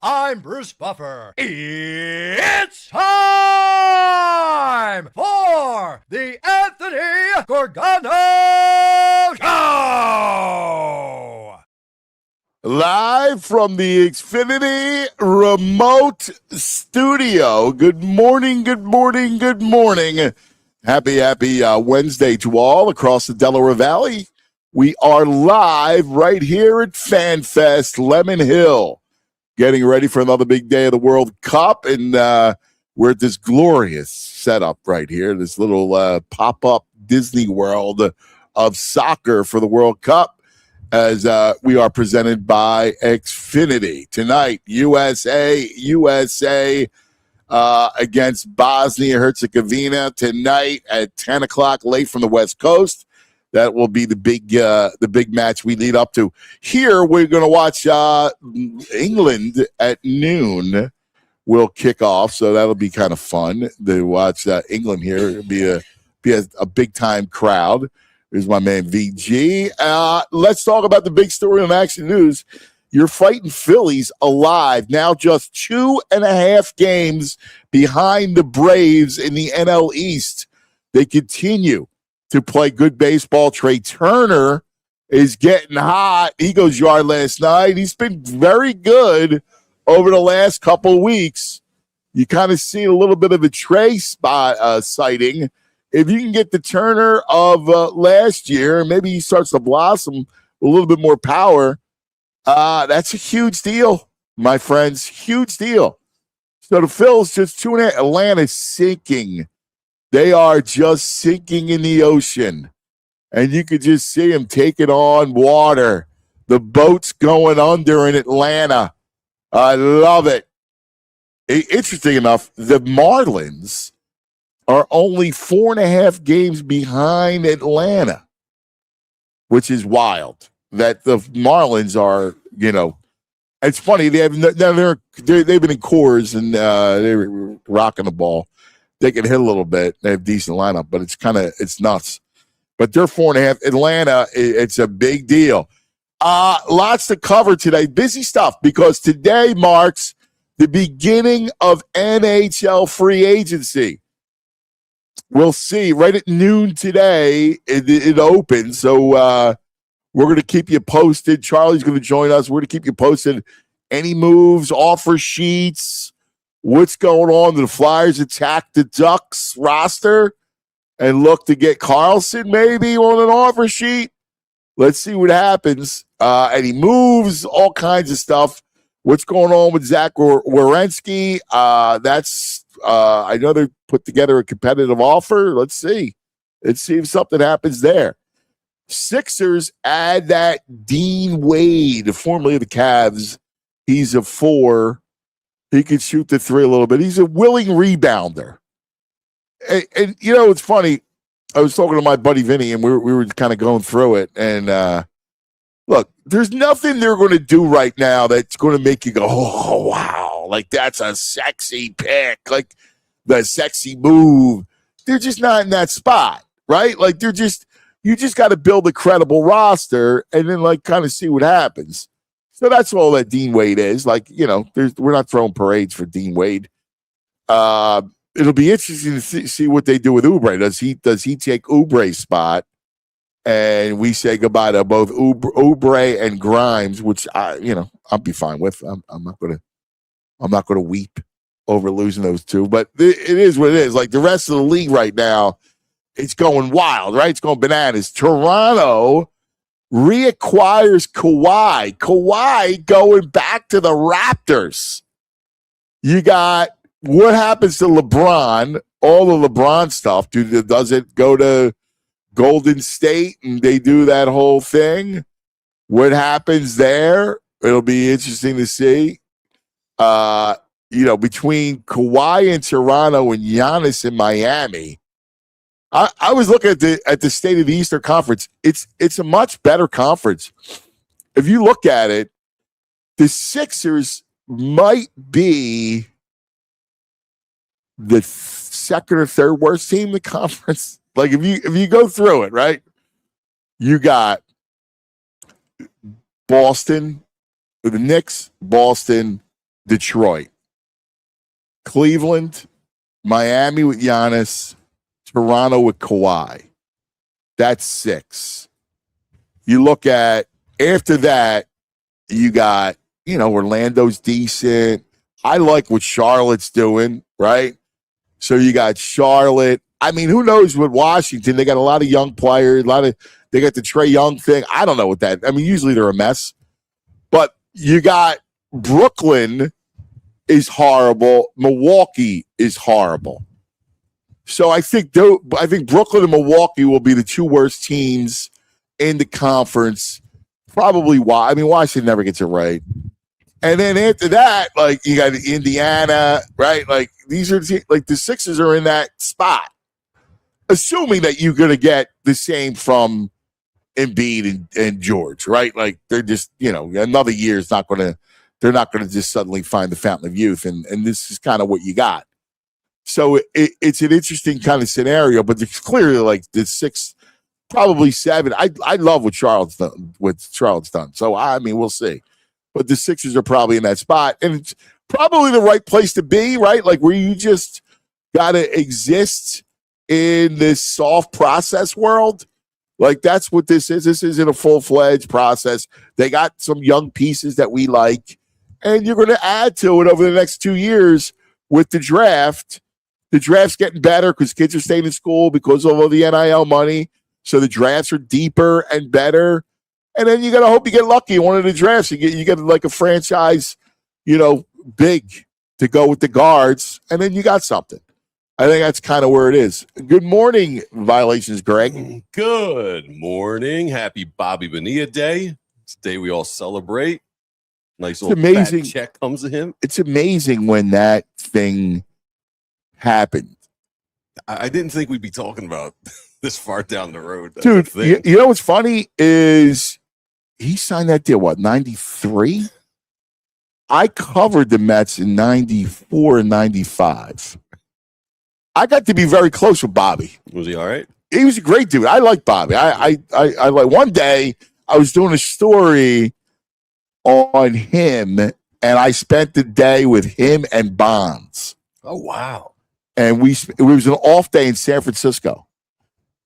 I'm Bruce Buffer. It's time for the Anthony Gorgano Show! Live from the Xfinity remote studio. Good morning, good morning, good morning. Happy Wednesday to all across the Delaware Valley. We are live right here at FanFest, Lemon Hill, getting ready for another big day of the World Cup. And we're at this glorious setup right here, this little pop-up Disney World of soccer for the World Cup, as we are presented by Xfinity. Tonight, USA against Bosnia Herzegovina tonight at 10 o'clock, late from the West Coast. That will be the big match we lead up to. Here, we're going to watch England at noon. Will kick off, so that'll be kind of fun to watch England here. It'll be a big time crowd. Here's my man VG. Let's talk about the big story on Action News. You're fighting Phillies alive, now just 2.5 games behind the Braves in the NL East. They continue to play good baseball. Trea Turner is getting hot. He goes yard last night. He's been very good over the last couple of weeks. You kind of see a little bit of a Trea spot sighting. If you can get the Turner of last year, maybe he starts to blossom with a little bit more power. That's a huge deal, my friends. Huge deal. So the Phil's just 2.5. Atlanta's sinking. They are just sinking in the ocean. And you could just see them taking on water. The boat's going under in Atlanta. I love it. Interesting enough, the Marlins are only 4.5 games behind Atlanta, which is wild. That the Marlins are, it's funny. They've been in cores and they're rocking the ball. They can hit a little bit. They have a decent lineup, but it's nuts. But they're 4.5. Atlanta, it's a big deal. Lots to cover today. Busy stuff because today marks the beginning of NHL Free Agency. We'll see. Right at noon today, it opens. So we're going to keep you posted. Charlie's going to join us. We're going to keep you posted. Any moves, offer sheets, what's going on? The Flyers attack the Ducks roster and look to get Carlson maybe on an offer sheet. Let's see what happens. Any moves, all kinds of stuff. What's going on with Zach Werenski? I know they put together a competitive offer. Let's see. Let's see if something happens there. Sixers add that Dean Wade, formerly of the Cavs. He's a 4. He can shoot the 3 a little bit. He's a willing rebounder. And it's funny. I was talking to my buddy Vinny, and we were kind of going through it. And look, there's nothing they're going to do right now that's going to make you go, oh, wow. Like, that's a sexy pick. Like, the sexy move. They're just not in that spot, right? Like, you just got to build a credible roster and then, like, kind of see what happens. So that's all that Dean Wade is. Like, we're not throwing parades for Dean Wade. It'll be interesting to see what they do with Oubre. Does he take Oubre's spot? And we say goodbye to both Oubre and Grimes, which I'll be fine with. I'm not gonna weep over losing those two. But it is what it is. Like the rest of the league right now, it's going wild, right? It's going bananas. Toronto reacquires Kawhi. Kawhi going back to the Raptors. You got what happens to LeBron? All the LeBron stuff. Does it go to Golden State and they do that whole thing? What happens there? It'll be interesting to see. Between Kawhi in Toronto and Giannis in Miami, I was looking at the state of the Eastern Conference. It's a much better conference. If you look at it, the Sixers might be the second or third worst team in the conference. Like if you go through it, right? You got Boston, the Knicks, Boston, Detroit, Cleveland, Miami with Giannis, Toronto with Kawhi. That's 6. You look at, after that, you got, Orlando's decent. I like what Charlotte's doing, right? So you got Charlotte. I mean, who knows with Washington? They got a lot of young players. They got the Trey Young thing. I don't know what that. I mean, usually they're a mess. But you got Brooklyn is horrible. Milwaukee is horrible. So I think Brooklyn and Milwaukee will be the 2 worst teams in the conference. Probably why. I mean, Washington never gets it right. And then after that, like, you got Indiana, right? Like, these are like the Sixers are in that spot. Assuming that you're going to get the same from Embiid and George, right? Like, they're just, another year is not going to, they're not going to just suddenly find the fountain of youth. And this is kind of what you got. So it's an interesting kind of scenario, but it's clearly like the 6, probably 7. I love what Charlotte's done. So, I mean, we'll see. But the Sixers are probably in that spot. And it's probably the right place to be, right? Like, where you just got to exist in this soft process world. Like, that's what this is. This isn't a full-fledged process. They got some young pieces that we like. And you're going to add to it over the next 2 years with the draft. The draft's getting better because kids are staying in school because of all the NIL money. So the drafts are deeper and better. And then you got to hope you get lucky in one of the drafts. You get like a franchise, big to go with the guards. And then you got something. I think that's kind of where it is. Good morning, Violations, Greg. Good morning. Happy Bobby Bonilla Day. It's a day we all celebrate. Nice little fat check comes to him. It's amazing when that thing happened. I didn't think we'd be talking about this far down the road. Dude, you know what's funny is he signed that deal, 93? I covered the Mets in 94 and 95. I got to be very close with Bobby. Was he all right? He was a great dude. I like Bobby. I like, one day I was doing a story on him, and I spent the day with him and Bonds. Oh, wow. And it was an off day in San Francisco.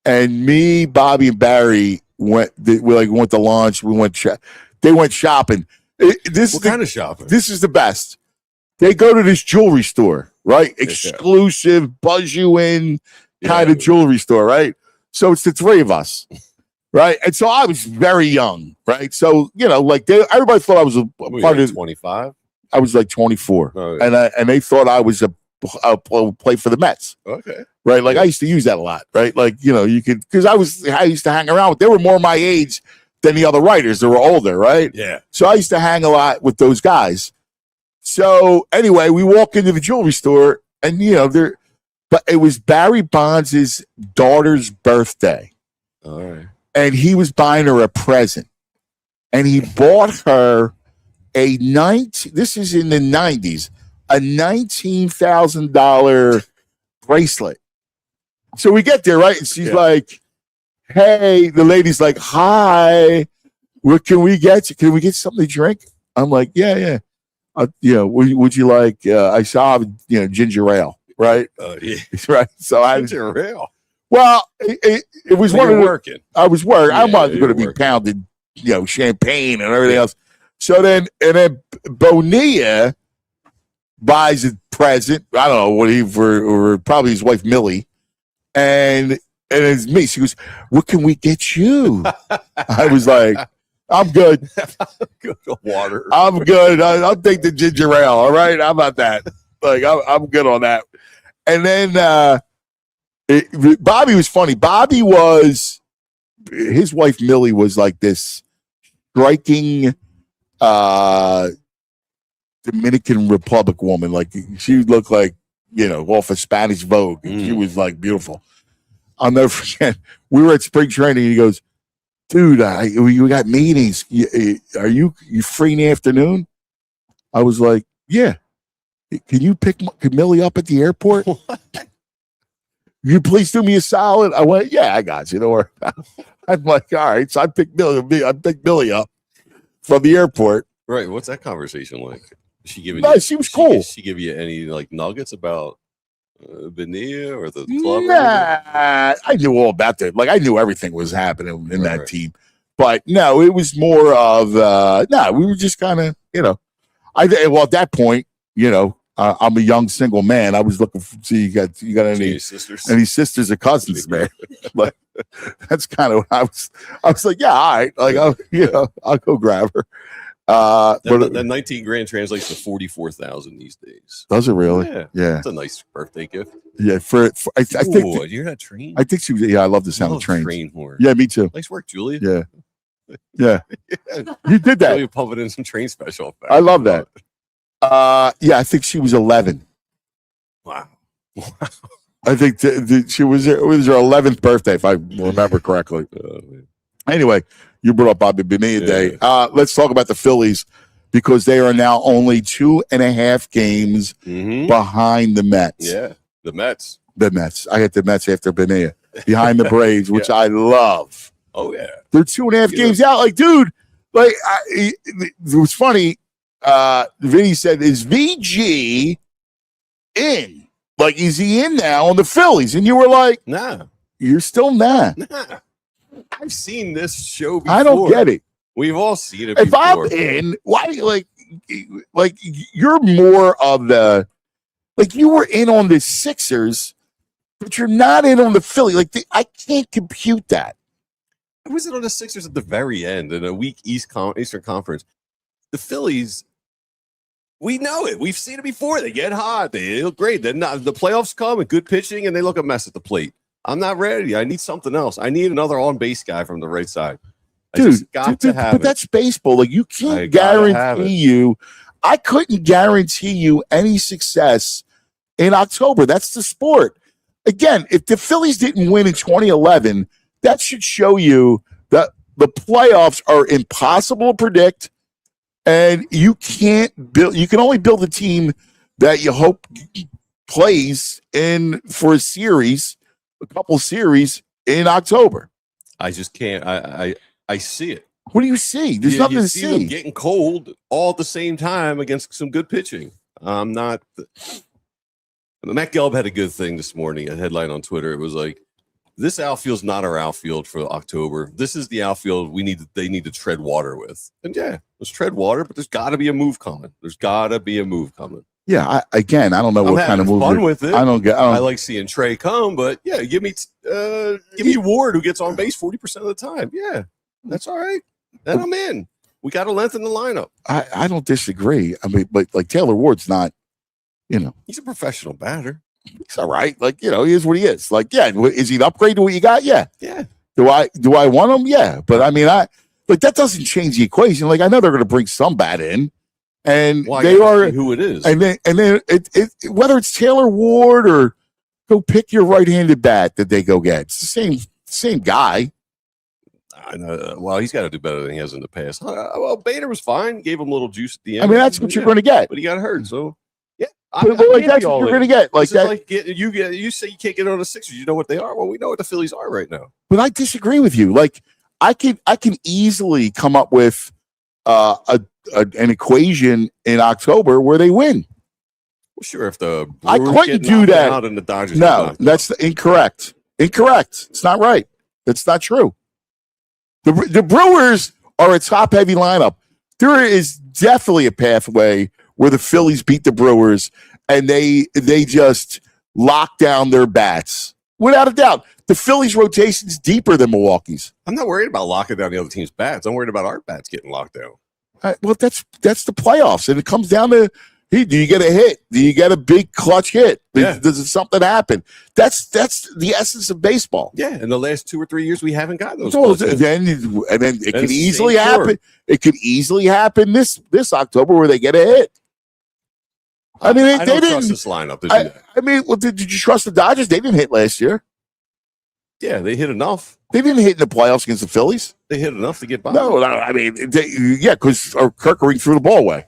And me, Bobby, and Barry went to lunch. They went shopping. What kind of shopping? This is the best. They go to this jewelry store, right? Exclusive, buzz you in kind of jewelry store, right? So it's the 3 of us, right? And so I was very young, right? So, everybody thought I was a part of 25. I was like 24. Oh, yeah. And they thought I was a play for the Mets. Okay. Right? Like, I used to use that a lot, right? Like, you could, because I used to hang around with, they were more my age than the other writers. They were older, right? Yeah. So I used to hang a lot with those guys. So anyway, we walk into the jewelry store, and but it was Barry Bonds' daughter's birthday. All right. And he was buying her a present. And he bought her this is in the 90s, a $19,000 bracelet. So we get there, right? And she's like, hey, the lady's like, hi, what can we get you? Can we get something to drink? I'm like, yeah. Would you like, I saw, ginger ale, right? Yeah. Right. So ginger ale. Well, it was one of the, working. I was working. Yeah, I wasn't going to be pounding, champagne and everything else. So then Bonilla buys a present. I don't know what or probably his wife Millie, and it's me. She goes, "What can we get you?" I was like, "I'm good. Good water. I'm good. I'll take the ginger ale. All right, how about that? Like, I'm good on that." And then Bobby was funny. His wife Millie was like this striking Dominican Republic woman. Like, she looked like, off of Spanish Vogue. She was like beautiful. I'll never forget. We were at spring training. And he goes, dude, we got meetings. Are you free in the afternoon? I was like, yeah. Can you pick Millie up at the airport? You please do me a solid. I went, yeah, I got you. Don't worry. I'm like, all right. So I picked Millie up from the airport. Right. What's that conversation like? She giving No, she was cool. She give you any like nuggets about Benia or the club? Nah, I knew all about that. Like I knew everything was happening in that team, but no, it was more of we were just kind of at that point, I'm a young single man. I was looking for see you got any sisters or cousins, man. Like that's kind of what I was like, yeah, all right, like I'll go grab her. That 19 grand translates to 44,000 these days. Does it really? Yeah. It's a nice birthday gift. Yeah, I think you're not trained. I think she was. Yeah, I love the sound of trains. Train horn. Yeah, me too. Nice work, Julia. Yeah. You did that. You pumping in some train special effects. I love that. Yeah, I think she was 11. Wow. I think it was her 11th birthday, if I remember correctly. Anyway, you brought up Bobby Benia Day. Let's talk about the Phillies because they are now only 2.5 games behind the Mets. Yeah, the Mets. I hit the Mets after Benia. Behind the Braves, which I love. Oh, yeah. They're 2.5 games out. Like, dude, like, it was funny. Vinny said, is VG in? Like, is he in now on the Phillies? And you were like, nah. You're still nah. I've seen this show before. I don't get it. We've all seen it before. If I'm in, why, like you're more of the, like, you were in on the Sixers, but you're not in on the Philly. Like, I can't compute that. I was in on the Sixers at the very end in a weak Eastern Conference. The Phillies, we know it. We've seen it before. They get hot. They look great. Then the playoffs come and good pitching, and they look a mess at the plate. I'm not ready. I need something else. I need another on-base guy from the right side. But that's baseball. Like, you can't guarantee you. I couldn't guarantee you any success in October. That's the sport. Again, if the Phillies didn't win in 2011, that should show you that the playoffs are impossible to predict, and you can't build. You can only build a team that you hope plays in for a couple series in October. I just can't. I see it. What do you see? There's nothing to see. Them getting cold all at the same time against some good pitching. Matt Gelb had a good thing this morning. A headline on Twitter. It was like, this outfield's not our outfield for October. This is the outfield they need to tread water with. And yeah, let's tread water, but there's got to be a move coming. Yeah, I don't know what kind of move. Fun with it. I like seeing Trea come, but yeah, give me Ward who gets on base 40% of the time. Yeah, that's all right. Then I'm in. We got to lengthen the lineup. I don't disagree. I mean, but like Taylor Ward's not, he's a professional batter. He's all right. Like, he is what he is. Like, yeah, is he an upgrade to what you got? Yeah. Yeah. Do I want him? Yeah. But I mean, that doesn't change the equation. Like, I know they're going to bring some bat in, and they are who it is. And then it whether it's Taylor Ward or go pick your right-handed bat that they go get. It's the same guy. I know. Well, he's got to do better than he has in the past. Well, Bader was fine. Gave him a little juice at the end. I mean, that's what you're going to get. But he got hurt, so. Yeah, that's what you're going to get. Like that. You say you can't get on the Sixers. You know what they are. Well, we know what the Phillies are right now. But I disagree with you. Like, I can easily come up with an equation in October where they win. Well, sure. If the I couldn't do that. Out and the Dodgers that's incorrect. Incorrect. It's not right. That's not true. The Brewers are a top-heavy lineup. There is definitely a pathway where the Phillies beat the Brewers and they just lock down their bats. Without a doubt. The Phillies' rotation is deeper than Milwaukee's. I'm not worried about locking down the other team's bats. I'm worried about our bats getting locked down. Well, that's the playoffs, and it comes down to, hey, do you get a hit? Do you get a big clutch hit? Yeah. Does something happen? That's the essence of baseball. Yeah, in the last 2 or 3 years, we haven't gotten those. So then it can easily happen. It could easily happen this October where they get a hit. I mean, I don't trust this lineup. I mean, well, did you trust the Dodgers? They didn't hit last year. Yeah, they hit enough. They didn't hit in the playoffs against the Phillies. They hit enough to get by. No, I mean, because Kirkering threw the ball away.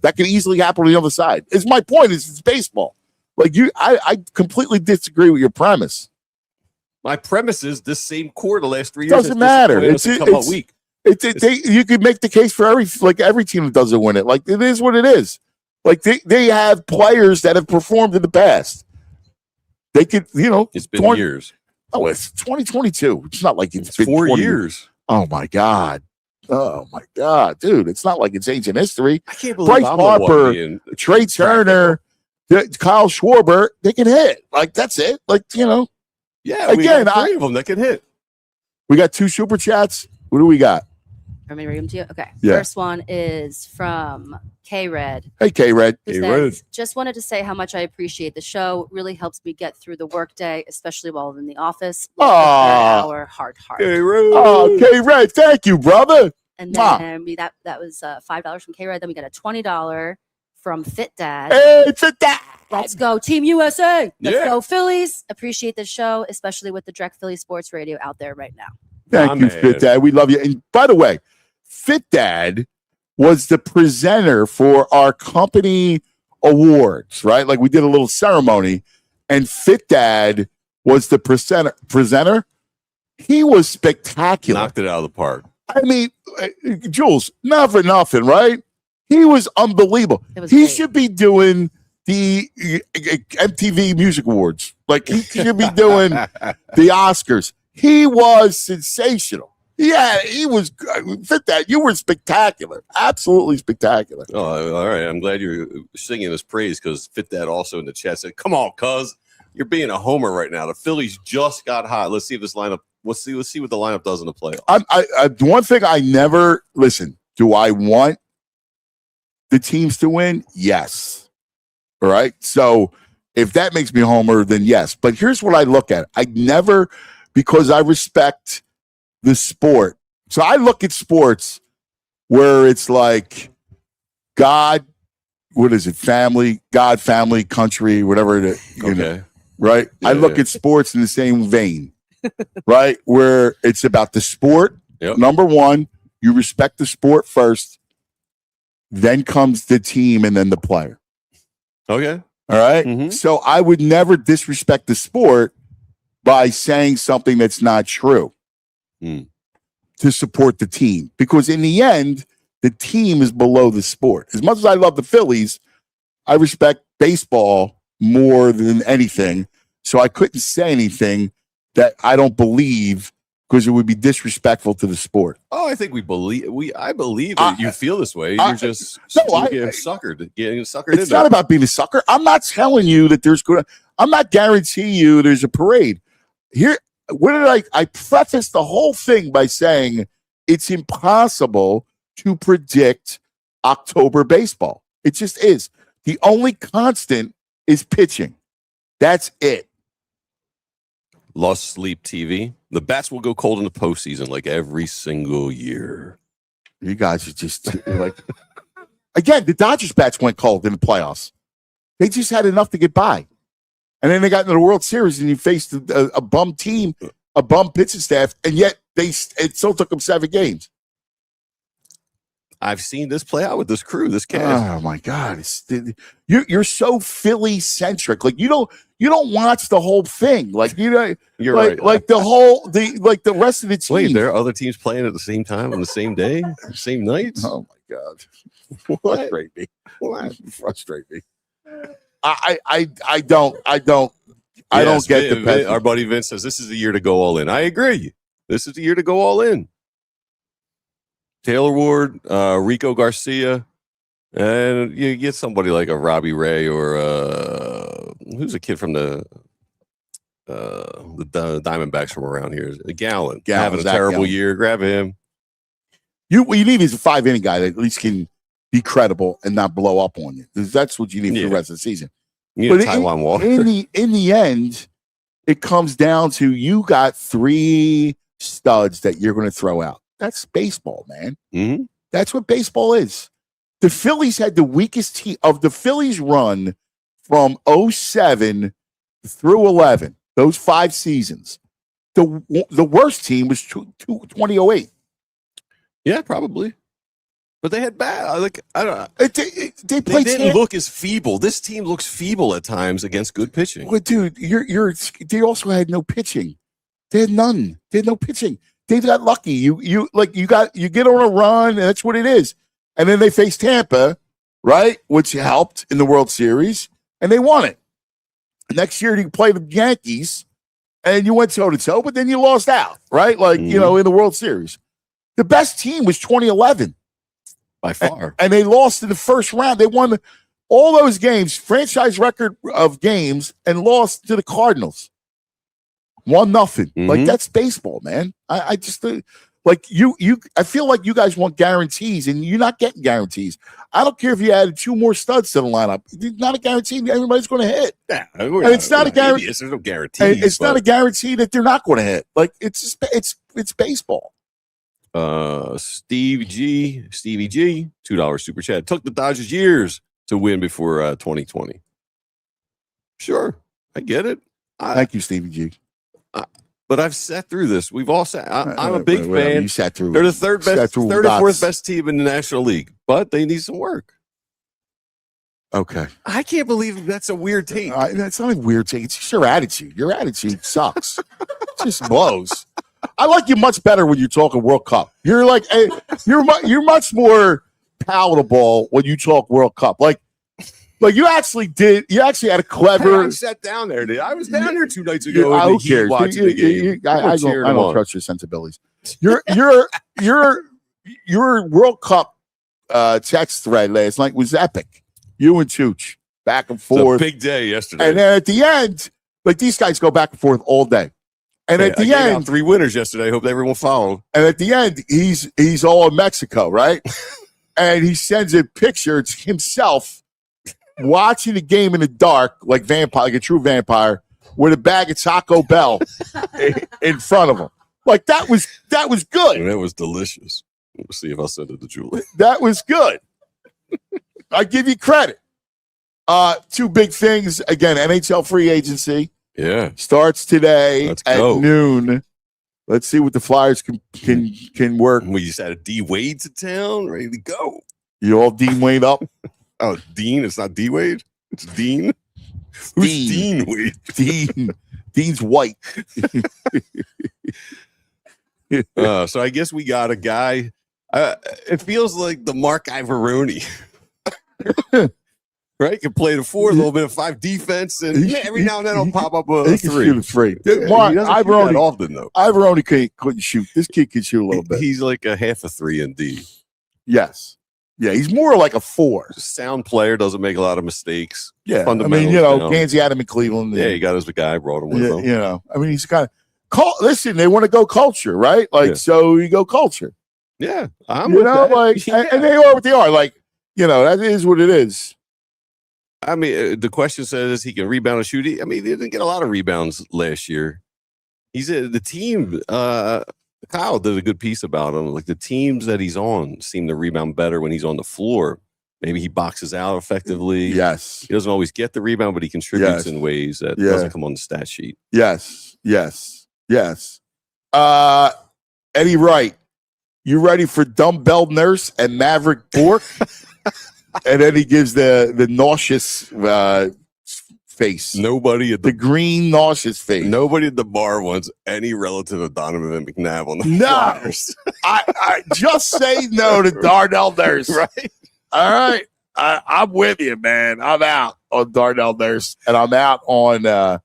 That could easily happen on the other side. It's my point. It's baseball. Like I completely disagree with your premise. My premise is this same core the last 3 years. Doesn't matter. It's weak. You could make the case for every team that doesn't win it. Like, it is what it is. Like they have players that have performed in the past. They could, It's been years. Oh, it's 2022. It's not like it's been 4 20 years. Oh my God, dude! It's not like it's ancient history. I can't believe Bryce Harper, Trey Turner, Kyle Schwarber, they can hit. Like that's it. Like Yeah, we again, got 3 of them that can hit. We got 2 super chats. What do we got? Want me to read them to you? Okay. Yeah. First one is from K-Red. Hey, K-Red. Who says, just wanted to say how much I appreciate the show. Really helps me get through the workday, especially while in the office. Our heart. K-Red. Oh, K-Red. Thank you, brother. And then that was $5 from K-Red. Then we got a $20 from Fit Dad. Hey, Fit Dad. Let's go, Team USA. Let's Yeah. go, Phillies. Appreciate the show, especially with the Direct Philly Sports Radio out there right now. Thank you, Fit Dad. We love you. And by the way, Fit Dad was the presenter for our company awards, right? Like we did a little ceremony, and Fit Dad was the presenter. He was spectacular. Knocked it out of the park. I mean, Jules, not for nothing, right? He was unbelievable. He great. should be doing the MTV Music Awards. Like he should be doing the Oscars. He was sensational. Yeah, he was. Fit Dad, you were spectacular. Absolutely spectacular. Oh, all right. I'm glad you're singing his praise because Fit Dad also in the chat said, "Come on, cuz you're being a homer right now. The Phillies just got hot. Let's see if this lineup. Let's see what the lineup does in the playoffs." One thing I never listen. Do I want the teams to win? Yes. All right. So if that makes me a homer, then yes. But here's what I look at. I never, because I respect the sport. So I look at sports where it's like God, what is it? Family, God, family, country, whatever it is. Okay. Right? Yeah, I look at sports in the same vein, right? Where it's about the sport. Yep. Number one, you respect the sport first, then comes the team and then the player. Okay. All right? Mhm. So I would never disrespect the sport by saying something that's not true to support the team. Because in the end, the team is below the sport. As much as I love the Phillies, I respect baseball more than anything. So I couldn't say anything that I don't believe because it would be disrespectful to the sport. Oh, I think I believe that you feel this way. You're just getting suckered. It's not about being a sucker. I'm not telling you that I'm not guaranteeing you there's a parade. Here, I preface the whole thing by saying it's impossible to predict October baseball. It just is. The only constant is pitching. That's it. Lost Sleep TV. The bats will go cold in the postseason like every single year. You guys are just like, again, the Dodgers bats went cold in the playoffs. They just had enough to get by. And then they got into the World Series and you faced a bum team, a bum pitching staff, and yet it still took them 7 games. I've seen this play out with this crew, this cast. Oh my God! You're so Philly centric. Like you don't watch the whole thing. Like you're right. Like the rest of the team. Wait, there are other teams playing at the same time on the same day, same nights. Oh my God! Frustrate me. I don't get the Vince, our buddy Vince says this is the year to go all in. I agree. This is the year to go all in. Taylor Ward, Rico Garcia, and you get somebody like a Robbie Ray or who's a kid from the Diamondbacks from around here. Gallon having a terrible year. Grab him. What you need is a 5-inning guy that at least can be credible and not blow up on you. That's what you need for the rest of the season. You need Taiwan Walker. In the end, it comes down to you got 3 studs that you're going to throw out. That's baseball, man. Mm-hmm. That's what baseball is. The Phillies had the weakest team of the Phillies run from 07 through 11. Those 5 seasons. The worst team was 2008. Yeah, probably. But they had bad. Like I don't know. They didn't look as feeble. This team looks feeble at times against good pitching. Well, dude, they also had no pitching. They had none. They had no pitching. They got lucky. You get on a run, and that's what it is. And then they face Tampa, right? Which helped in the World Series, and they won it. Next year, you played the Yankees, and you went toe-to-toe, but then you lost out, right? Like, in the World Series. The best team was 2011. By far. And they lost in the first round. They won all those games, franchise record of games, and lost to the Cardinals. 1-0. Like, that's baseball, man. I just like I feel like you guys want guarantees, and you're not getting guarantees. I don't care if you added 2 more studs to the lineup. It's not a guarantee everybody's going to hit. Yeah, and it's not a guarantee. There's no guarantee. It's not a guarantee that they're not going to hit. Like, it's baseball. Stevie G, $2 super chat. Took the Dodgers years to win before 2020. Sure, I get it. Thank you, Stevie G. But I've sat through this. We've all sat. I'm a big fan. You sat through. They're the third or fourth best team in the National League, but they need some work. Okay. I can't believe that's a weird take. That's not a weird take. It's just your attitude. Your attitude sucks. It just blows. I like you much better when you're talking World Cup. You're like, you're much more palatable when you talk World Cup. Like you actually had a clever. I sat down there, dude. I was down there 2 nights ago. Who cares? Watching the game. I don't trust your sensibilities. Your World Cup text thread last night was epic. You and Chooch back and forth. Big day yesterday. And then at the end, like, these guys go back and forth all day. And at the end, out 3 winners yesterday. Hope everyone followed. And at the end, he's all in Mexico, right? And he sends a picture. It's himself watching the game in the dark, like a true vampire, with a bag of Taco Bell in front of him. Like, that was good. And that was delicious. We'll see if I'll send it to Julie. That was good. I give you credit. 2 big things. Again, NHL Free Agency. Yeah. Starts today at noon. Let's see what the Flyers can work. We just had a D Wade to town, ready to go. You all Dean Wade up? Oh, Dean. It's not D Wade. It's Dean. Who's Dean Wade? Dean's white. So I guess we got a guy. It feels like the Mark Ivoroni. Right? Can play the 4, a little bit of 5 defense, and every now and then he'll pop up a 3. Shoot a 3. Mark, Ivoroni often though. Ivoroni couldn't shoot. This kid can shoot a little bit. He's like a half a 3 in D. Yes. Yeah, he's more like a 4. Sound player, doesn't make a lot of mistakes. Yeah, I mean, Gansey had him in Cleveland. Yeah, he got his guy, brought him with him. I mean, he's kind of listen. They want to go culture, right? Like, so you go culture. Yeah, and they are what they are. Like, that is what it is. I mean, the question says he can rebound and shoot. I mean, he didn't get a lot of rebounds last year. He's the team. Kyle did a good piece about him. Like, the teams that he's on seem to rebound better when he's on the floor. Maybe he boxes out effectively. Yes. He doesn't always get the rebound, but he contributes in ways that doesn't come on the stat sheet. Yes. Eddie Wright, you ready for Dumbbell Nurse and Maverick Bork? And then he gives the nauseous face. The green nauseous face. Nobody at the bar wants any relative of Donovan McNabb on the Flyers. I just say no to Darnell Nurse. Right. All right. I'm with you, man. I'm out on Darnell Nurse, and I'm out on I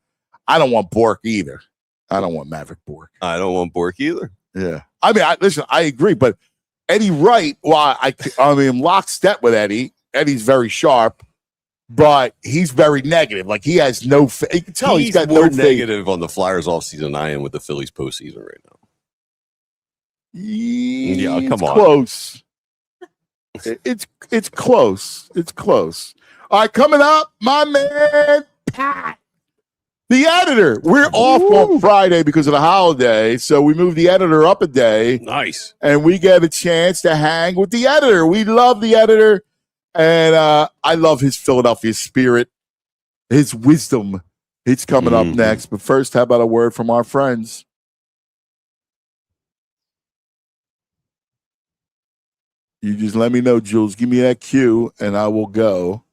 don't want Bork either. I don't want Maverick Bork. I don't want Bork either. Yeah. I mean, listen, I agree, but Eddie Wright, well, I mean, lockstep with Eddie. Eddie's very sharp, but he's very negative. Like, he has no faith. You can tell he's got more no negative on the Flyers offseason than I am with the Phillies postseason right now. Yeah, come on. Close. It's close. It's close. All right, coming up, my man Pat, the editor. We're off on Friday because of the holiday, so we moved the editor up a day. Nice. And we get a chance to hang with the editor. We love the editor, and I love his Philadelphia spirit, his wisdom. It's coming up next. But first, how about a word from our friends? You just let me know, Jules. Give me that cue, and I will go.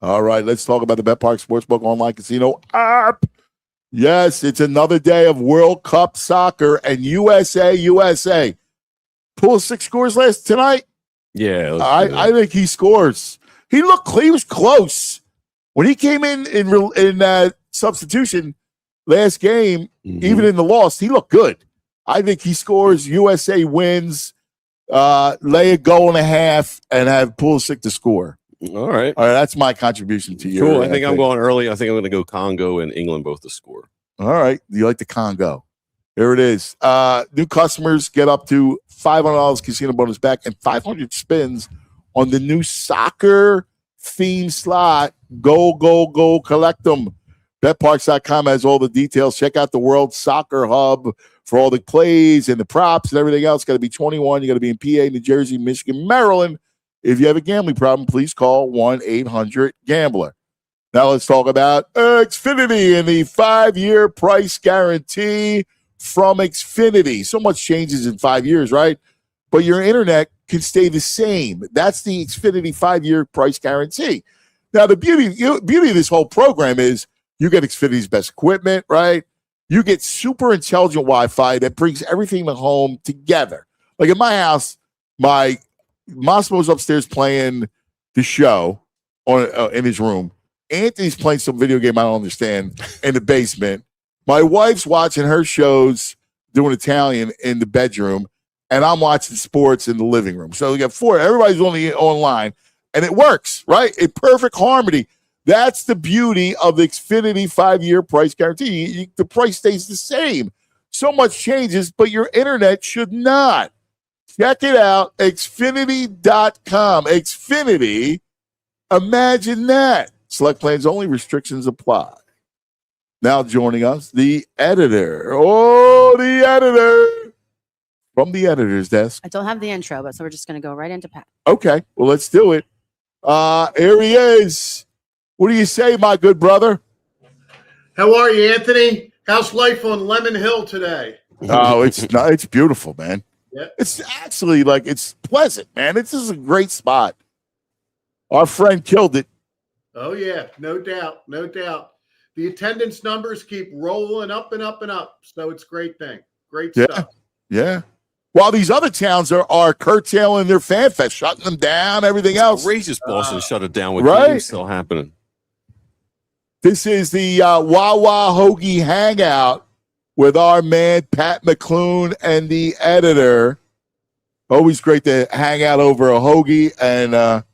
All right, let's talk about the BetPark Sportsbook online casino app. Yes, it's another day of World Cup soccer and USA. Pull 6 scores tonight? Yeah. I think he scores. He was close when he came in substitution last game. Even in the loss, he looked good. I think he scores. USA wins. Lay a goal and a half and have Pulisic to score. All right. That's my contribution to you. Cool. I think I'm going early. I think I'm going to go Congo and England both to score. All right. You like the Congo? There it is. New customers get up to $500 casino bonus back and 500 spins on the new soccer theme slot. Go, go, go! Collect them. BetParks.com has all the details. Check out the World Soccer Hub for all the plays and the props and everything else. Got to be 21. You got to be in PA, New Jersey, Michigan, Maryland. If you have a gambling problem, please call 1-800-GAMBLER. Now let's talk about Xfinity and the 5-year price guarantee from Xfinity. So much changes in 5 years, right? But your internet can stay the same. That's the Xfinity 5-year price guarantee. Now, the beauty of this whole program is you get Xfinity's best equipment, right? You get super intelligent Wi-Fi that brings everything in the home together. Like in my house, my Massimo's upstairs playing the show in his room. Anthony's playing some video game I don't understand in the basement. My wife's watching her shows doing Italian in the bedroom, and I'm watching sports in the living room. So we got 4. Everybody's only online, and it works, right? In perfect harmony. That's the beauty of the Xfinity 5-year price guarantee. The price stays the same. So much changes, but your internet should not. Check it out, Xfinity.com. Xfinity, imagine that. Select plans only, restrictions apply. Now joining us, the editor. Oh, the editor. From the editor's desk. I don't have the intro, but so we're just going to go right into Pat. Okay, well, let's do it. Here he is. What do you say, my good brother? How are you, Anthony? How's life on Lemon Hill today? Oh, it's beautiful, man. Yeah. It's actually it's pleasant, man. This is a great spot. Our friend killed it. Oh, yeah, no doubt, no doubt. The attendance numbers keep rolling up and up and up, so it's a great thing. Great stuff. Yeah. While these other towns are curtailing their fan fest, shutting them down, everything else. Outrageous Boston shut it down with right? games still happening. This is the Wawa Hoagie Hangout with our man, Pat McClune, and the editor. Always great to hang out over a hoagie and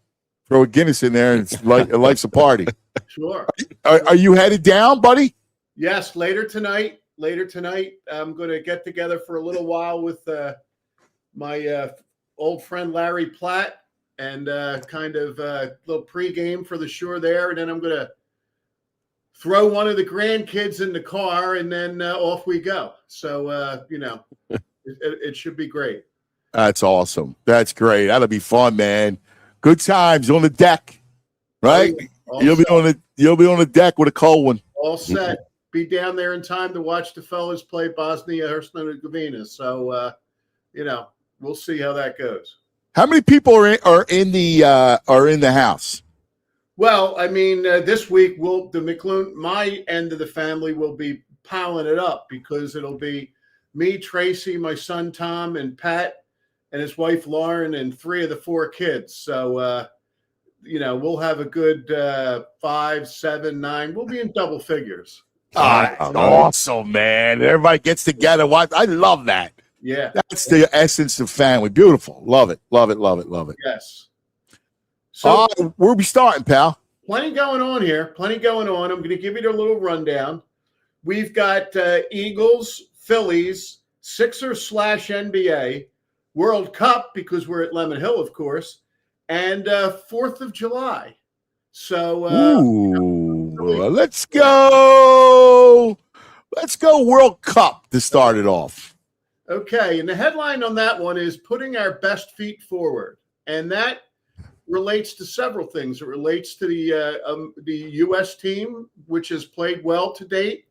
throw a Guinness in there, and it's life's a party. Sure. Are you headed down, buddy? Yes, later tonight, I'm going to get together for a little while with my old friend Larry Platt and kind of a little pregame for the shore there, and then I'm going to throw one of the grandkids in the car, and then off we go. So, it should be great. That's awesome. That's great. That'll be fun, man. Good times on the deck, right? You'll be on the deck with a cold one. All set. Be down there in time to watch the fellas play Bosnia Herzegovina. So, we'll see how that goes. How many people are in the house? Well, I mean, this week my end of the family will be piling it up because it'll be me, Tracy, my son Tom, and Pat, and his wife Lauren, and 3 of the 4 kids. So, we'll have a good 5, 7, 9. We'll be in double figures. Oh, that's awesome, man. Everybody gets together. I love that. Yeah. That's the essence of family. Beautiful. Love it. Love it. Love it. Love it. Yes. So where we starting, pal? Plenty going on here. Plenty going on. I'm going to give you a little rundown. We've got Eagles, Phillies, Sixers/NBA, World Cup, because we're at Lemon Hill, of course, and 4th of July. So, let's go. Let's go World Cup to start it off. Okay, and the headline on that one is putting our best feet forward, and that relates to several things. It relates to the U.S. team, which has played well to date.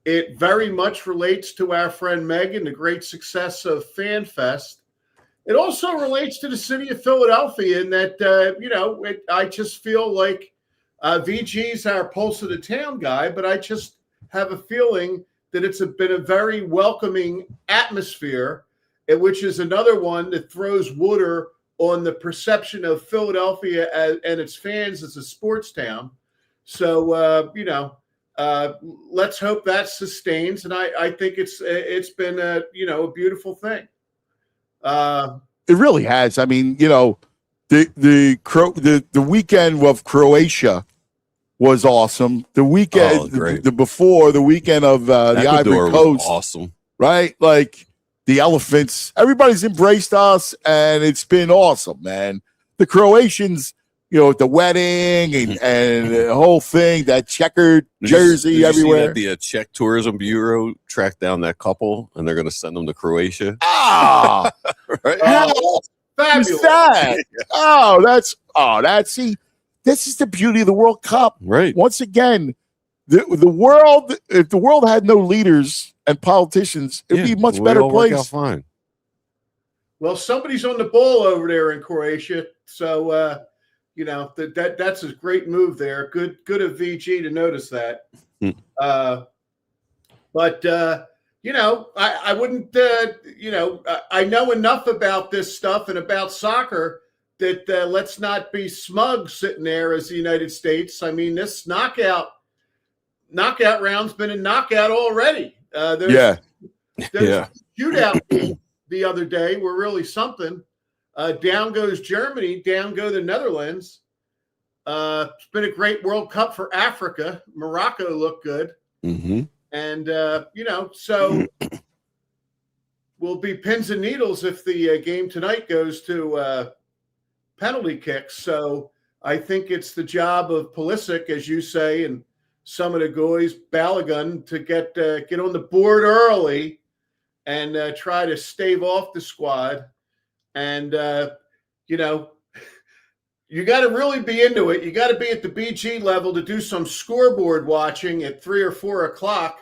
It very much relates to our friend Megan, the great success of FanFest. It also relates to the city of Philadelphia in that, I just feel like VG's our pulse of the town guy, but I just have a feeling that it's been a very welcoming atmosphere, which is another one that throws water on the perception of Philadelphia and its fans as a sports town. So, let's hope that sustains. And I think it's been a beautiful thing. It really has. I mean, the weekend of Croatia was awesome. The weekend, the weekend of the Ivory Coast, awesome, right? Like the Elephants, everybody's embraced us, and it's been awesome, man. The Croatians, at the wedding and the whole thing, that checkered jersey everywhere. The Czech Tourism Bureau tracked down that couple, and they're going to send them to Croatia. Ah, right? Fabulous. See, this is the beauty of the World Cup. Right. Once again, the world, if the world had no leaders and politicians, it'd be a much better place. Work out fine. Well, somebody's on the ball over there in Croatia, so that's a great move there. Good of VG to notice that. But I wouldn't. I know enough about this stuff and about soccer that let's not be smug sitting there as the United States. I mean, this knockout round's been a knockout already. There's shootout the other day were really something. Down goes Germany, down go the Netherlands. It's been a great World Cup for Africa. Morocco looked good. Mm-hmm. And, so will be pins and needles if the game tonight goes to penalty kicks. So I think it's the job of Pulisic, as you say, and some of the guys, Balogun, to get on the board early and try to stave off the squad. And, you got to really be into it. You got to be at the BG level to do some scoreboard watching at 3 or 4 o'clock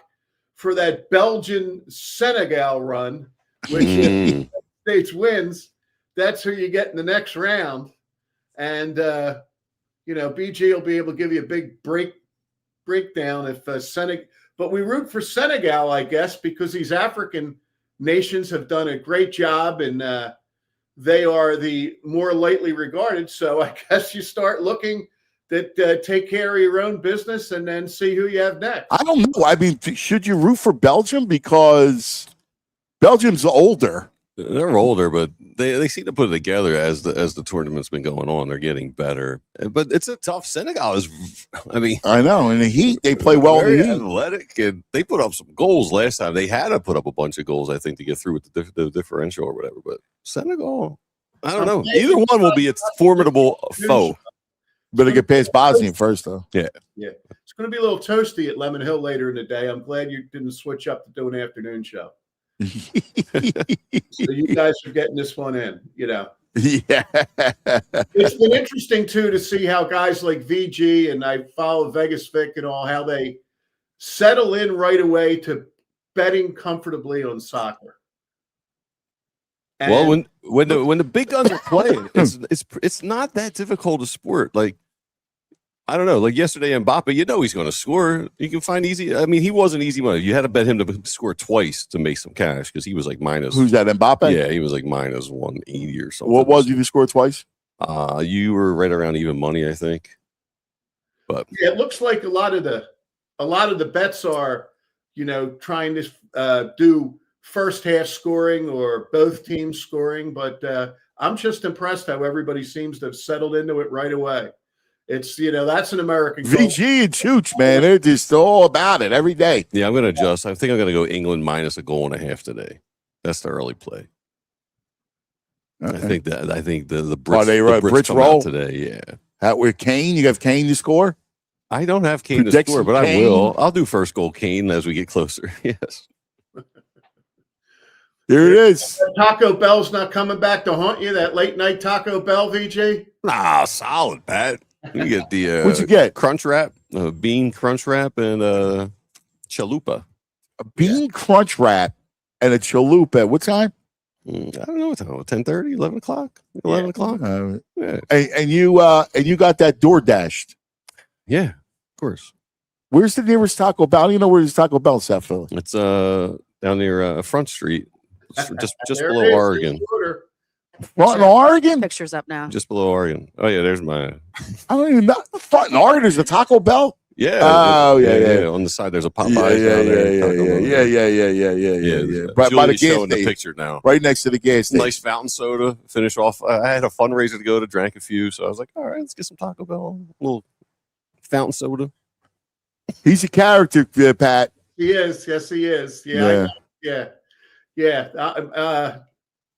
for that Belgian Senegal run, which if the States wins, that's who you get in the next round. And, BG will be able to give you a big breakdown if Senegal. But we root for Senegal, I guess, because these African nations have done a great job and they are the more lightly regarded. So I guess you start looking that take care of your own business and then see who you have next. I don't know. I mean, should you root for Belgium? Because Belgium's older. They're older, but they seem to put it together as the tournament's been going on. They're getting better. But it's a tough. Senegal is, I know. In the heat, they play well in the heat. Athletic, and they put up some goals last time. They had to put up a bunch of goals, I think, to get through with the differential or whatever. But Senegal, I don't know. Either one will be a formidable foe. Better get past Bosnia first, though. Yeah. It's going to be a little toasty at Lemon Hill later in the day. I'm glad you didn't switch up to do an afternoon show. So you guys are getting this one in, Yeah. It's been interesting too to see how guys like VG and I follow Vegas Vic and all, how they settle in right away to betting comfortably on soccer. And well, when the big guns are playing, it's not that difficult a sport. Like, I don't know, like yesterday, Mbappe, he's going to score. You can find easy. I mean, he wasn't easy money. You had to bet him to score twice to make some cash because he was like minus. Who's that, Mbappe? Yeah, he was like minus 180 or something. What was you to score twice? You were right around even money, I think. But yeah, it looks like a lot of the bets are, trying to do first half scoring or both teams scoring. But I'm just impressed how everybody seems to have settled into it right away. It's, that's an American goal. VG and Chooch, man. They're just all about it every day. Yeah, I'm going to adjust. I think I'm going to go England minus 1.5 goals today. That's the early play. Okay. I think the Brits, the Brits come roll out today. Yeah. With Kane, you have Kane to score? I don't have Kane to score, but Kane? I will. I'll do first goal Kane as we get closer. Yes. There it is. Taco Bell's not coming back to haunt you, that late night Taco Bell, VJ? Nah, solid, Pat. You get the what'd you get? Crunch wrap, bean crunch wrap, and chalupa. A bean crunch wrap and a chalupa. What time? I don't know what time. 10:30, 11 o'clock, 11 o'clock. Yeah. And you got that door dashed. Yeah, of course. Where's the nearest Taco Bell? You know where there's Taco Bell, South Philly? It's down near Front Street, just below Oregon. Front in Oregon? Pictures up now. Just below Oregon. Oh yeah, there's my. I don't even know. Front in Oregon is the Taco Bell? Yeah. Oh, yeah. On the side, there's a Popeyes down there. Yeah. By the Julie's gas showing the station. picture now. Right next to the gas station. Nice fountain soda. Finish off. I had a fundraiser to go to, drank a few, so I was like, all right, let's get some Taco Bell. A little fountain soda. He's a character, Pat. He is. Yes, he is. Yeah.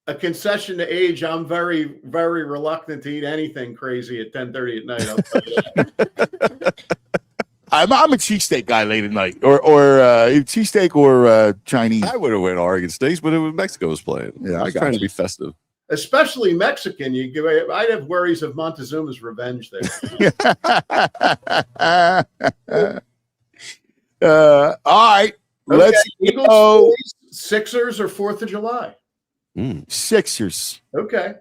A concession to age. I'm very, very reluctant to eat anything crazy at 10:30 at night. I'll tell you that. I'm a cheesesteak guy late at night, or cheesesteak or Chinese. I would have went Oregon Steaks, but it was Mexico was playing. Yeah, I was I got trying you. to be festive. Especially Mexican. I'd have worries of Montezuma's revenge there. All right, let's Eagles, go. Phillies, Sixers, or 4th of July. Sixers. Okay.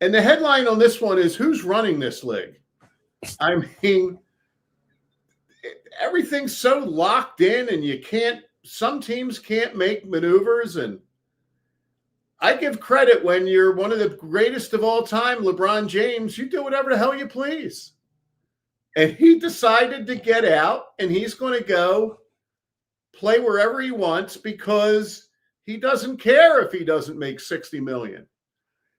And the headline on this one is who's running this league? I mean, everything's so locked in and some teams can't make maneuvers. And I give credit when you're one of the greatest of all time, LeBron James, you do whatever the hell you please. And he decided to get out and he's going to go play wherever he wants because he doesn't care if he doesn't make $60 million.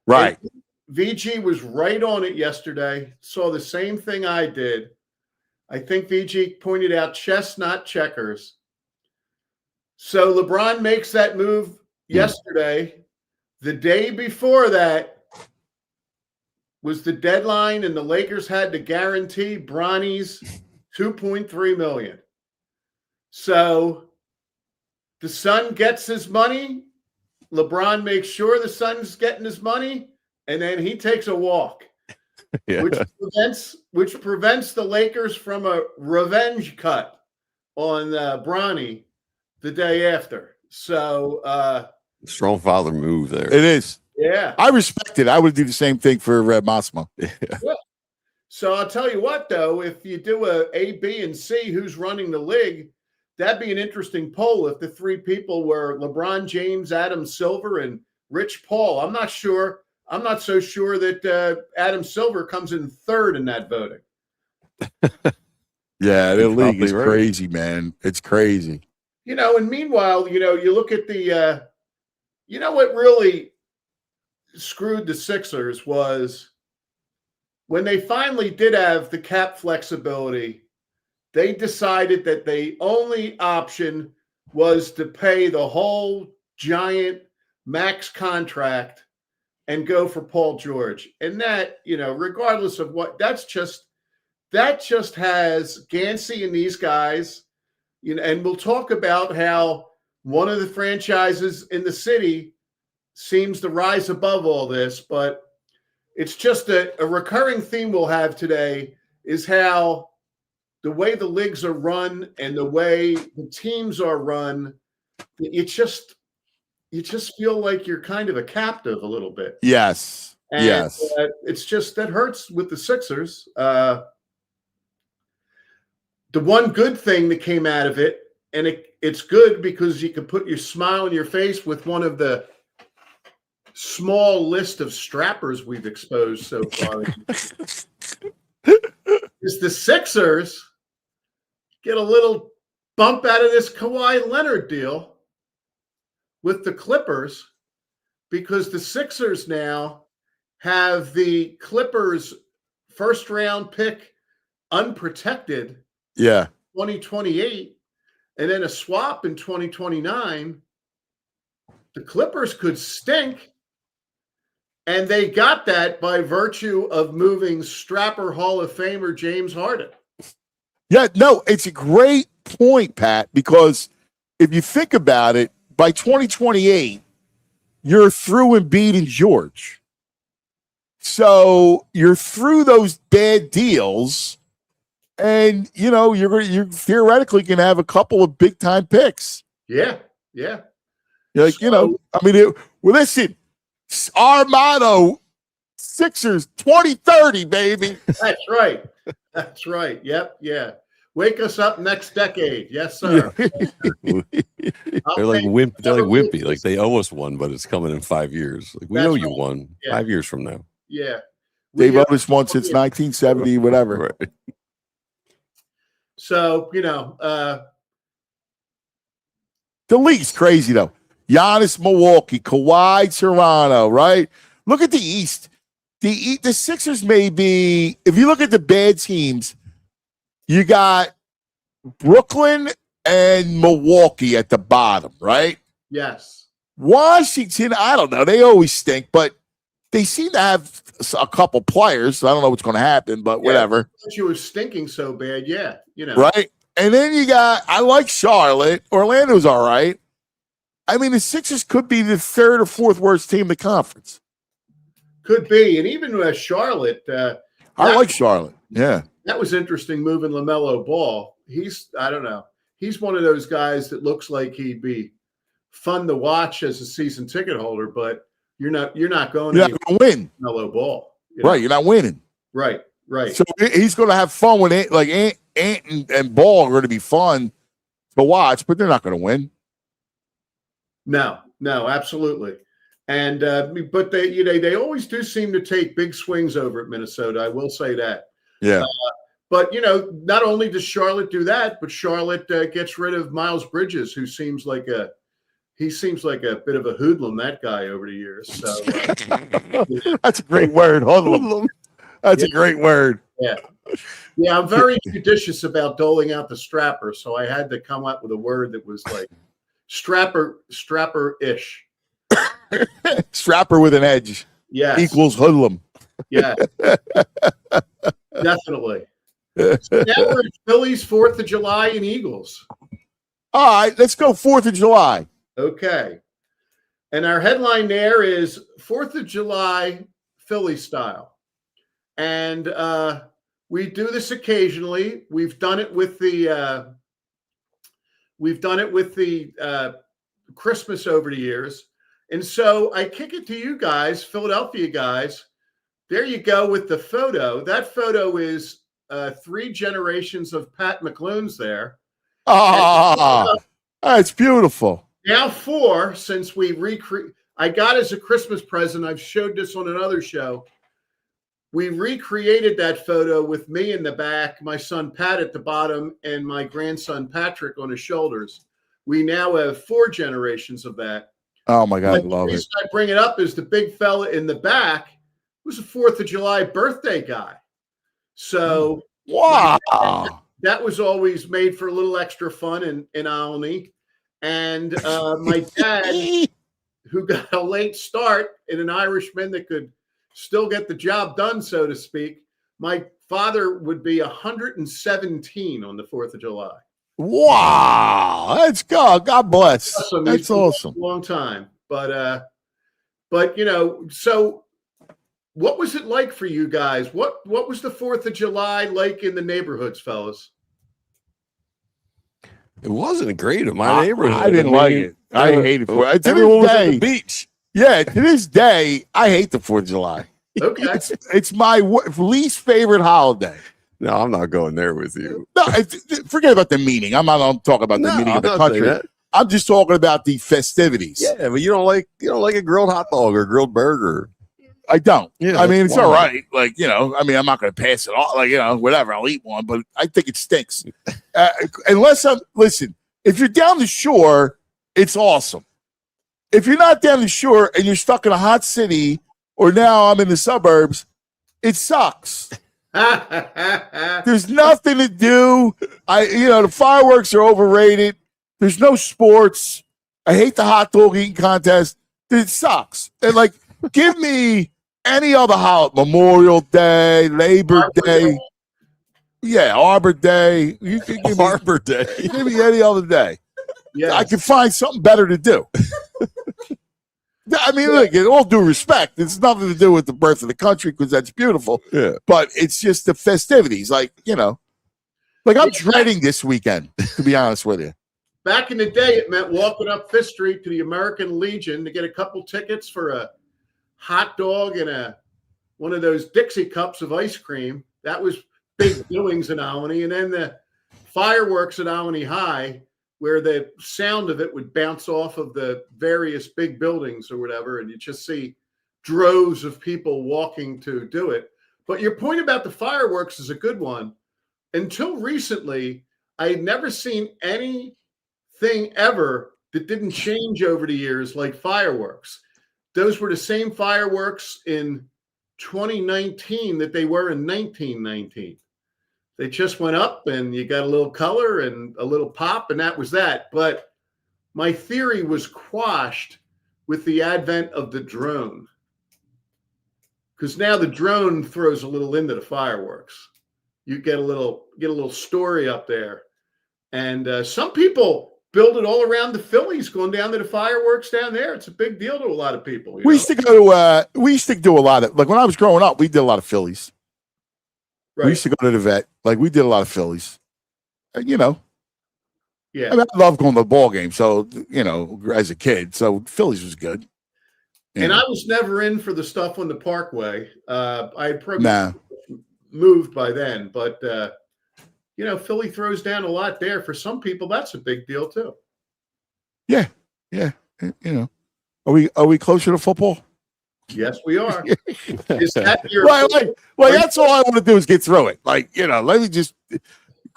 Right. And VG was right on it yesterday. Saw the same thing I did. I think VG pointed out chess, not checkers. So LeBron makes that move yesterday. The day before that was the deadline, and the Lakers had to guarantee Bronny's $2.3 million. So the Sun gets his money. LeBron makes sure the Sun's getting his money, and then he takes a walk, which prevents the Lakers from a revenge cut on Bronny the day after. So Strong father move there. It is. yeah. I respect it. I would do the same thing for Massimo. Yeah. So I'll tell you what, though, if you do A, B, and C, who's running the league, that'd be an interesting poll if the three people were LeBron James, Adam Silver, and Rich Paul. I'm not so sure that Adam Silver comes in third in that voting. Yeah, the league is right. crazy, man. It's crazy. And meanwhile, you look at the what really screwed the Sixers was when they finally did have the cap flexibility, they decided that the only option was to pay the whole giant max contract and go for Paul George. And that, regardless of what, that just has Gansey and these guys, and we'll talk about how one of the franchises in the city seems to rise above all this, but it's just a recurring theme we'll have today is how the way the leagues are run and the way the teams are run, you just feel like you're kind of a captive a little bit. Yes. And, yes. It's just that hurts with the Sixers. The one good thing that came out of it, and it's good because you can put your smile on your face with one of the small list of strappers we've exposed so far, is the Sixers get a little bump out of this Kawhi Leonard deal with the Clippers because the Sixers now have the Clippers first round pick unprotected. Yeah. 2028 and then a swap in 2029. The Clippers could stink. And they got that by virtue of moving strapper Hall of Famer James Harden. Yeah, no, it's a great point, Pat, because if you think about it, by 2028, you're through Embiid and George. So you're through those bad deals, and you're theoretically going to have a couple of big time picks. Yeah. You're like, listen, our motto, Sixers 2030, baby. That's right. Yep. Yeah. Wake us up next decade. Yes, sir. They're like wimpy. Like they owe us one, but it's coming in 5 years. Like we owe you one 5 years from now. Yeah. They've owed us one since 1970, whatever. Right. So, The league's crazy, though. Giannis, Milwaukee, Kawhi, Toronto, right? Look at the East. The Sixers may be, if you look at the bad teams, you got Brooklyn and Milwaukee at the bottom, right? yes. Washington, I don't know. They always stink, but they seem to have a couple players. I don't know what's going to happen, but whatever. You were stinking so bad, Right? And then you got, I like Charlotte. Orlando's all right. I mean, the Sixers could be the third or fourth worst team in the conference. Could be. And even Charlotte. I like Charlotte. Yeah. That was interesting moving LaMelo Ball. I don't know. He's one of those guys that looks like he'd be fun to watch as a season ticket holder, but you're not going to win. LaMelo Ball. Right. You're not winning. Right. So he's going to have fun with it. Like Ant and Ball are going to be fun to watch, but they're not going to win. No, absolutely. And but they always do seem to take big swings over at Minnesota. I will say that. Yeah. But not only does Charlotte do that, but Charlotte gets rid of Miles Bridges, who seems like a bit of a hoodlum. That guy over the years. So that's a great word, hoodlum. That's a great word. Yeah. I'm very judicious about doling out the strapper, so I had to come up with a word that was like strapper-ish. Strapper with an edge. Yes. Equals hoodlum. Yeah. Definitely. So now we're at Phillies, 4th of July, and Eagles. All right, let's go 4th of July. Okay. And our headline there is 4th of July Philly style. And we do this occasionally. We've done it with the Christmas over the years. And so I kick it to you guys, Philadelphia guys. There you go with the photo. That photo is 3 generations of Pat McClune's there. That's beautiful. Now 4, since we I got as a Christmas present, I've showed this on another show. We recreated that photo with me in the back, my son Pat at the bottom, and my grandson Patrick on his shoulders. We now have 4 generations of that. Oh my God, but love the it. reason I bring it up is the big fella in the back was a 4th of July birthday guy. So wow, that was always made for a little extra fun in Alney. And my dad, who got a late start in an Irishman that could still get the job done, so to speak. My father would be 117 on the 4th of July. Wow, that's God. God bless. Awesome. That's awesome. A long time, but so what was it like for you guys? What was the 4th of July like in the neighborhoods, fellas? It wasn't great in my neighborhood. I didn't like it. I hate it. Everyone was at the beach. Yeah, to this day, I hate the 4th of July. Okay. It's my least favorite holiday. No, I'm not going there with you. No, forget about the meaning. I'm not talking about the meaning of the country. I'm just talking about the festivities. Yeah, but you don't like a grilled hot dog or a grilled burger. I don't. Yeah, I mean, it's all right. Like, I'm not going to pass it off. Like, whatever. I'll eat one, but I think it stinks. Listen, if you're down the shore, it's awesome. If you're not down the shore and you're stuck in a hot city, or now I'm in the suburbs, it sucks. There's nothing to do. The fireworks are overrated. There's no sports. I hate the hot dog eating contest. It sucks. And give me any other holiday, Memorial Day, Labor Day. Yeah, Arbor Day. You can give Arbor Day. Give me any other day. Yeah, I can find something better to do. I mean, look, in all due respect, it's nothing to do with the birth of the country because that's beautiful. Yeah. But it's just the festivities. I'm dreading this weekend, to be honest with you. Back in the day, it meant walking up Fifth Street to the American Legion to get a couple tickets for a hot dog and one of those Dixie cups of ice cream. That was big doings in Albany. And then the fireworks at Albany High. where the sound of it would bounce off of the various big buildings or whatever, and you just see droves of people walking to do it. But your point about the fireworks is a good one. Until recently, I had never seen anything ever that didn't change over the years like fireworks. Those were the same fireworks in 2019 that they were in 1919. They just went up and you got a little color and a little pop, and that was that. But my theory was quashed with the advent of the drone, because now the drone throws a little into the fireworks. You get a little story up there, and some people build it all around the Phillies, going down to the fireworks down there. It's a big deal to a lot of people. We used to go to we used to do a lot of, like when I was growing up, we did a lot of Phillies. Right. We used to go to the vet. Like we did a lot of Phillies. And, you know. Yeah. I mean, I love going to the ball game. So, you know, as a kid. So Phillies was good. And I was never in for the stuff on the Parkway. I had probably moved by then, but you know, Philly throws down a lot there. For some people, that's a big deal too. Yeah. Yeah. You know. Are we closer to football? Yes, we are. Is that your well, that's all I want to do is get through it. Like, you know, let me just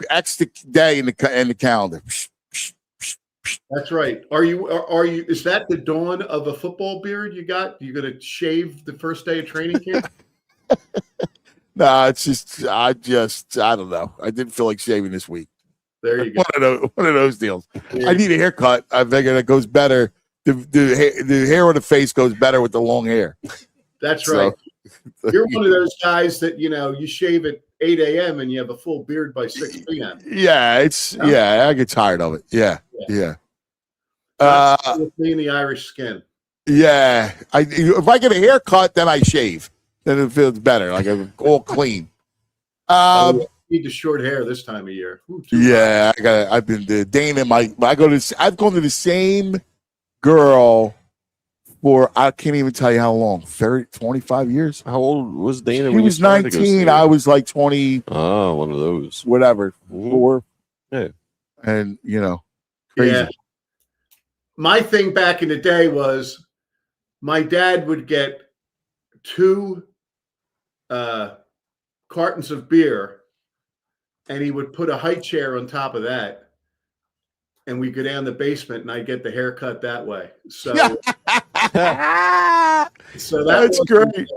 X the day in the calendar. That's right. Are you? Is that the dawn of a football beard you got? You going to shave the first day of training camp? No, it's just I don't know. I didn't feel like shaving this week. There you go. One of those deals. Yeah. I need a haircut. I figure that goes better. The hair on the face goes better with the long hair. That's right. So, you're one of those guys that, you know, you shave at 8 a.m. and you have a full beard by 6 p.m. Yeah, I get tired of it. Yeah. With me and the Irish skin. Yeah. If I get a haircut, then I shave. Then it feels better. Like I'm all clean. I need the short hair this time of year. Ooh, yeah, I've been dating I've gone to the same girl for I can't even tell you how long. 25 years. How old was Dana? He was 19. I was like 20. Oh, one of those. Whatever. 4. Yeah. And you know, crazy. Yeah. My thing back in the day was my dad would get 2 cartons of beer, and he would put a high chair on top of that, and we go down the basement, and I get the haircut that way. So, so that's great.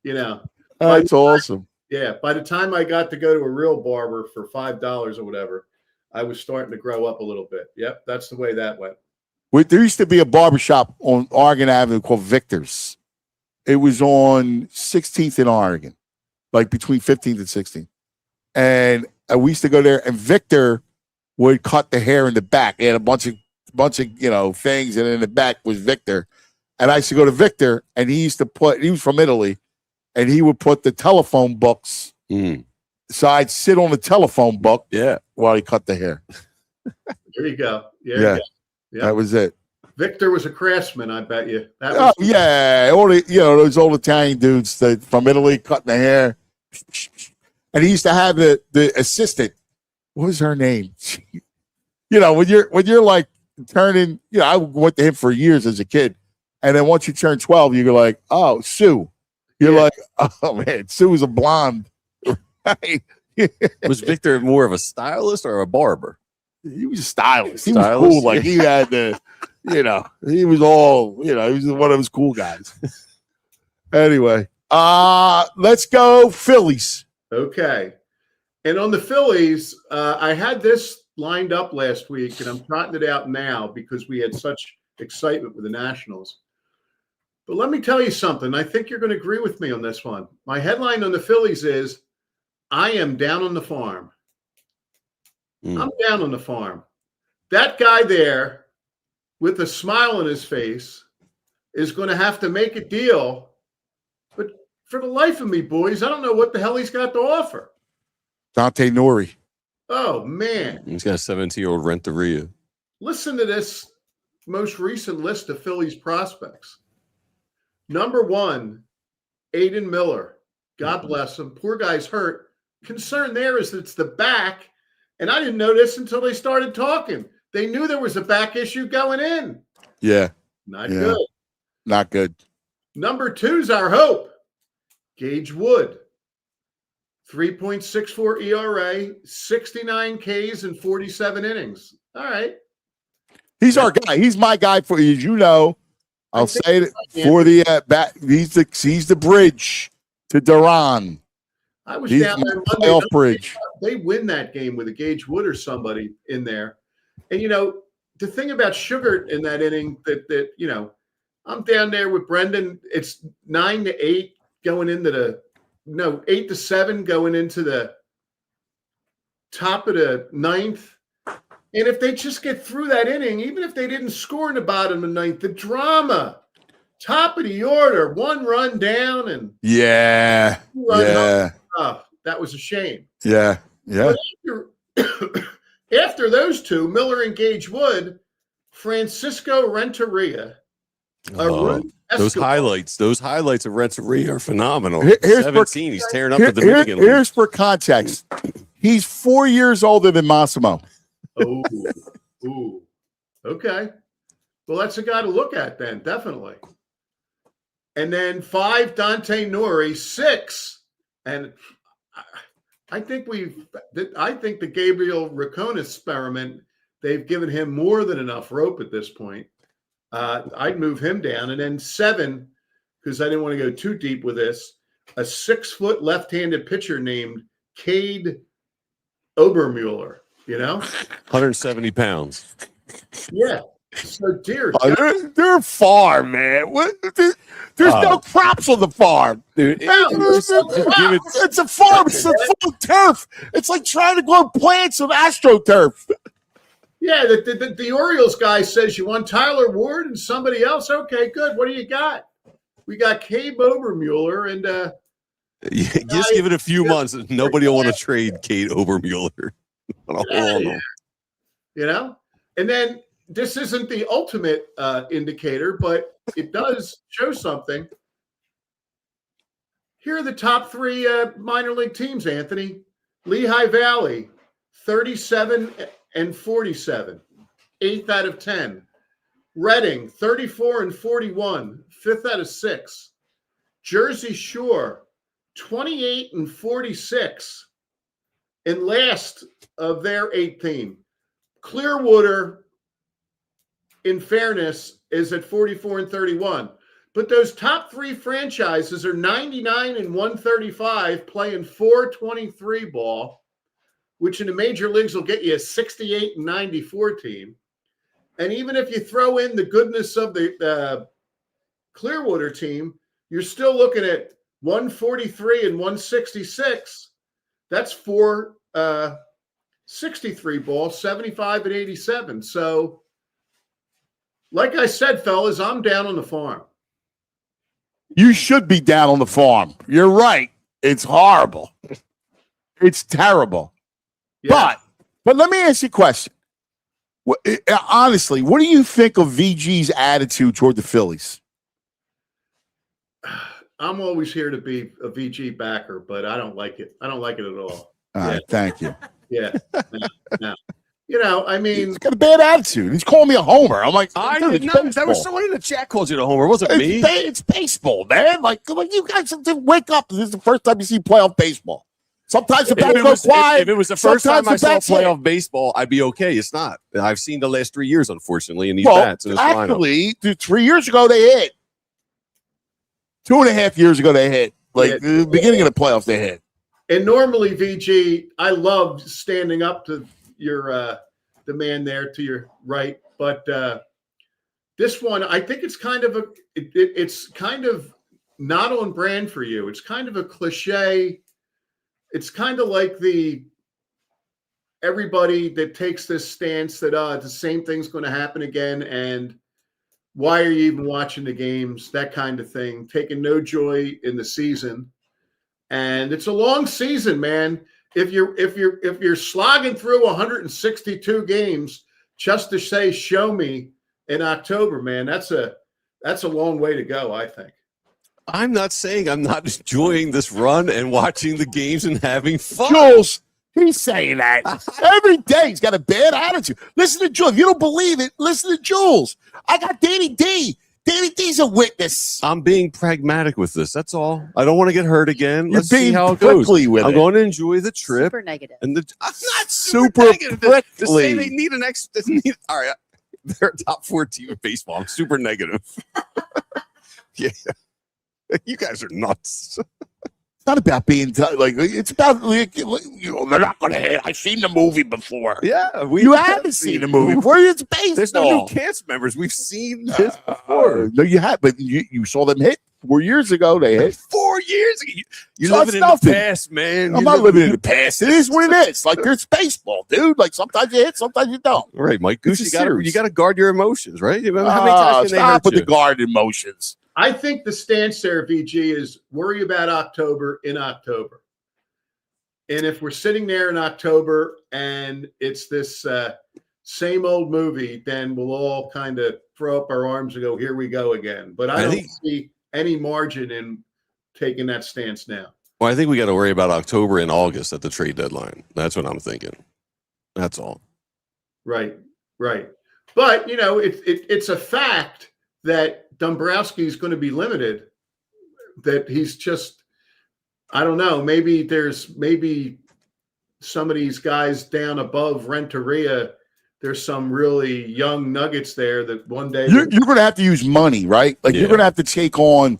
You know, that's awesome. Yeah. By the time I got to go to a real barber for $5 or whatever, I was starting to grow up a little bit. Yep. That's the way that went. There used to be a barbershop on Oregon Avenue called Victor's. It was on 16th in Oregon, like between 15th and 16th. And we used to go there, and Victor would cut the hair in the back. He had a bunch of you know things, and in the back was Victor. And I used to go to Victor, and he was from Italy, and he would put the telephone books. So I'd sit on the telephone book, while he cut the hair. There you go. Yeah. That was it. Victor was a craftsman, I bet you. All the those old Italian dudes from Italy cutting the hair. And he used to have the assistant. What was her name? You know, when you're like turning, you know, I went to him for years as a kid. And then once you turn 12, you're like, oh, Sue. You're like, oh man, Sue was a blonde. Right? Was Victor more of a stylist or a barber? He was a stylist. He was cool. Like he had the, you know, he was all, you know, he was one of those cool guys. Anyway, let's go Phillies. Okay. And on the Phillies, I had this lined up last week, and I'm trotting it out now because we had such excitement with the Nationals. But let me tell you something. I think you're going to agree with me on this one. My headline on the Phillies is, I am down on the farm. I'm down on the farm. That guy there with a smile on his face is going to have to make a deal. But for the life of me, boys, I don't know what the hell he's got to offer. Dante Nori. Oh, man. He's got a 17-year-old Renteria. Listen to this most recent list of Phillies prospects. Number 1, Aiden Miller. God bless him. Poor guy's hurt. Concern there is that it's the back. And I didn't know this until they started talking. They knew there was a back issue going in. Yeah. Not Yeah. good. Not good. Number 2's our hope. Gage Wood. 3.64 ERA, 69 Ks in 47 innings. All right. He's our guy. He's my guy for, as you know. I'll say it for the back. He's the bridge to Duran. I was He's down there the Monday. playoff bridge. They win that game with a Gage Wood or somebody in there. And, you know, the thing about Sugar in that inning that you know, I'm down there with Brendan. It's 9-8 going into the – no, 8-7 going into the top of the ninth. And if they just get through that inning, even if they didn't score in the bottom of the ninth, the drama, top of the order, 1 run down and Yeah. 2 run Yeah. up. That was a shame. Yeah. Yeah. But after those two, Miller and Gage Wood, Francisco Renteria, Arun Those Escobar. highlights of Renteria are phenomenal. Here's 17, he's tearing up the Dominican League. Here's for context. He's 4 years older than Massimo. Ooh. Okay. Well, that's a guy to look at then, definitely. And then 5, Dante Nori, 6, and I think the Gabriel Racone experiment, they've given him more than enough rope at this point. I'd move him down. And then 7, because I didn't want to go too deep with this, a 6-foot left-handed pitcher named Cade Obermuller, you know? 170 pounds. Yeah. So, dear They're farm, man. There's no crops on the farm. Dude, It's a farm. It's full of turf. It's like trying to grow plants of AstroTurf. Yeah, the Orioles guy says you want Tyler Ward and somebody else. Okay, good. What do you got? We got Cade Obermuller and just give it a few months. Nobody will want to trade Kate Obermuller. You know? And then this isn't the ultimate indicator, but it does show something. Here are the top 3 minor league teams, Anthony. Lehigh Valley, 37 and 47, 8th out of 10. Reading, 34 and 41, 5th out of 6. Jersey Shore, 28 and 46, and last of their 8 team. Clearwater, in fairness, is at 44 and 31. But those top 3 franchises are 99 and 135, playing 423 ball, which in the major leagues will get you a 68 and 94 team. And even if you throw in the goodness of the Clearwater team, you're still looking at 143 and 166. That's 463 ball, 75 and 87. So, like I said, fellas, I'm down on the farm. You should be down on the farm. You're right. It's horrible. It's terrible. Yeah. But let me ask you a question. Honestly, what do you think of VG's attitude toward the Phillies? I'm always here to be a VG backer, but I don't like it. I don't like it at all. All right, thank you. Yeah. No. You know, I mean, He's got a bad attitude. He's calling me a homer. I'm like, I dude, did it's not. That baseball. was someone in the chat called you the homer. It wasn't me. It's baseball, man. Like you guys have to wake up. This is the first time you see playoff baseball. Sometimes the bats go quiet. If it was the first time I Sometimes saw the bats hit. playoff baseball, I'd be okay. It's not. I've seen the last 3 years, unfortunately, in these Well, bats. In this lineup. actually, 3 years ago they hit. 2.5 years ago they hit. Like the beginning of the playoffs they hit. and normally VG, I love standing up to your the man there to your right, but this one, I think it's kind of it's kind of not on brand for you. It's kind of a cliche. It's kind of like everybody that takes this stance that the same thing's going to happen again, and why are you even watching the games? That kind of thing. Taking no joy in the season, and it's a long season, man. If you're slogging through 162 games just to say show me in October, man, that's a long way to go, I think. I'm not saying I'm not enjoying this run and watching the games and having fun. Jules, He's saying that every day. He's got a bad attitude. Listen to Jules. If you don't believe it, listen to Jules. I got Danny D. Danny D's a witness. I'm being pragmatic with this. That's all. I don't want to get hurt again. You're Let's see being how it goes. prickly with I'm it. going to enjoy the trip. Super negative. And I'm not Super negative. To say prickly. they need an all right, they're a top 4 team in baseball. I'm super negative. Yeah, you guys are nuts. It's not about being like. It's about they're not going to hit. I've seen the movie before. Yeah, You haven't seen the movie before. It's baseball. There's no new cast members. We've seen this before. No, you have, but you saw them hit 4 years ago. They hit 4 years ago. You're So living in it's the nothing. past, man. I'm not living in the past. It is what it is. Like there's baseball, dude. Like sometimes you hit, sometimes you don't. All right, Mike Goose, It's you a got series. to guard your emotions, right? How many times can they Stop hurt with you? the guard emotions. I think the stance there, VG, is worry about October in October. And if we're sitting there in October and it's this same old movie, then we'll all kind of throw up our arms and go, here we go again. But I don't see any margin in taking that stance now. Well, I think we got to worry about October and August at the trade deadline. That's what I'm thinking. That's all. Right. But, it's a fact that Dombrowski is going to be limited, that he's just, I don't know, maybe some of these guys down above Renteria, there's some really young nuggets there that one day You're going to have to use money, right? Like you're going to have to take on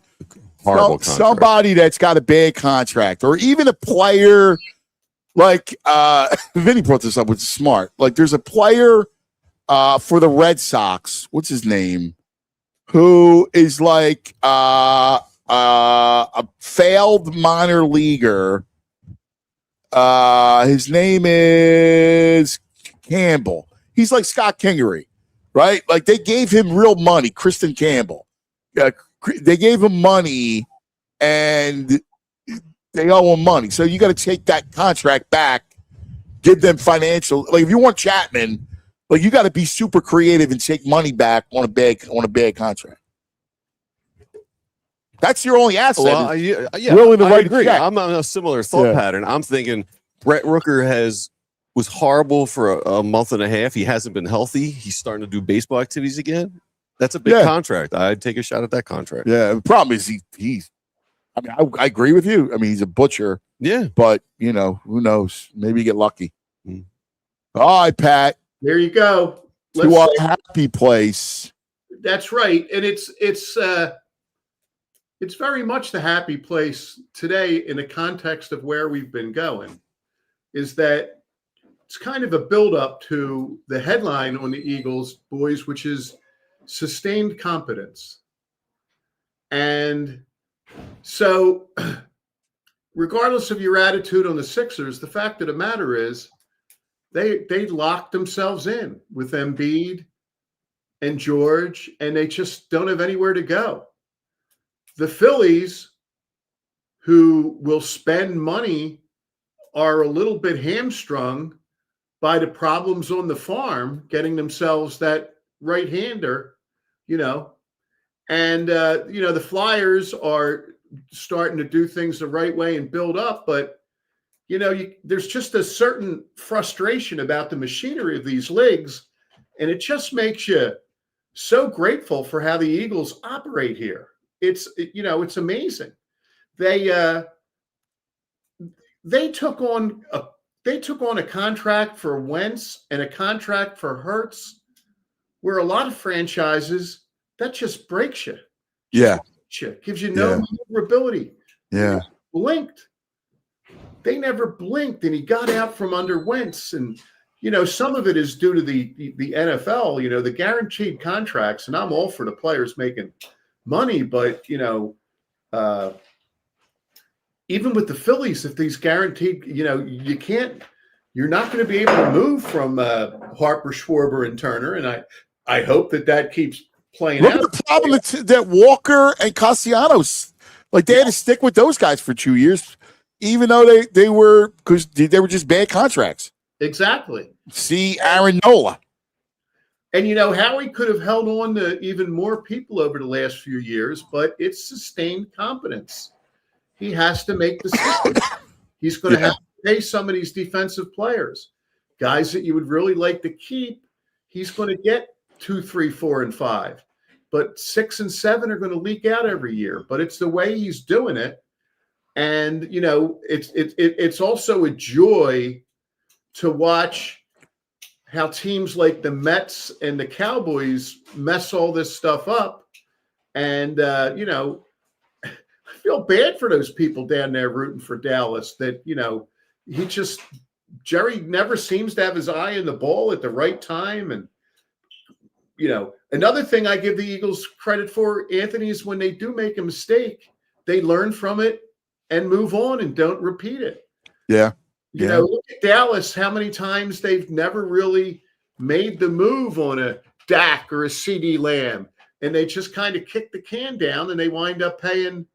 somebody that's got a bad contract, or even a player like Vinny brought this up, which is smart. Like there's a player for the Red Sox. What's his name? Who is like a failed minor leaguer. His name is Campbell. He's like Scott Kingery, right? Like they gave him real money, Kristen Campbell. They gave him money and they owe him money. So you got to take that contract back, give them financial. Like if you want Chapman, like you got to be super creative and take money back on a bad contract. That's your only asset. Well, willing to I write agree. check. I'm on a similar thought pattern. I'm thinking Brett Rooker was horrible for a month and a half. He hasn't been healthy. He's starting to do baseball activities again. That's a big contract. I'd take a shot at that contract. Yeah. The problem is he's. I mean, I agree with you. I mean, he's a butcher. Yeah. But who knows? Maybe you get lucky. All right, Pat. There you go. To our happy place. That's right. And it's very much the happy place today in the context of where we've been going, is that it's kind of a buildup to the headline on the Eagles, boys, which is sustained competence. And so regardless of your attitude on the Sixers, the fact of the matter is they locked themselves in with Embiid and George, and they just don't have anywhere to go. The Phillies, who will spend money, are a little bit hamstrung by the problems on the farm, getting themselves that right-hander, and, the Flyers are starting to do things the right way and build up. But, there's just a certain frustration about the machinery of these leagues, and it just makes you so grateful for how the Eagles operate here. It's amazing. They took on a contract for Wentz and a contract for Hurts, where a lot of franchises that just breaks you. Yeah. Gives you no maneuverability. Yeah. Blinked. They never blinked, and he got out from under Wentz. And some of it is due to the NFL, the guaranteed contracts, and I'm all for the players making money, but even with the Phillies, if these guaranteed, you're not going to be able to move from Harper, Schwarber, and Turner, and I hope that keeps playing out. Look at the problem that Walker and Castellanos, like they had to stick with those guys for 2 years, even though they were just bad contracts. Exactly. See Aaron Nola. And Howie could have held on to even more people over the last few years, but it's sustained competence. He has to make decisions. He's going to have to pay some of these defensive players, guys that you would really like to keep. He's going to get 2, 3, 4, and 5, but 6 and 7 are going to leak out every year. But it's the way he's doing it, and it's also a joy to watch how teams like the Mets and the Cowboys mess all this stuff up. And, I feel bad for those people down there rooting for Dallas that, Jerry never seems to have his eye on the ball at the right time. And, another thing I give the Eagles credit for, Anthony, is when they do make a mistake, they learn from it and move on and don't repeat it. Yeah. Look at Dallas, how many times they've never really made the move on a Dak or a CD Lamb, and they just kind of kick the can down, and they wind up paying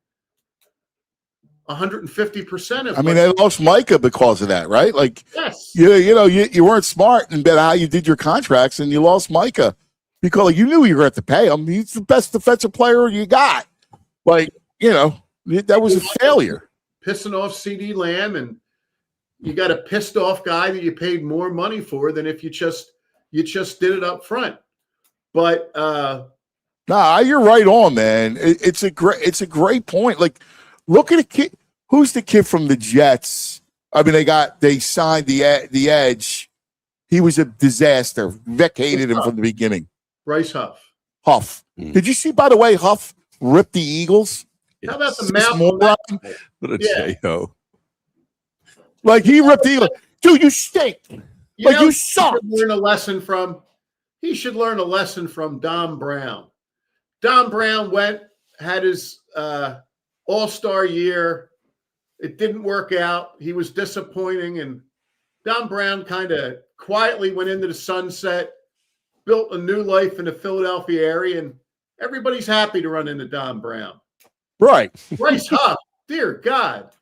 150% of. They lost Micah because of that, right? Like, yes, you weren't smart in about how you did your contracts, and you lost Micah because you knew you were going to have to pay him. He's the best defensive player you got. Like, that was a failure. Pissing off CD Lamb, and you got a pissed off guy that you paid more money for than if you just did it up front. But you're right on, man. It's a great point. Like, look at a kid. Who's the kid from the Jets? They signed the edge. He was a disaster. Vic hated him from the beginning. Bryce Huff. Did you see, by the way, Huff ripped the Eagles? How about the mouth? What a J-O. Like, he ripped the Eagles. Dude, you stink. You suck. He should learn a lesson from Don Brown. Don Brown had his all-star year. It didn't work out. He was disappointing, and Don Brown kind of quietly went into the sunset, built a new life in the Philadelphia area, and everybody's happy to run into Don Brown. Right. Bryce Huff, dear God.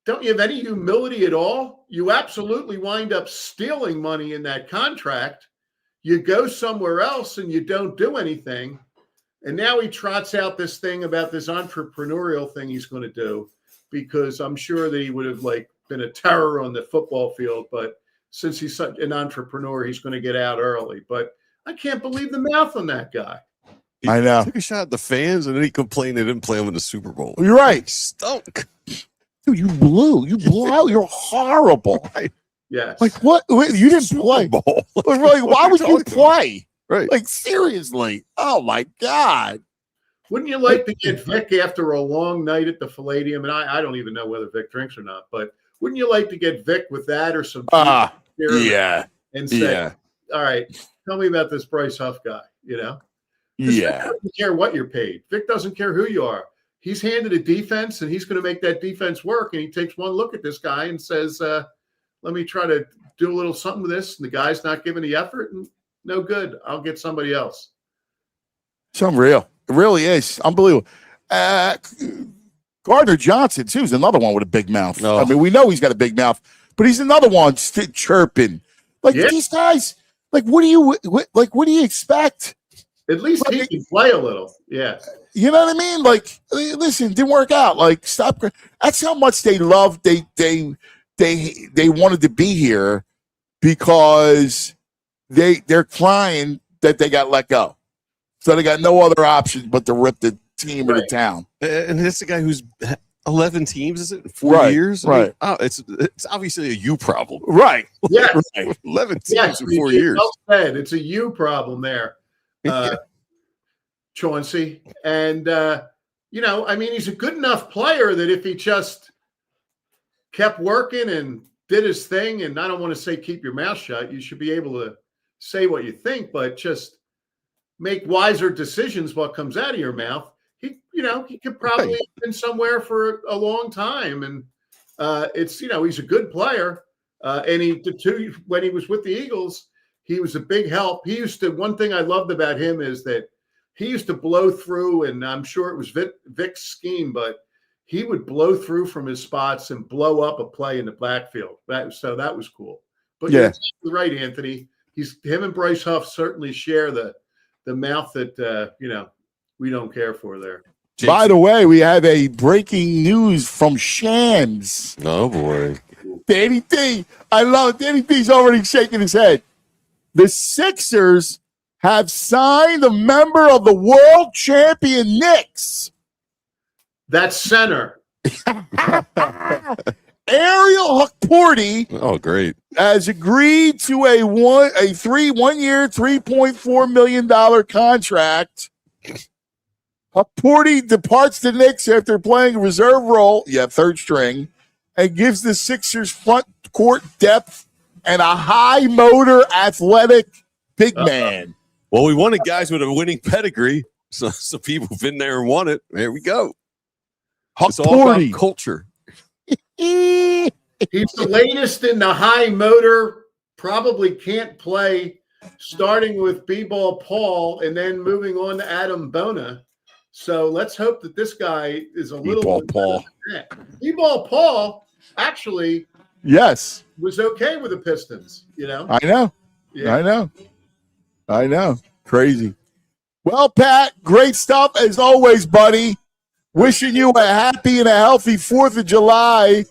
Don't you have any humility at all? You absolutely wind up stealing money in that contract. You go somewhere else and you don't do anything. And now he trots out this thing about this entrepreneurial thing he's going to do, because I'm sure that he would have been a terror on the football field. But since he's such an entrepreneur, he's going to get out early. But I can't believe the mouth on that guy. I know. Took a shot at the fans, and then he complained they didn't play him in the Super Bowl. You're right. He stunk. Dude, you blew out. You're horrible. Right. Yes. Like, what? You didn't play. Why would you play? Right. Like, seriously. Oh, my God. Wouldn't you like to get Vic after a long night at the Palladium? And I don't even know whether Vic drinks or not, but wouldn't you like to get Vic with that or some yeah. And say, all right, tell me about this Bryce Huff guy, Yeah. Vic doesn't care what you're paid. Vic doesn't care who you are. He's handed a defense, and he's going to make that defense work. And he takes one look at this guy and says, let me try to do a little something with this. And the guy's not giving the effort, and no good. I'll get somebody else. It's unreal. It really is. Unbelievable. Gardner Johnson, too, is another one with a big mouth. Oh. We know he's got a big mouth, but he's another one chirping. These guys, what do you expect? At least he can play a little. Yeah. You know what I mean? Listen, didn't work out. Stop. That's how much they loved. They wanted to be here because they're crying that they got let go. So they got no other option but to rip the team of the town. And this is a guy who's 11 teams, is it? In 4 years? Right. It's obviously a you problem. Right. Yeah. Right. 11 teams in 4 years. Well said. It's a you problem there. Chauncey. And, he's a good enough player that if he just kept working and did his thing, and I don't want to say keep your mouth shut, you should be able to say what you think, but just make wiser decisions what comes out of your mouth. He could probably have been somewhere for a long time. And he's a good player. And when he was with the Eagles, he was a big help. One thing I loved about him is that he used to blow through, and I'm sure it was Vic's scheme, but he would blow through from his spots and blow up a play in the backfield. That was cool. But yeah, you're right, Anthony. Him and Bryce Huff certainly share the mouth that we don't care for there. By the way, we have a breaking news from Shams. Oh boy. Danny D. I love it. Danny D's already shaking his head. The Sixers have signed a member of the world champion Knicks. That's center. Ariel Hukporti Oh, great. has agreed to a 1 year, $3.4 million contract. Hukporti departs the Knicks after playing a reserve role, third string, and gives the Sixers front court depth and a high motor athletic big man. Well, we wanted guys with a winning pedigree. So people have been there and won it. There we go. It's all about culture. He's the latest in the high motor, probably can't play, starting with B-Ball Paul and then moving on to Adam Bona. So let's hope that this guy is a little B-Ball Paul. B-Ball Paul actually Yes. was okay with the Pistons, I know. Yeah. I know. Crazy. Well, Pat, great stuff as always, buddy. Wishing you a happy and a healthy 4th of July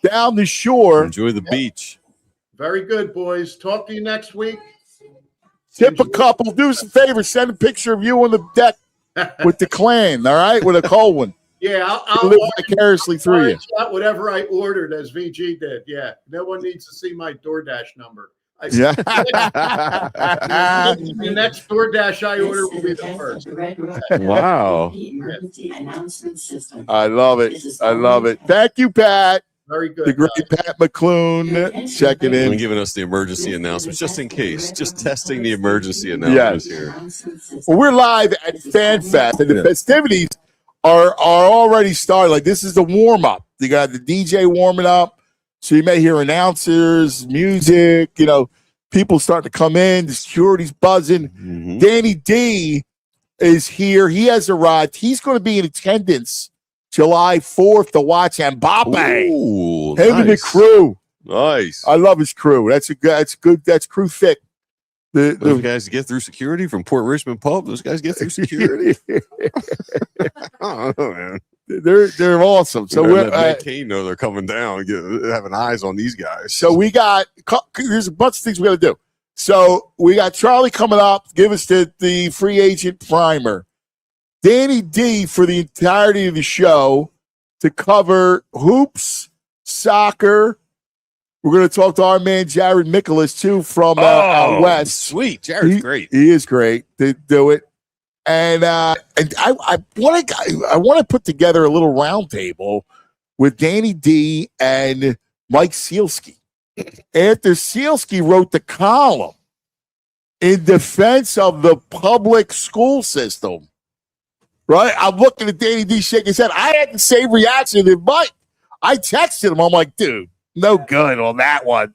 down the shore. Enjoy the beach. Very good, boys. Talk to you next week. Tip a couple. Do us a favor. Send a picture of you on the deck with the clan, all right? With a cold one. Yeah, I'll live vicariously through you. Out whatever I ordered as VG did. Yeah, no one needs to see my DoorDash number. Yeah. The next DoorDash I order will be the first. Wow. I love it. Thank you, Pat. Very good. The great Pat McClune checking And in. giving us the emergency announcements just in case. Just testing the emergency announcements here. Well, we're live at FanFest, and the festivities are already started. Like, this is the warm-up. You got the DJ warming up. So you may hear announcers, music, people starting to come in. The security's buzzing. Mm-hmm. Danny D is here. He has arrived. He's going to be in attendance July 4th to watch Mbappe. Ooh, Him and the crew. Nice. I love his crew. That's good. That's crew thick. Those guys get through security from Port Richmond Pub. Those guys get through security. Oh, man. They're awesome. So we're Kane know they're coming down, having eyes on these guys. So there's a bunch of things we got to do. So we got Charlie coming up. Give us the free agent primer. Danny D for the entirety of the show to cover hoops, soccer. We're going to talk to our man Jared Mikolas too from out west. Sweet, Jared's great. He is great to do it. And I want to put together a little roundtable with Danny D and Mike Sealski. After Sealski wrote the column in defense of the public school system, right? I'm looking at Danny D shaking his head. I had the same reaction as Mike. I texted him. I'm like, dude, no good on that one.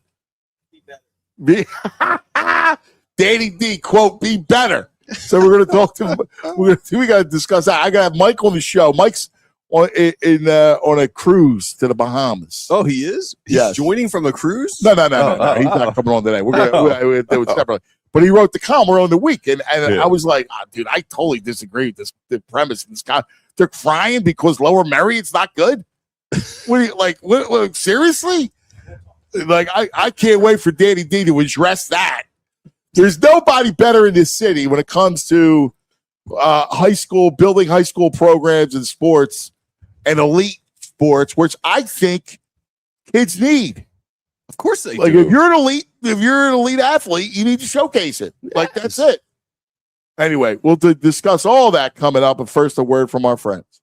Danny D, quote, be better. So we're going to talk to him. We got to discuss that. I got to have Mike on the show. Mike's on a cruise to the Bahamas. Oh, he is? He's joining from a cruise? No. He's not coming on today. We're going to do it separately. But he wrote the column on the week, and I was like, dude, I totally disagree with the premise of this guy. They're crying because Lower Merritt's not good. What are you what, seriously? Like, I can't wait for Danny D to address that. There's nobody better in this city when it comes to building high school programs and sports and elite sports, which I think kids need. Of course they do. If you're an elite athlete, you need to showcase it. Yes. Like, that's it. Anyway, we'll discuss all that coming up. But first, a word from our friends.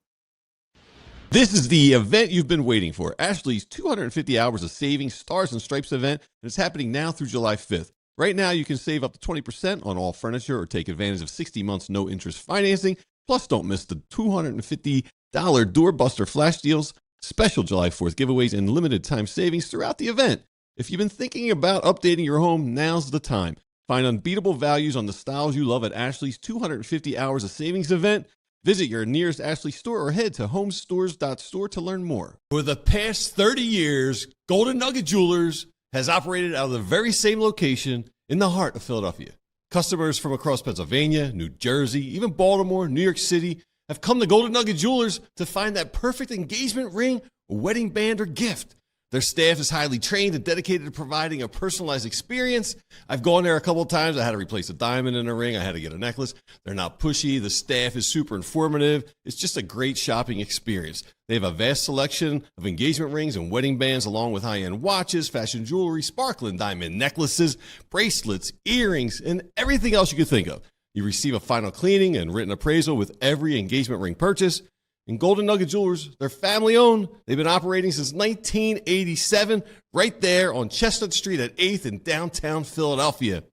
This is the event you've been waiting for. Ashley's 250 Hours of Savings Stars and Stripes event, and it's happening now through July 5th. Right now, you can save up to 20% on all furniture or take advantage of 60 months no-interest financing. Plus, don't miss the $250 doorbuster flash deals, special July 4th giveaways, and limited time savings throughout the event. If you've been thinking about updating your home, now's the time. Find unbeatable values on the styles you love at Ashley's 250 Hours of Savings event. Visit your nearest Ashley store or head to homestores.store to learn more. For the past 30 years, Golden Nugget Jewelers has operated out of the very same location in the heart of Philadelphia. Customers from across Pennsylvania, New Jersey, even Baltimore, New York City have come to Golden Nugget Jewelers to find that perfect engagement ring, or wedding band, or gift. Their staff is highly trained and dedicated to providing a personalized experience. I've gone there a couple of times. I had to replace a diamond in a ring. I had to get a necklace. They're not pushy. The staff is super informative. It's just a great shopping experience. They have a vast selection of engagement rings and wedding bands, along with high-end watches, fashion jewelry, sparkling diamond necklaces, bracelets, earrings, and everything else you could think of. You receive a final cleaning and written appraisal with every engagement ring purchase. And Golden Nugget Jewelers, they're family owned. They've been operating since 1987, right there on Chestnut Street at 8th in downtown Philadelphia.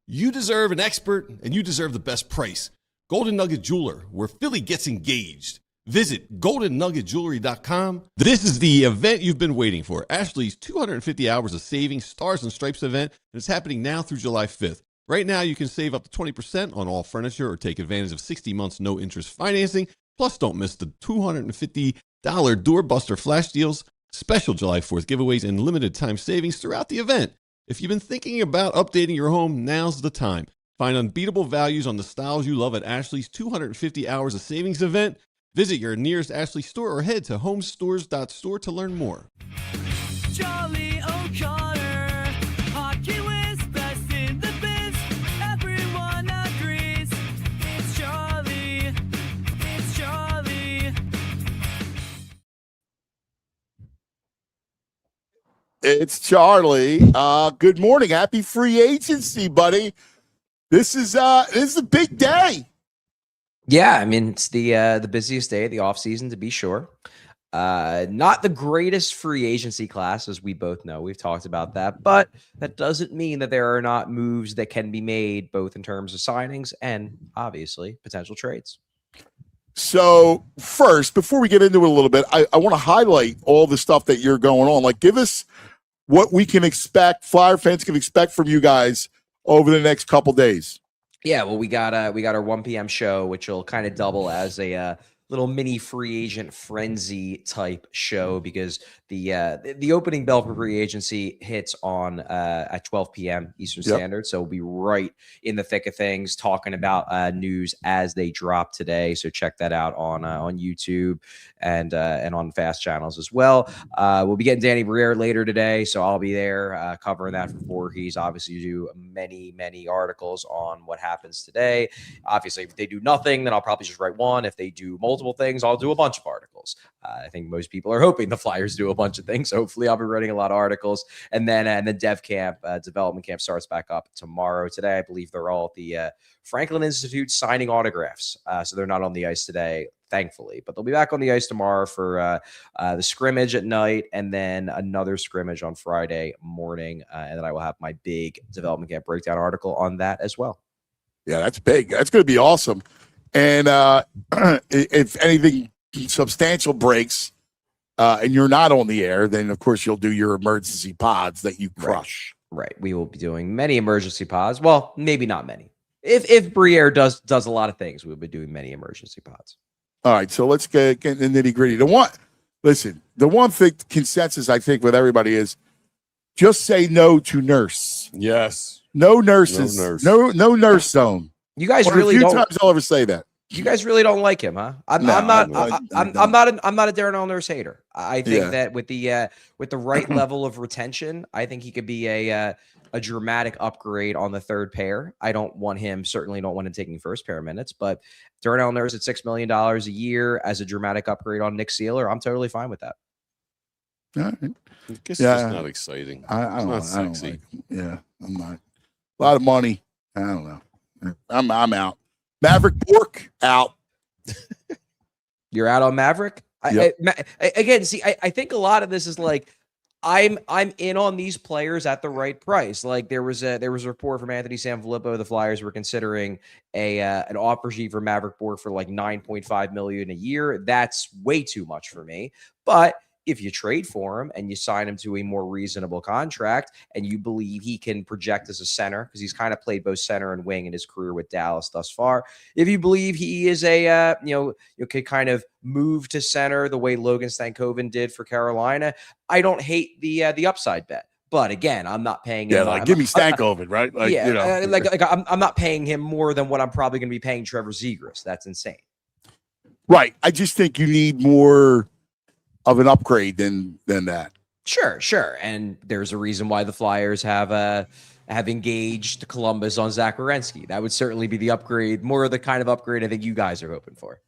You deserve an expert, and you deserve the best price. Golden Nugget Jeweler, where Philly gets engaged. Visit goldennuggetjewelry.com. This is the event you've been waiting for, Ashley's 250 Hours of Savings Stars and Stripes event, and it's happening now through July 5th. Right now, you can save up to 20% on all furniture or take advantage of 60 months no-interest financing. Plus, don't miss the $250 doorbuster flash deals, special July 4th giveaways, and limited time savings throughout the event. If you've been thinking about updating your home, now's the time. Find unbeatable values on the styles you love at Ashley's 250 Hours of Savings event. Visit your nearest Ashley store or head to homestores.store to learn more. Charlie O'Connor, hockey was best in the biz. Everyone agrees. It's Charlie. It's Charlie. It's Charlie. Good morning. Happy free agency, buddy. This is a big day. Yeah, I mean, it's the busiest day of the offseason, to be sure. Not the greatest free agency class, as we both know. We've talked about that, but that doesn't mean that there are not moves that can be made, both in terms of signings and obviously potential trades. So first, before we get into it a little bit, I want to highlight all the stuff that you're going on. Like, give us what we can expect, Flyer fans can expect from you guys over the next couple days. Yeah, well, we got our 1 p.m. show, which will kind of double as a little mini free agent frenzy type show, because the opening bell for free agency hits on at 12 p.m. Eastern Standard. So we'll be right in the thick of things, talking about news as they drop today. So check that out on YouTube and on fast channels as well. We'll be getting Danny Briere later today, so I'll be there covering that for Voorhees. Obviously, do many articles on what happens today. Obviously, if they do nothing, then I'll probably just write one. If they do multiple things, I'll do a bunch of articles. I think most people are hoping the Flyers do a bunch of things. So hopefully I'll be writing a lot of articles. And then the dev camp, development camp starts back up tomorrow. Today, I believe they're all at the Franklin Institute signing autographs. So they're not on the ice today, thankfully. But they'll be back on the ice tomorrow for the scrimmage at night, and then another scrimmage on Friday morning. And then I will have my big development camp breakdown article on that as well. Yeah, that's big. That's going to be awesome. And if anything substantial breaks and you're not on the air, then, of course, you'll do your emergency pods that you crush. Right. We will be doing many emergency pods. Well, maybe not many. If Briere does a lot of things, we'll be doing many emergency pods. All right, so let's get in the nitty-gritty. The one thing consensus, I think, with everybody is just say no to nurse. Yes. No nurses. No nurse zone. You guys One really of the don't. few times I'll ever say that. You guys really don't like him, huh? I'm not a Darnell Nurse hater. I think that with the right level of retention, I think he could be a dramatic upgrade on the third pair. Certainly don't want him taking first pair minutes, but Darnell Nurse at $6 million a year as a dramatic upgrade on Nick Seeler, I'm totally fine with that. All right. I guess it's just not exciting. I'm not sexy. I'm not. A lot of money. I don't know. I'm out. Maverick Bork out. You're out on Maverick? Yep. I think a lot of this is like, I'm in on these players at the right price. Like there was a report from Anthony Sanfilippo. The Flyers were considering an offer sheet for Maverick Bork for like $9.5 million a year. That's way too much for me. But if you trade for him and you sign him to a more reasonable contract and you believe he can project as a center, because he's kind of played both center and wing in his career with Dallas thus far. If you believe he is you could kind of move to center the way Logan Stankoven did for Carolina, I don't hate the upside bet. But again, I'm not paying him. Yeah, like give me Stankoven, right? Like, I'm not paying him more than what I'm probably going to be paying Trevor Zegras. That's insane. Right. I just think you need more of an upgrade than that. Sure. And there's a reason why the Flyers have engaged Columbus on Zach Werenski. That would certainly be the upgrade, more of the kind of upgrade I think you guys are hoping for.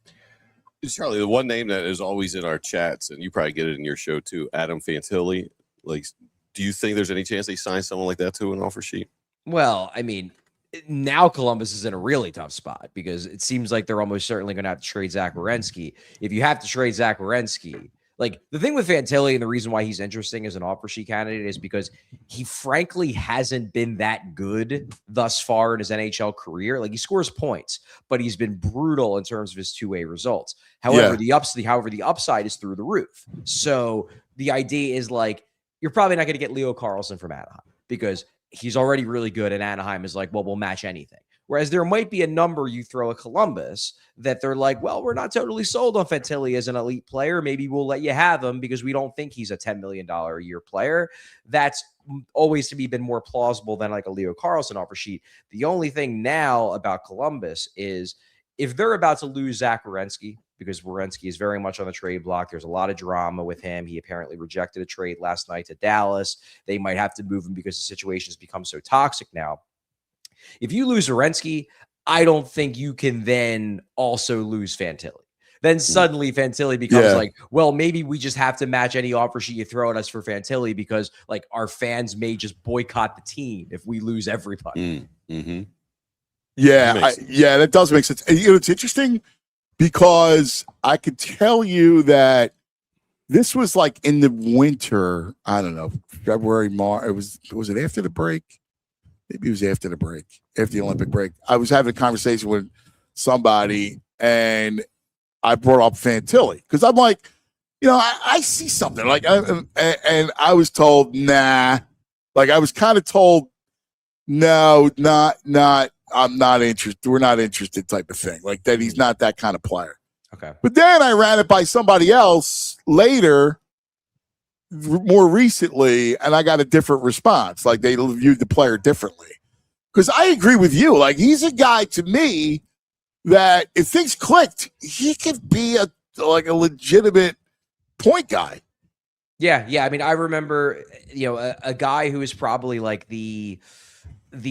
Charlie, the one name that is always in our chats, and you probably get it in your show too, Adam Fantilli. Like, do you think there's any chance they sign someone like that to an offer sheet? Well, I mean, now Columbus is in a really tough spot because it seems like they're almost certainly going to have to trade Zach Werenski. If you have to trade Zach Werenski, like the thing with Fantilli and the reason why he's interesting as an offer sheet candidate is because he frankly hasn't been that good thus far in his NHL career. Like he scores points, but he's been brutal in terms of his two-way results. However, the upside is through the roof. So the idea is like, you're probably not going to get Leo Carlson from Anaheim because he's already really good, and Anaheim is like, well, we'll match anything. Whereas there might be a number you throw at Columbus that they're like, well, we're not totally sold on Fantilli as an elite player. Maybe we'll let you have him because we don't think he's a $10 million a year player. That's always to me been more plausible than like a Leo Carlson offer sheet. The only thing now about Columbus is if they're about to lose Zach Werenski, because Werenski is very much on the trade block. There's a lot of drama with him. He apparently rejected a trade last night to Dallas. They might have to move him because the situation has become so toxic now. If you lose Werenski, I don't think you can then also lose Fantilli. Then suddenly Fantilli becomes like, well, maybe we just have to match any offer sheet you throw at us for Fantilli because like our fans may just boycott the team if we lose everybody. Yeah, that does make sense. And, it's interesting because I could tell you that this was like in the winter. I don't know, February, March. Was it after the break? Maybe it was after the break, after the Olympic break. I was having a conversation with somebody, and I brought up Fantilli because I'm like, I see something like, and I was told, nah. Like I was kind of told, no, not. I'm not interested. We're not interested, type of thing. Like that, he's not that kind of player. Okay. But then I ran it by somebody else later, more recently, and I got a different response. Like they viewed the player differently. Because I agree with you. Like he's a guy to me that if things clicked, he could be a legitimate point guy. Yeah. I mean, I remember, a guy who is probably like the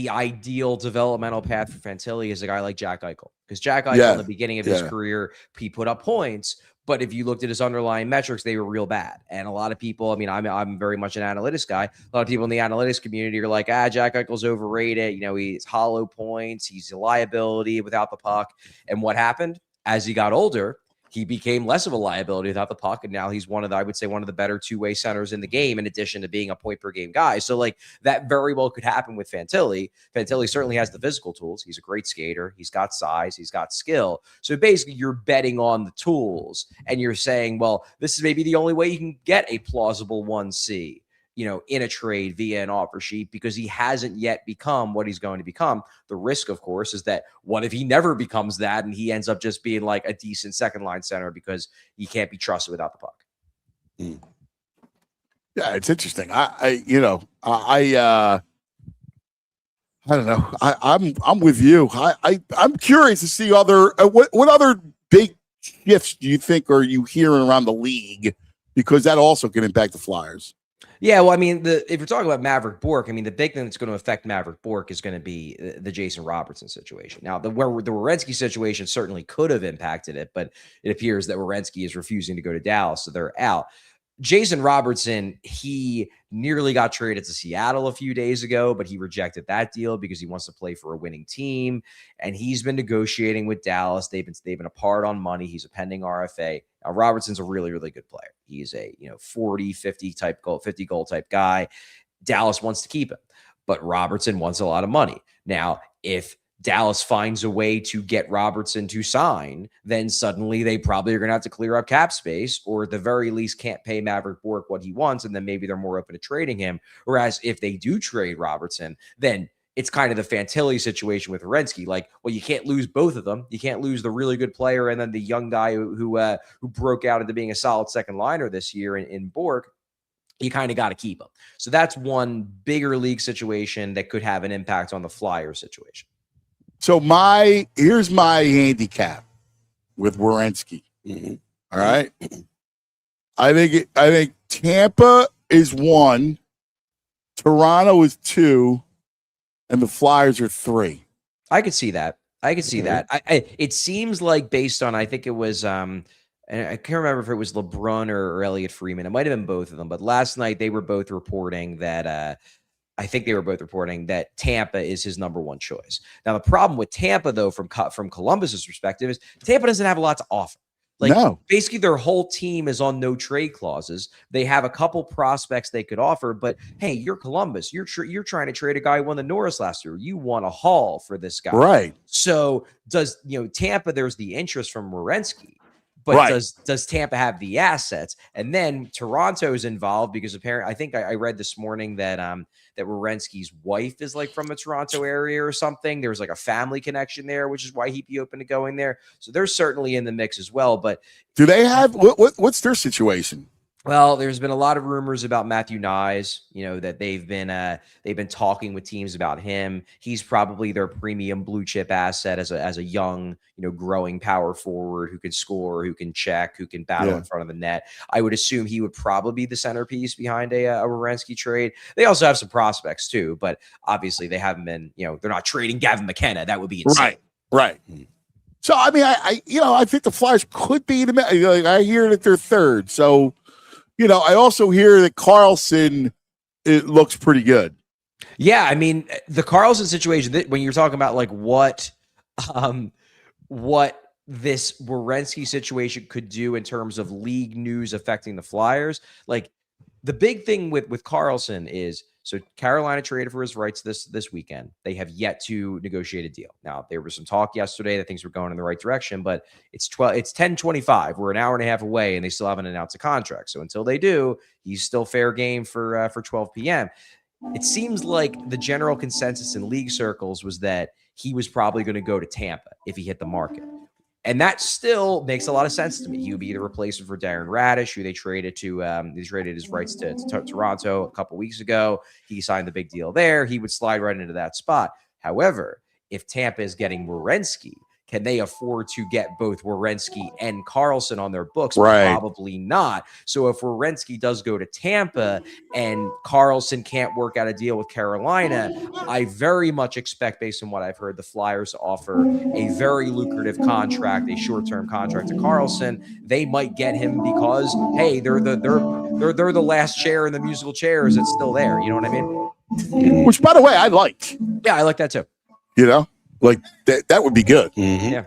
ideal developmental path for Fantilli is a guy like Jack Eichel. Because Jack Eichel in the beginning of his career, he put up points, but if you looked at his underlying metrics, they were real bad. And a lot of people, I mean, I'm very much an analytics guy. A lot of people in the analytics community are like, Jack Eichel's overrated. He's hollow points. He's a liability without the puck. And what happened? As he got older, he became less of a liability without the puck. And now he's one of the better two-way centers in the game, in addition to being a point per game guy. So like that very well could happen with Fantilli. Fantilli certainly has the physical tools. He's a great skater. He's got size. He's got skill. So basically you're betting on the tools and you're saying, well, this is maybe the only way you can get a plausible 1C, in a trade via an offer sheet, because he hasn't yet become what he's going to become. The risk, of course, is that what if he never becomes that and he ends up just being like a decent second line center because he can't be trusted without the puck. Yeah, it's interesting. I don't know. I'm with you. I'm curious to see other what other big shifts do you think are you hearing around the league, because that also can impact the Flyers. Yeah, well, I mean, if you're talking about Maverick Bourque, I mean, the big thing that's going to affect Maverick Bourque is going to be the Jason Robertson situation. Now, the Werenski situation certainly could have impacted it, but it appears that Werenski is refusing to go to Dallas, so they're out. Jason Robertson, he nearly got traded to Seattle a few days ago, but he rejected that deal because he wants to play for a winning team. And he's been negotiating with Dallas. They've been apart on money. He's a pending RFA. Now, Robertson's a really, really good player. He's a 40, 50 goal type guy. Dallas wants to keep him, but Robertson wants a lot of money. Now, if Dallas finds a way to get Robertson to sign, then suddenly they probably are going to have to clear up cap space, or at the very least can't pay Maverick Bourque what he wants, and then maybe they're more open to trading him. Whereas if they do trade Robertson, then it's kind of the Fantilli situation with Werenski. Like, well, you can't lose both of them. You can't lose the really good player and then the young guy who broke out into being a solid second liner this year in Bourque. You kind of got to keep him. So that's one bigger league situation that could have an impact on the Flyers situation. So here's my handicap with Werenski. All right. I think Tampa is 1, Toronto is 2, and the Flyers are 3. I could see that. It seems like based on, I think it was, and I can't remember if it was LeBrun or Elliot Freeman. It might have been both of them, but last night they were both reporting that, I think they were both reporting that Tampa is his number one choice. Now, the problem with Tampa, though, from Columbus's perspective, is Tampa doesn't have a lot to offer. Basically, their whole team is on no trade clauses. They have a couple prospects they could offer, but hey, you're Columbus. You're trying to trade a guy who won the Norris last year. You want a haul for this guy, right? So does Tampa? There's the interest from Werenski. But does Tampa have the assets? And then Toronto is involved because apparently, I think I read this morning that that Werenski's wife is like from a Toronto area or something. There's like a family connection there, which is why he'd be open to going there. So they're certainly in the mix as well. But do they have what's their situation? Well, there's been a lot of rumors about Matthew Nyes, that they've been talking with teams about him. He's probably their premium blue chip asset as a young, growing power forward who can score, who can check, who can battle in front of the net. I would assume he would probably be the centerpiece behind a Werenski trade. They also have some prospects too, but obviously they haven't been, they're not trading Gavin McKenna. That would be insane. Right. So, I mean, I think the Flyers could be I hear that they're third. So, I also hear that Carlson, it looks pretty good. Yeah, I mean, the Carlson situation, when you're talking about like what this Werenski situation could do in terms of league news affecting the Flyers, like the big thing with Carlson is, so Carolina traded for his rights this weekend. They have yet to negotiate a deal. Now, there was some talk yesterday that things were going in the right direction, but it's 10:25. We're an hour and a half away, and they still haven't announced a contract. So until they do, he's still fair game for 12 p.m. It seems like the general consensus in league circles was that he was probably going to go to Tampa if he hit the market. And that still makes a lot of sense to me. He would be the replacement for Darren Radish, who they traded to. They traded his rights to Toronto a couple weeks ago. He signed the big deal there. He would slide right into that spot. However, if Tampa is getting Werenski, can they afford to get both Werenski and Carlson on their books? Right. Probably not. So if Werenski does go to Tampa and Carlson can't work out a deal with Carolina, I very much expect, based on what I've heard, the Flyers to offer a very lucrative contract, a short-term contract to Carlson. They might get him because, hey, they're the last chair in the musical chairs that's still there. You know what I mean? Which, by the way, I like. Yeah, I like that too. Like that would be good. Mm-hmm.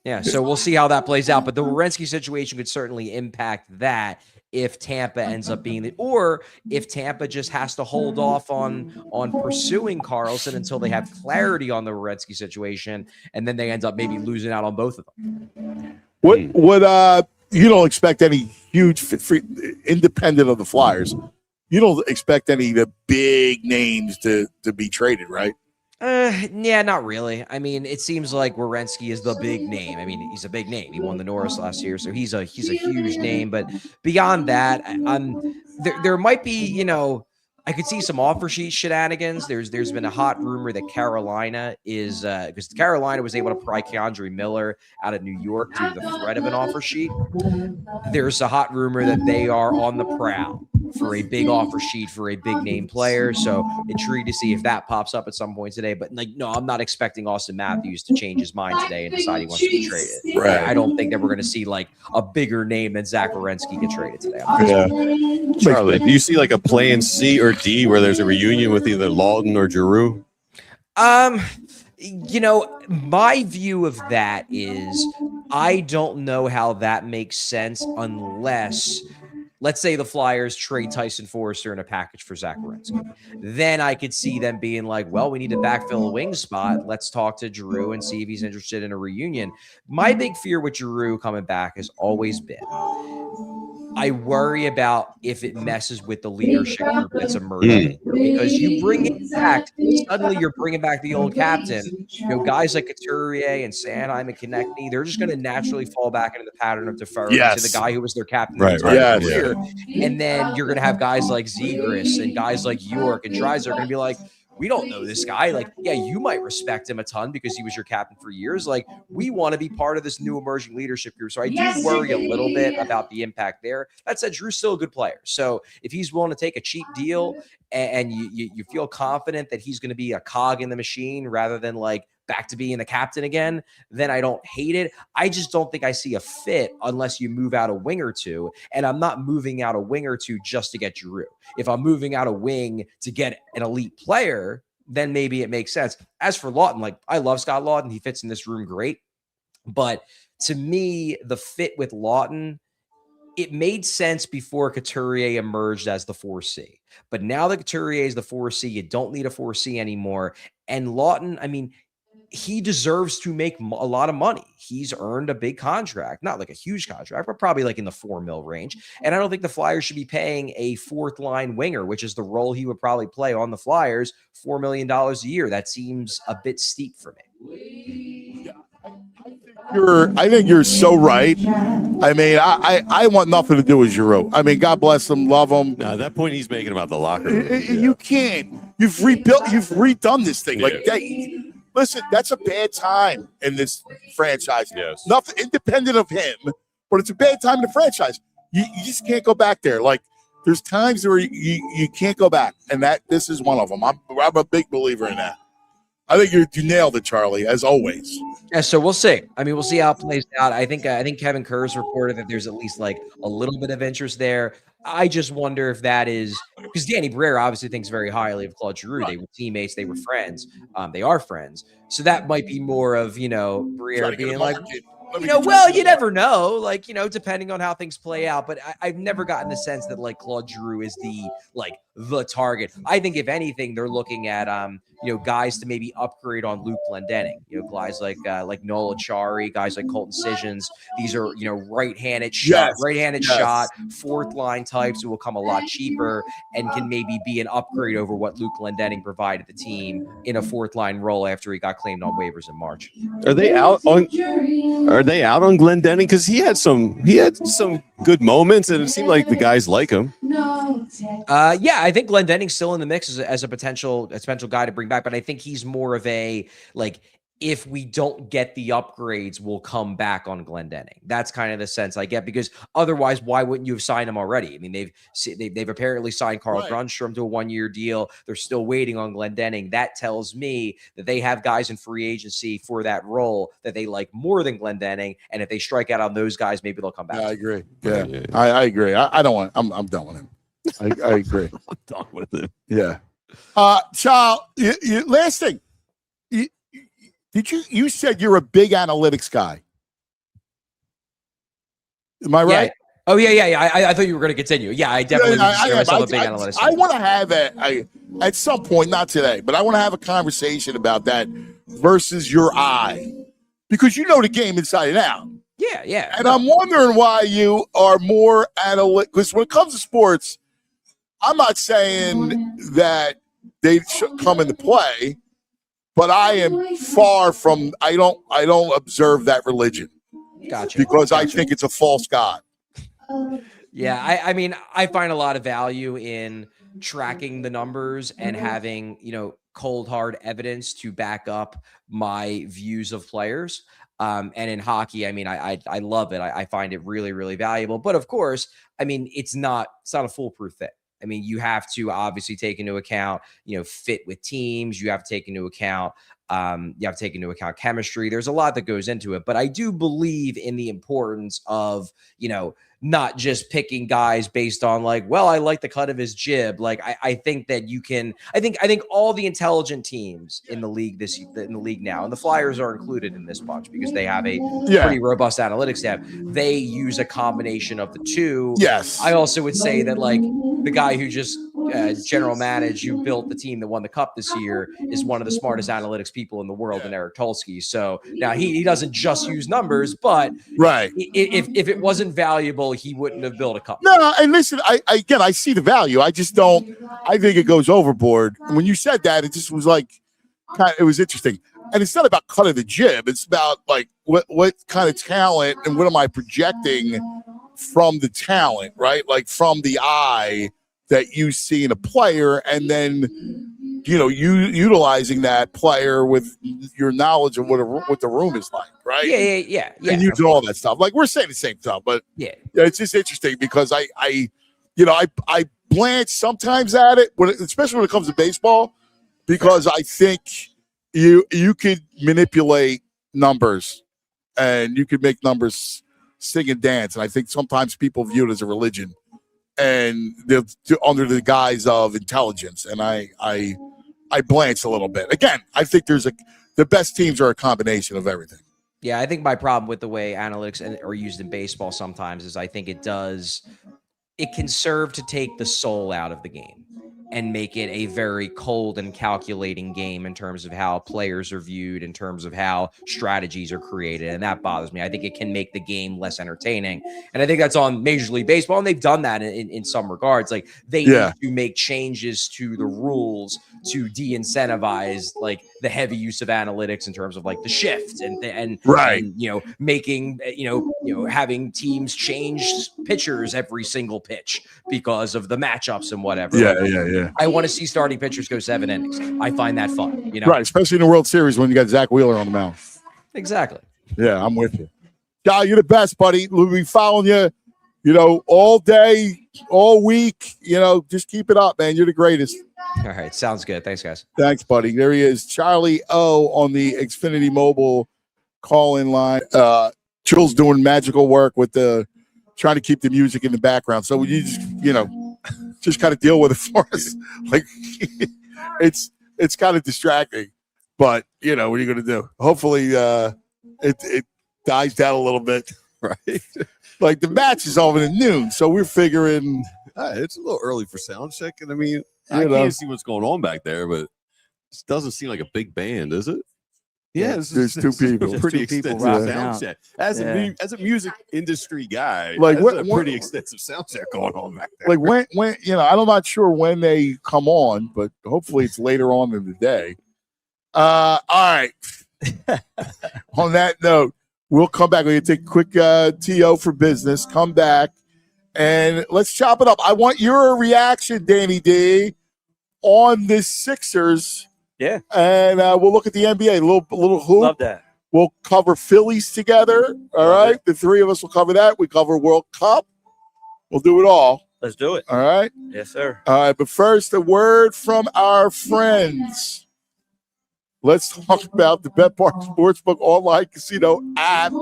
Yeah. So we'll see how that plays out. But the Werenski situation could certainly impact that if Tampa ends up being or if Tampa just has to hold off on pursuing Carlson until they have clarity on the Werenski situation, and then they end up maybe losing out on both of them. What you don't expect any huge independent of the Flyers. You don't expect any of the big names to be traded, right? Yeah, not really. I mean, it seems like Werenski is the big name. I mean, he's a big name. He won the Norris last year, so he's a huge name. But beyond that, there might be, I could see some offer sheet shenanigans. There's been a hot rumor that Carolina is because Carolina was able to pry Keandre Miller out of New York due to the threat of an offer sheet. There's a hot rumor that they are on the prowl for a big offer sheet for a big name player. So intrigued to see if that pops up at some point today. But no, I'm not expecting Austin Matthews to change his mind today and decide he wants to be traded. Right. I don't think that we're going to see like a bigger name than Zach Werenski get traded today. Charlie, do you see like a plan C or D where there's a reunion with either Lawton or Giroux? My view of that is I don't know how that makes sense unless, let's say, the Flyers trade Tyson Forrester in a package for Zach Werenski. Then I could see them being like, well, we need to backfill a wing spot. Let's talk to Giroux and see if he's interested in a reunion. My big fear with Giroux coming back has always been, I worry about if it messes with the leadership group that's emerging. Because you bring it back, suddenly you're bringing back the old captain. Guys like Couturier and Sanheim and Konechny, they're just going to naturally fall back into the pattern of deferring to the guy who was their captain their entire career. And then you're going to have guys like Zegras and guys like York and Dreiser are going to be like, we don't know this guy. Like, yeah, you might respect him a ton because he was your captain for years. Like, we want to be part of this new emerging leadership group. So I do worry a little bit about the impact there. That said, Drew's still a good player. So if he's willing to take a cheap deal and you feel confident that he's going to be a cog in the machine rather than like back to being the captain again, then I don't hate it. I just don't think I see a fit unless you move out a wing or two. And I'm not moving out a wing or two just to get Drew. If I'm moving out a wing to get an elite player, then maybe it makes sense. As for Lawton, like, I love Scott Lawton. He fits in this room great. But to me, the fit with Lawton, it made sense before Couturier emerged as the 4C. But now that Couturier is the 4C, you don't need a 4C anymore. And Lawton, I mean, he deserves to make a lot of money. He's earned a big contract, not like a huge contract, but probably like in the $4 million range. And I don't think the Flyers should be paying a fourth line winger, which is the role he would probably play on the Flyers, $4 million a year. That seems a bit steep for me. I think you're so right. I mean, I want nothing to do with Giroux. I mean, God bless him, love him. No, at that point, he's making about the locker room. You can't. You've rebuilt. You've redone this thing. Like that. Listen, that's a bad time in this franchise. Yes. Nothing independent of him, but it's a bad time in the franchise. You just can't go back there. Like, there's times where you can't go back, and this is one of them. I'm a big believer in that. I think you nailed it, Charlie, as always. Yeah, so we'll see. I mean, we'll see how it plays out. I think Kevin Kerr's reported that there's at least like a little bit of interest there. I just wonder if that is because Danny Briere obviously thinks very highly of Claude Giroux. They were teammates, they were friends. They are friends. So that might be more of, Briere being like, well, you never know, like, depending on how things play out. But I've never gotten the sense that like Claude Giroux is the target. I think if anything, they're looking at guys to maybe upgrade on Luke Glendening. Guys like Noel Achari, guys like Colton Sissons. These are right-handed shot, fourth line types who will come a lot cheaper and can maybe be an upgrade over what Luke Glendening provided the team in a fourth line role after he got claimed on waivers in March. Are they out on Glendening? Because he had some good moments, and it seemed like the guys like him. Yeah, I think Glendenning's still in the mix as a potential guy to bring back, but I think he's more of a like, if we don't get the upgrades, we'll come back on Glendening. That's kind of the sense I get, because otherwise, why wouldn't you have signed him already? I mean, they've apparently signed Carl Grundstrom to a 1-year deal. They're still waiting on Glendening. That tells me that they have guys in free agency for that role that they like more than Glendening. And if they strike out on those guys, maybe they'll come back. Yeah, I agree. Yeah. I agree. I don't want. I'm done with him. I agree. I'm done with him. Yeah. Charles, last thing. You said you're a big analytics guy. Am I right? Yeah. Oh, yeah. I thought you were going to continue. Yeah, I definitely consider myself a big analytics guy. I want to have at some point, not today, but I want to have a conversation about that versus your eye. Because you know the game inside and out. Yeah. And I'm wondering why you are more analytic. Because when it comes to sports, I'm not saying that they should come into play, but I am far from. I don't observe that religion. Gotcha. Because I think it's a false god. Yeah, I mean, I find a lot of value in tracking the numbers and having cold hard evidence to back up my views of players. And in hockey, I mean, I love it. I find it really, really valuable. But of course, I mean, it's not a foolproof thing. I mean, you have to obviously take into account, fit with teams. You have to take into account, chemistry. There's a lot that goes into it. But I do believe in the importance of, not just picking guys based on like, well, I like the cut of his jib. Like, I think that you can. I think all the intelligent teams in the league now, and the Flyers are included in this bunch because they have a pretty robust analytics staff. They use a combination of the two. Yes. I also would say that like the guy who just general managed, who built the team that won the cup this year, is one of the smartest analytiks people in the world, in Eric Tulsky. So now he doesn't just use numbers, but if it wasn't valuable, he wouldn't have built a cup. No, and listen, I see the value. I just don't. I think it goes overboard. And when you said that, it just was like, it was interesting. And it's not about cut of the jib. It's about like what kind of talent and what am I projecting from the talent, right? Like from the eye that you see in a player, and then utilizing that player with your knowledge of what the room is like, right? Yeah. And you do all that stuff. Like we're saying the same stuff, but Yeah. it's just interesting because I blanch sometimes at it, especially when it comes to baseball, because I think you could manipulate numbers and you could make numbers sing and dance. And I think sometimes people view it as a religion and they're under the guise of intelligence. And I blanch a little bit. Again, I think the best teams are a combination of everything. Yeah, I think my problem with the way analytics are used in baseball sometimes is I think it can serve to take the soul out of the game and make it a very cold and calculating game in terms of how players are viewed, in terms of how strategies are created. And that bothers me. I think it can make the game less entertaining. And I think that's on Major League Baseball. And they've done that in some regards. Like they need to make changes to the rules to de-incentivize like the heavy use of analytics in terms of like the shift and making, having teams change pitchers every single pitch because of the matchups and whatever. Yeah. I want to see starting pitchers go 7 innings. I find that fun, Right, especially in the World Series when you got Zach Wheeler on the mound. Exactly. Yeah, I'm with you. Guy, you're the best, buddy. We'll be following you, all day, all week. Just keep it up, man. You're the greatest. All right, sounds good. Thanks, guys. Thanks, buddy. There he is, Charlie O on the Xfinity Mobile call-in line. Jules doing magical work with trying to keep the music in the background. So you just kind of deal with it for us. Like it's kind of distracting, but what are you going to do? Hopefully it dies down a little bit. Right. Like the match is over at noon. So we're figuring it's a little early for sound check. And I mean, I can't see what's going on back there, but it doesn't seem like a big band, is it? Yeah, there's two people. Pretty extensive sound check. As a music industry guy, like a pretty extensive sound check going on back there. Like when I'm not sure when they come on, but hopefully it's later on in the day. All right. On that note, we'll come back. We're gonna take a quick TO for business. Come back and let's chop it up. I want your reaction, Danny D, on the Sixers. Yeah, and we'll look at the NBA. A little hoop. Love that. We'll cover Phillies together. All right, the three of us will cover that. We cover World Cup. We'll do it all. Let's do it. All right. Yes, sir. All right, but first, a word from our friends. Let's talk about the BetPark Sportsbook online casino app.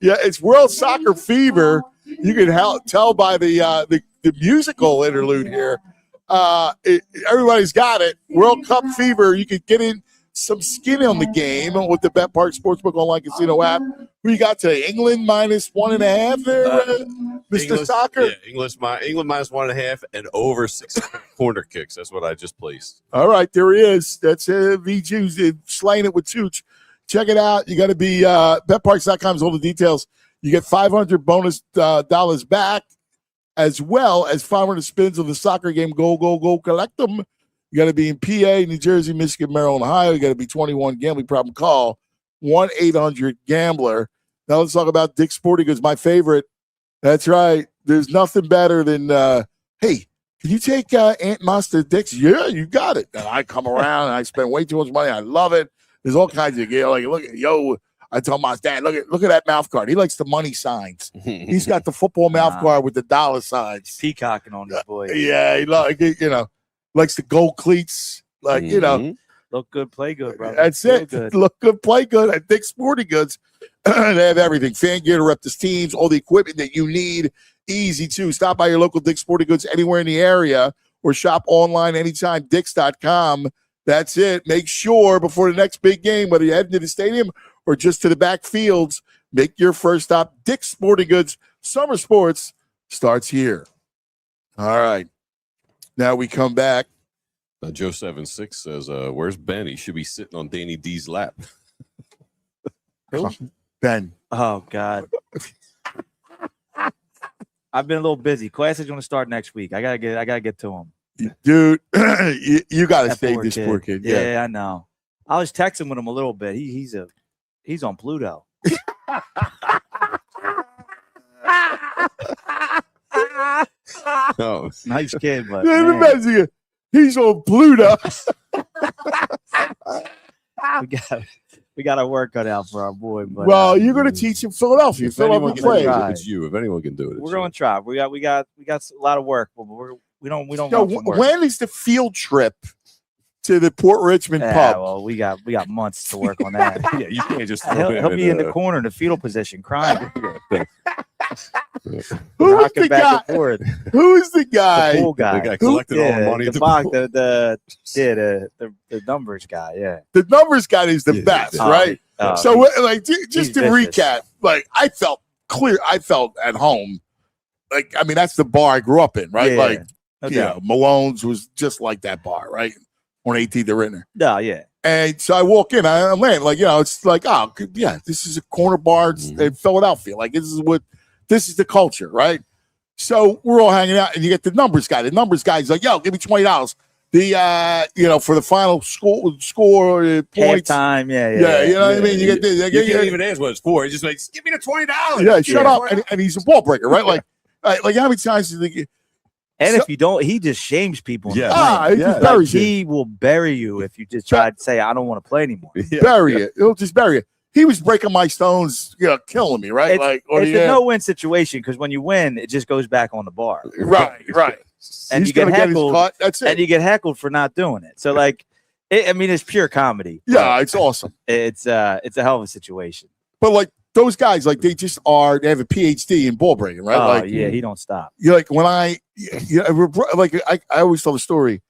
Yeah, it's World Soccer Fever. You can tell by the musical interlude here. Everybody's got it. World Cup fever. You could get in some skin on the game with the BetPark Sportsbook online casino app. Who you got today? England -1.5 there, Mr. English, Soccer? Yeah, England -1.5 and over 6 corner kicks. That's what I just placed. All right, there he is. That's VJ's slaying it with Tooch. Check it out. You got to be betparks.com is all the details. You get $500 bonus dollars back, as well as 500 spins of the soccer game. Go, collect them. You got to be in PA, New Jersey, Michigan, Maryland, Ohio. You got to be 21. Gambling problem, call 1-800-GAMBLER. Now let's talk about Dick's Sporting Goods, my favorite. That's right. There's nothing better than, hey, can you take Aunt Master Dick's? Yeah, you got it. And I come around and I spend way too much money. I love it. There's all kinds of, I tell my dad, look at that mouth guard. He likes the money signs. He's got the football mouth guard with the dollar signs. Peacocking on this boy. Yeah, he likes the gold cleats. Look good, play good, bro. That's Feel it. good. Look good, play good at Dick's Sporting Goods. They have everything. Fan gear to rep the teams, all the equipment that you need. Easy too. Stop by your local Dick's Sporting Goods anywhere in the area or shop online anytime, Dicks.com. That's it. Make sure before the next big game, whether you're heading to the stadium or just to the back fields, make your first stop. Dick's Sporting Goods. Summer sports starts here. All right. Now we come back. Joe 76 says, where's Ben? He should be sitting on Danny D's lap. Who? Ben. Oh, God. I've been a little busy. Class is going to start next week. I gotta get to him. Dude, you got to That save poor this kid. poor kid. Yeah, I know. I was texting with him a little bit. He's on Pluto. Oh, Nice kid, but Let me man. mess with you. He's on Pluto. we got our work cut out for our boy. But, Well, you're going to teach him Philadelphia. If anyone Philadelphia can do play. it, it's you. If anyone can do it, it's we're going to try. We got a lot of work, but we don't Yo, want some work. when is the field trip to the Port Richmond Yeah, pub? well, we got months to work on that. Yeah, you can't just. throw him He'll be in the a- corner in the fetal position, crying, Who's rocking the back guy? and forth. Who is the guy? The pool guy. The guy collected all the Yeah, money at the the box, pool. the numbers guy. Yeah. The numbers guy is the Yeah, best, yeah. right? Oh, So, like, just he's to vicious. recap, like, I felt clear. I felt at home. Like, I mean, that's the bar I grew up in, right? Yeah, Like, no you doubt. know, Malone's was just like that bar, right? On 18th and Rittner. No, yeah. And so I walk in, I land, like, you know, it's like, oh, yeah, this is a corner bar in Philadelphia. Like, this is the culture, right? So we're all hanging out, and you get the numbers guy. The numbers guy's like, yo, give me $20. The, you know, for the final score points. Halftime. Yeah, you know what I mean? You get this. You can't even ask what it's for. He's just like, give me the $20. Yeah, shut Yeah. up. And he's a ball breaker, right? Like how many times did they And So- if you don't, he just shames people. in the Yeah. plane. he just Like, buries it. he will bury you if you just try to say, I don't want to play anymore. Bury it. He'll just bury it. He was breaking my stones, you know, killing me, right? It's, like, it's a no-win situation because when you win, it just goes back on the bar. right. And He's you get gonna his heckled. cut. That's it. And you get heckled for not doing it. So, like, I mean, it's pure comedy. Yeah, it's awesome. It's a hell of a situation. But like those guys, like they have a PhD in ball breaking, right? Oh, like, yeah, he don't stop. you're like when I always tell the story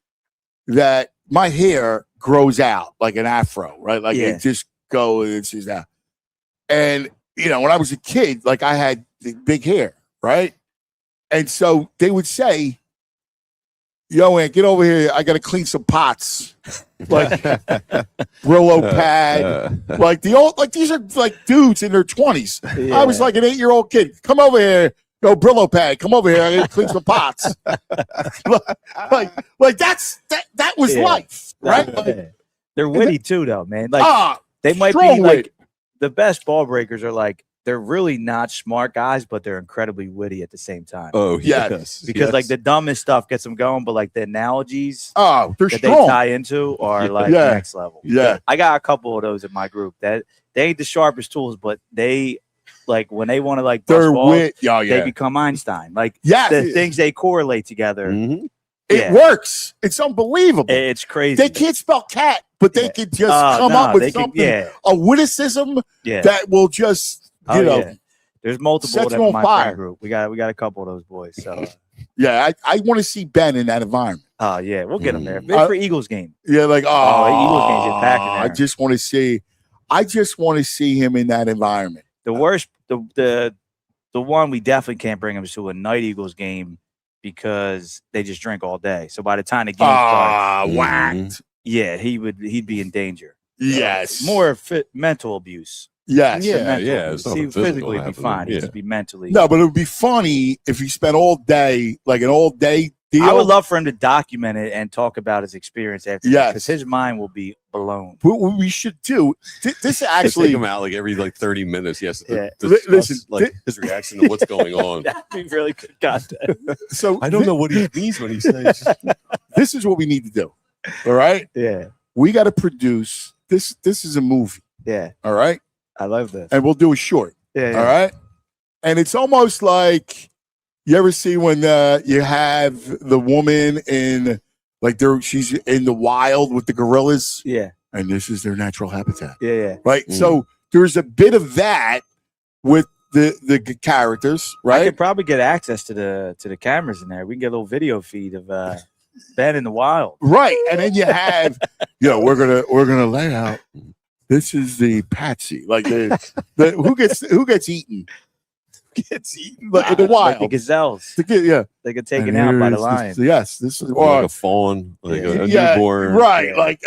that my hair grows out like an afro, right? Like Yeah. it just it's just out. And you know, when I was a kid, like I had the big hair, right? And so they would say, yo, Aunt, get over here. I got to clean some pots. Like Brillo pad. Like these are like dudes in their 20s. I was like an 8-year-old kid. Come over here. Go Brillo pad. Come over here. I got to clean some pots. like that was Yeah. life, right? Like, They're witty too, though, man. Like, they might be strong like wit. the best ball breakers are like they're really not smart guys, but they're incredibly witty at the same time. Oh, Yes. yes. Because like the dumbest stuff gets them going, but like the analogies Oh, they're that they strong. tie into are like Yeah. next level. Yeah. I got a couple of those in my group that they ain't the sharpest tools, but they like when they want to like bust They're balls, wit. Oh, they yeah. become Einstein. Like Yes. the things they correlate together. Mhm. It yeah. works. It's unbelievable. It's crazy. They can't spell cat, but they Yeah. can just Oh, come no, up with they can- something, yeah. a witticism Yeah. that will just, Oh, you know, yeah. There's multiple sets of them you in on my fire. friend group. We got a couple of those boys. So yeah, I want to see Ben in that environment. oh yeah, we'll get them there. Big Uh, for Eagles game. Yeah, like, Eagles games get packed in I there. just want to see him in that environment. The worst, the one we definitely can't bring him to a night Eagles game because they just drink all day. So by the time the game starts, Whacked. yeah, he'd be in danger. Yes. More mental abuse. Yes. Yeah, Mental yeah, abuse. it's nothing See, physical physically it'd be happening, fine. It'd yeah. just be mentally. No, but it would be funny if he spent all day, like an all day deal. I would love for him to document it and talk about his experience after. Yes. because his mind will be blown. What we should do. This Take actually. him out like every 30 minutes. Yes. Yeah. Listen, like his reaction to what's going on. That'd be really good content. So I don't know what he means when he says. This is what we need to do. All right. Yeah, We got to produce this. This is a movie. yeah, All right. I love this. And we'll do a short. Yeah, All right. And it's almost like you ever see when you have the woman in like she's in the wild with the gorillas yeah, and this is their natural habitat. yeah. Right. So there's a bit of that with the characters, I right? could probably get access to the cameras in there. We can get a little video feed of Ben in the wild. Right. And then you have, we're gonna lay out. This is the patsy. Like who gets eaten? Gets eaten like in the Like wild. the gazelles. Yeah. They get taken And out by the here's lion. Yes, this is Like a fawn, like a newborn. Right. Yeah. Like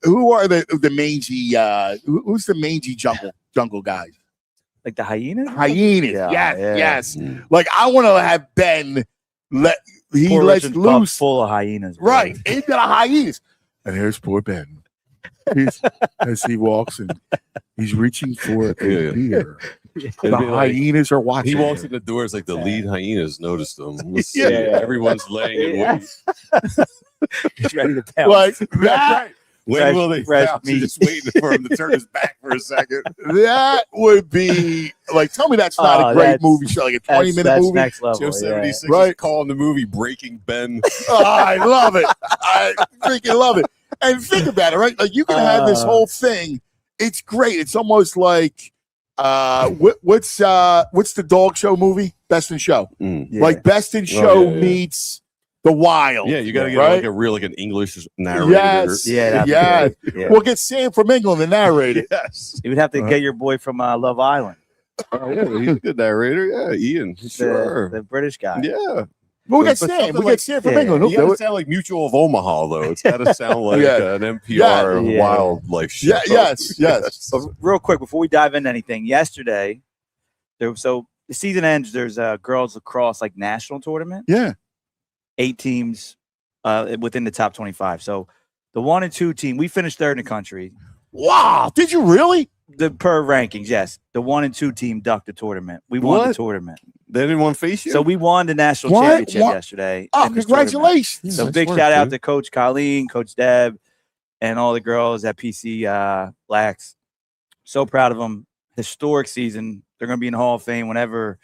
who are the mangy who's the mangy jungle guys? Like the hyenas? Hyenas. Yeah, yes, yeah. yes. Mm. Like I want to have Ben lets Poor Richard's pub loose. full of hyenas. bro. Right. Into the hyenas. And here's poor Ben. As he walks and he's reaching for a Yeah. beer. The hyenas are watching. He walks in the door. It's like the lead hyenas noticed him. Yeah. Everyone's laying in wait. He's ready to pounce. Like that. When will they fresh pounce? meat. Just waiting for him to turn his back for a second. That would be like. Tell me that's not a great that's- movie show, like a 20-minute movie. Next level. Joe yeah. 76 Right. is calling the movie Breaking Ben. Oh, I love it. I freaking love it. And think about it, right? Like you can have this whole thing. It's great. It's almost like what's the dog show movie? Best in Show. Yeah. Like Best in Show yeah. meets The Wild. Yeah, you got to get right? like an English narrator. Yes. Yeah, that'd be Yeah. good. Yeah. We'll get Sam from England to narrate it. Yes. You would have to get your boy from Love Island. Oh, yeah, he's a good narrator. Yeah, Ian. Sure. The British guy. Yeah. But we got But Sam. something We got like- Sam from yeah. England. You He'll got do to it. sound like Mutual of Omaha, though. It's got to sound like Yeah. an NPR Yeah. wildlife show. Yeah. Yes. Yes. But real quick, before we dive into anything, yesterday, so the season ends. There's a girls lacrosse like national tournament. Yeah. 8 teams within the top 25. So the 1 and 2 team, we finished third in the country. Wow. Did you really? The per rankings, yes. The 1 and 2 team ducked the tournament. We won the What? tournament. They didn't want to face you? So we won the national What? championship What? yesterday. Oh, in this tournament. congratulations. So Nice big work, shout out dude. to Coach Colleen, Coach Deb, and all the girls at PC Lax. So proud of them. Historic season. They're going to be in the Hall of Fame whenever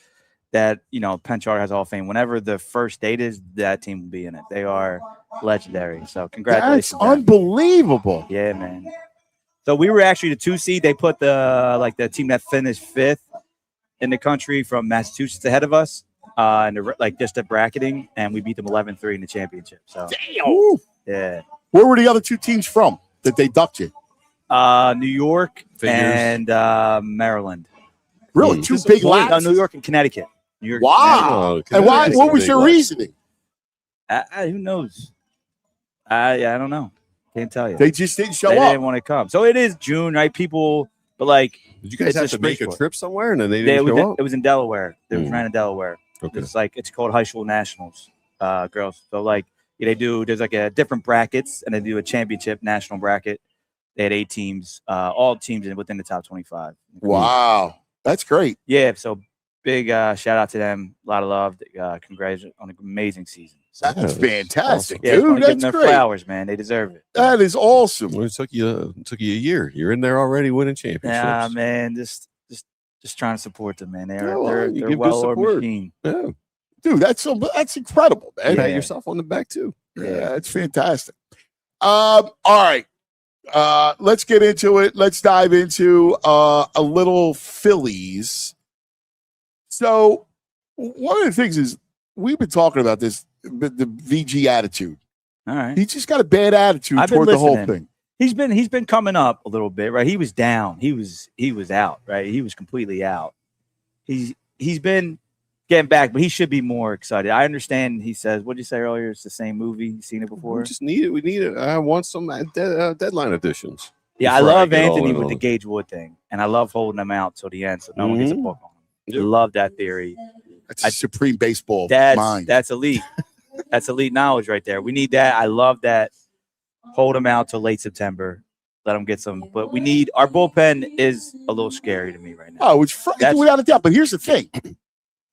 that, Penn Charter has Hall of Fame. Whenever the first date is, that team will be in it. They are legendary. So congratulations. That's unbelievable. Yeah, man. So we were actually the 2 seed. They put the team that finished 5th in the country from Massachusetts ahead of us, and just the bracketing, and we beat them 11-3 in the championship. So Damn. yeah, Where were the other 2 teams from that they ducked you? New York Figures. and Maryland. Really? 2 big lads? New York and Connecticut. New York. Wow. Oh, And why? Connecticut's What a was big your one. reasoning? Who knows? I don't know. Can't tell you. They just didn't show They up. didn't want to come. So it is June, right? People, but like Did you guys It's have a to make a sport. trip somewhere and then they didn't it show up? was in Delaware. They was Mm. ran in Delaware. Okay. It's called High School Nationals, girls. So there's like a different brackets, and they do a championship national bracket. They had 8 teams, all teams within the top 25. Wow. That's great. Yeah, so big shout out to them. A lot of love. Congratulations on an amazing season. So, That's fantastic, yeah, just dude. wanna give them That's their great. flowers, man. They deserve it. That is awesome. Well, it took you a year. You're in there already winning championships. Yeah, man. Just trying to support them, man. Yeah, well, They're you they're give good well-oiled support. machine. Yeah. Dude, that's incredible, man. Pat Yeah. yourself on the back too. Yeah, it's fantastic. All right. Let's get into it. Let's dive into a little Phillies. So one of the things is we've been talking about this, the VG attitude. All right. He just got a bad attitude I've been toward the whole listening. thing. He's been coming up a little bit, right? He was down. He was out, right? He was completely out. He's been getting back, but he should be more excited. I understand. He says, "What did you say earlier? It's the same movie. You've seen it before." We just need it. We need it. I want some deadline editions. Yeah, I before I love get all Anthony in with on the it. Gage Wood thing, and I love holding him out till the end so no one gets a book on him. Yep. I love that theory. That's a supreme baseball That's mind. that's elite. That's elite knowledge right there. We need that. I love that. Hold him out till late September. Let him get some. But we need our bullpen is a little scary to me right now. Oh, it's That's- without a doubt. But here's the thing.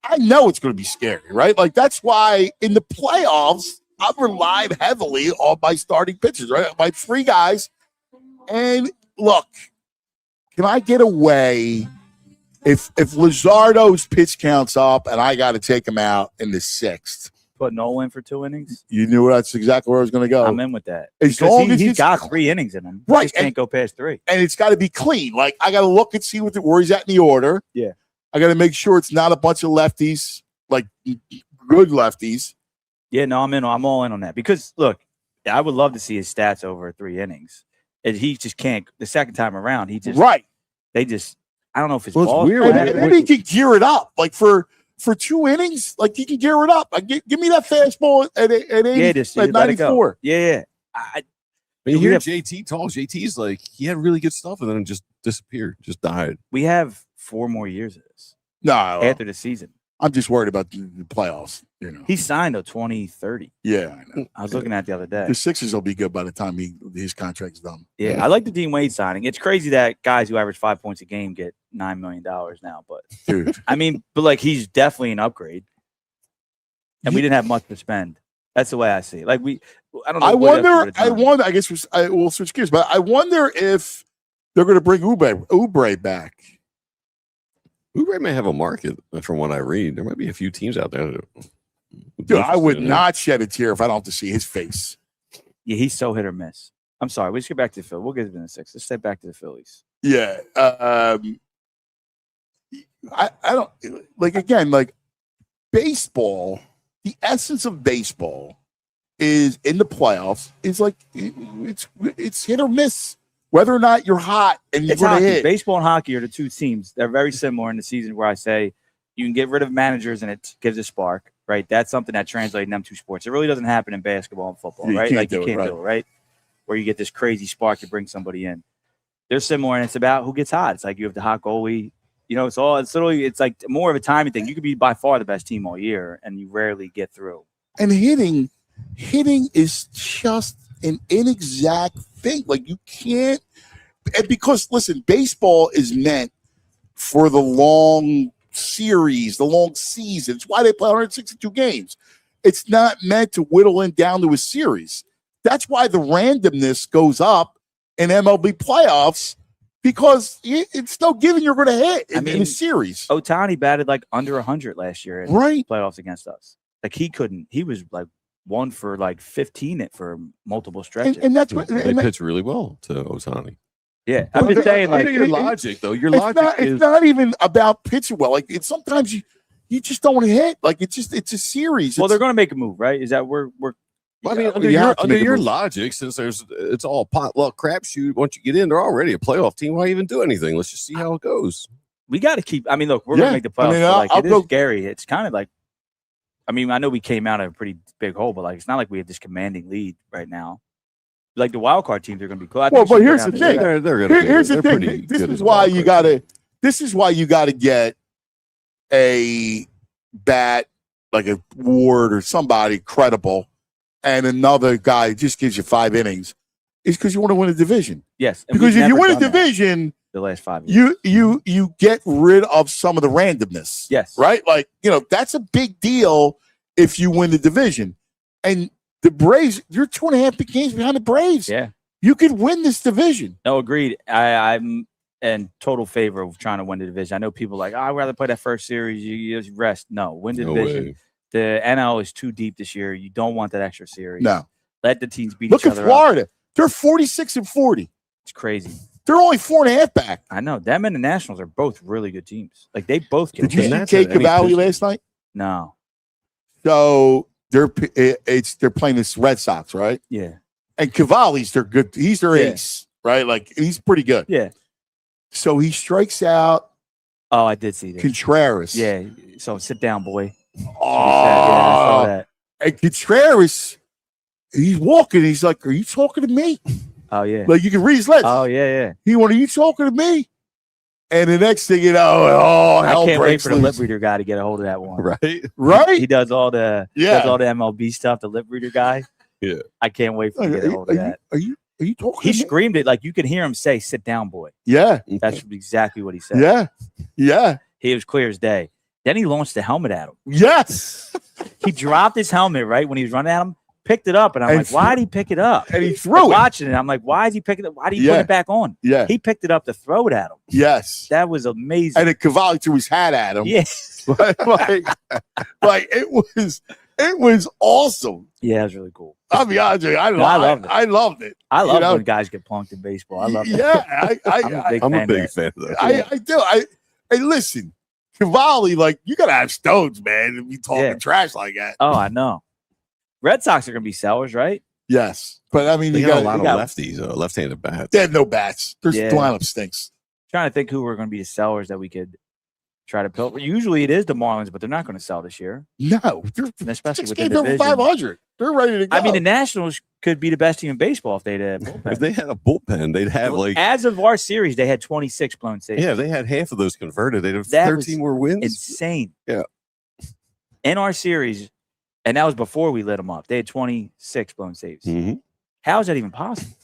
I know it's going to be scary, right? Like that's why in the playoffs, I've relied heavily on my starting pitchers, right? My 3 guys. And look, can I get away if Luzardo's pitch counts up and I got to take him out in the 6th? Put Nolan in for 2 innings. You knew that's exactly where I was going to go. I'm in with that. As Because long as he's it's- got 3 innings in him. Right, He just can't and- go past 3. And it's got to be clean. Like I got to look and see where he's at in the order. Yeah. I got to make sure it's not a bunch of lefties, like good lefties. Yeah, no, I'm all in on that. Because look, I would love to see his stats over 3 innings. And he just can't the second time around. He just Right. I don't know if it's Well, it's ball weird. spread. And he can gear it up. Like for 2 innings, like he can gear it up. Like, give me that fastball at 80, Yeah, just at let it go. 94. Yeah. But you We hear have- JT talk. JT's like he had really good stuff and then it just disappeared, just died. We have 4 more years of this No, after the season. I'm just worried about the playoffs. You know. He signed a 2030. Yeah, I know. I was looking at it the other day. The Sixers will be good by the time his contract's done. Yeah, I like the Dean Wade signing. It's crazy that guys who average 5 points a game get $9 million now. But Dude. I mean, but like he's definitely an upgrade, and we didn't have much to spend. That's the way I see it. Like I don't know. I what else we wonder. would've I done. wonder. I guess we'll switch gears, but I wonder if they're going to bring Oubre back. Oubre may have a market, from what I read. There might be a few teams out there. Dude, I would not shed a tear if I don't have to see his face. Yeah, he's so hit or miss. I'm sorry. Let's get back to the Phillies. We'll get into the six. Let's step back to the Phillies. Yeah. I don't like, again, like baseball, the essence of baseball is in the playoffs is like it's hit or miss whether or not you're hot and you're It's going to hockey. hit. Baseball and hockey are the two teams. They're very similar in the season where I say you can get rid of managers and it gives a spark, right? That's something that translates in them two sports. It really doesn't happen in basketball and football, You right? can't Like do you it, can't right. do it, right? Where you get this crazy spark to bring somebody in. They're similar, and it's about who gets hot. It's like you have the hot goalie. You know, it's like more of a timing thing. You could be by far the best team all year, and you rarely get through. And hitting is just an inexact thing. Like you can't, and because listen, baseball is meant for the long series, the long season. It's why they play 162 games. It's not meant to whittle in down to a series. That's why the randomness goes up in MLB playoffs, because it's no given you're going to hit in a series. Ohtani batted like under 100 last year in Right. playoffs against us. Like he couldn't. He was like 1 for like 15 for multiple stretches. And that's what They pitch really well to Ohtani. Yeah, I'm just saying, like your logic, though. Your it's logic not, is it's not even about pitching well. Like it's sometimes you just don't hit. Like it's a series. well, It's- they're going to make a move, right? Is that we're I mean, Yeah, under you have to under make a your move. logic, since it's all potluck crapshoot. Once you get in, they're already a playoff team. Why even do anything? Let's just see how it goes. we got to keep. I mean, look, we're Yeah, going to make the playoffs. I mean, but, like I'll it is go- scary. It's kind of like. I mean, I know we came out of a pretty big hole, but like it's not like we have this commanding lead right now. Like the wild card teams are going to be cool. I Well, think but we should here's go the down thing. to- They're gonna. Here's the they're thing. pretty This good is as a why wild you card team. gotta. This is why you gotta get a bat like a Ward or somebody credible, and another guy just gives you 5 innings. Is because you want to win a division. Yes, and Because we've if you never win a done that division, the last 5 years. you get rid of some of the randomness. Yes, Right? Like, that's a big deal if you win the division. And the Braves, you're 2.5 big games behind the Braves. Yeah. You could win this division. No, agreed. I'm in total favor of trying to win the division. I know people are like, I'd rather play that first series. You just rest. No, win the No division. way. The NL is too deep this year. You don't want that extra series. No. Let the teams beat Look each at other up. Florida. They're 46-40. It's crazy. They're only 4.5 back. I know. Them and the Nationals are both really good teams. Like they both can Did you win. see that's Kate at any Cavalli position. last night? No. So they're playing this Red Sox, right? Yeah. And Cavalli's their good. He's their Yeah. ace, right? Like he's pretty good. Yeah. So he strikes out Oh, I did see that. Contreras. Yeah. So sit down, boy. Yeah, I Oh, saw that. and Contreras, he's walking. He's like, "Are you talking to me?" Oh yeah. Like you can read his lips. Oh yeah. He went, "Are you talking to me?" And the next thing you know, I hell can't wait breaks for the lip loose. reader guy to get a hold of that one. Right? Right? He does all the Yeah. MLB stuff. The lip reader guy. Yeah. I can't wait for him to get a hold of that. Are you talking? He to me? screamed it like you can hear him say, "Sit down, boy." Yeah, That's exactly what he said. yeah, yeah, He was clear as day. Then he launched the helmet at him. yes. He dropped his helmet right when he was running at him, picked it up, and I'm And like, why did he pick it up? And he Like, threw it. watching it, I'm like, why is he picking it? Why did he put Yeah. it back on? Yeah, He picked it up to throw it at him. yes. That was amazing. And then Cavalli threw his hat at him. Yeah. like it was awesome. Yeah, it was really cool. I'll be honest with you, I loved it. I loved it. I love know? when guys get plunked in baseball. I love it. Yeah, I'm a big fan I'm a big fan of that. of that. I do. Hey, listen, Cavalli, like you gotta have stones, man, to be talking Yeah. trash like that. Oh, I know. Red Sox are going to be sellers, right? Yes, but I mean, They you got got a lot of got- lefties, left-handed bats. They have no bats. Their Yeah. lineup stinks. Trying to think who were going to be the sellers that we could try to pill. Usually it is the Marlins, but they're not going to sell this year, No, they're and especially 6 with the games over division. 500. They're ready to go. I mean, the Nationals could be the best team in baseball if they'd have bullpen. If they had a bullpen, they'd have like As of our series, they had 26 blown saves. yeah, if they had half of those converted, they'd have That 13 more wins. Insane. Yeah. In our series, and that was before we lit them up. They had 26 blown saves. Mhm. How is that even possible?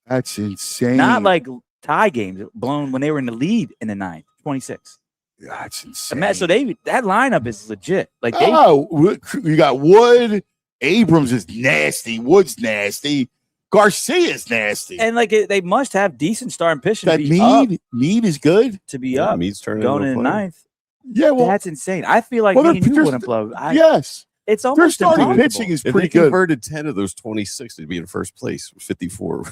That's insane. Not like tie games blown when they were in the lead in the ninth, 26. That's The insane. Mets, so that lineup is legit. Like you got Wood. Abrams is nasty. Wood's nasty. Garcia's nasty. and like they must have decent starting pitching That to be up, Mead is good. to be up Mead's turning going into a in the player. ninth. Yeah, well, That's insane. I feel like well, me and you they're- wouldn't blow. yes. It's Their almost starting impossible. pitching is If pretty they good. converted 10 of those 26 to be in first place, 54. Are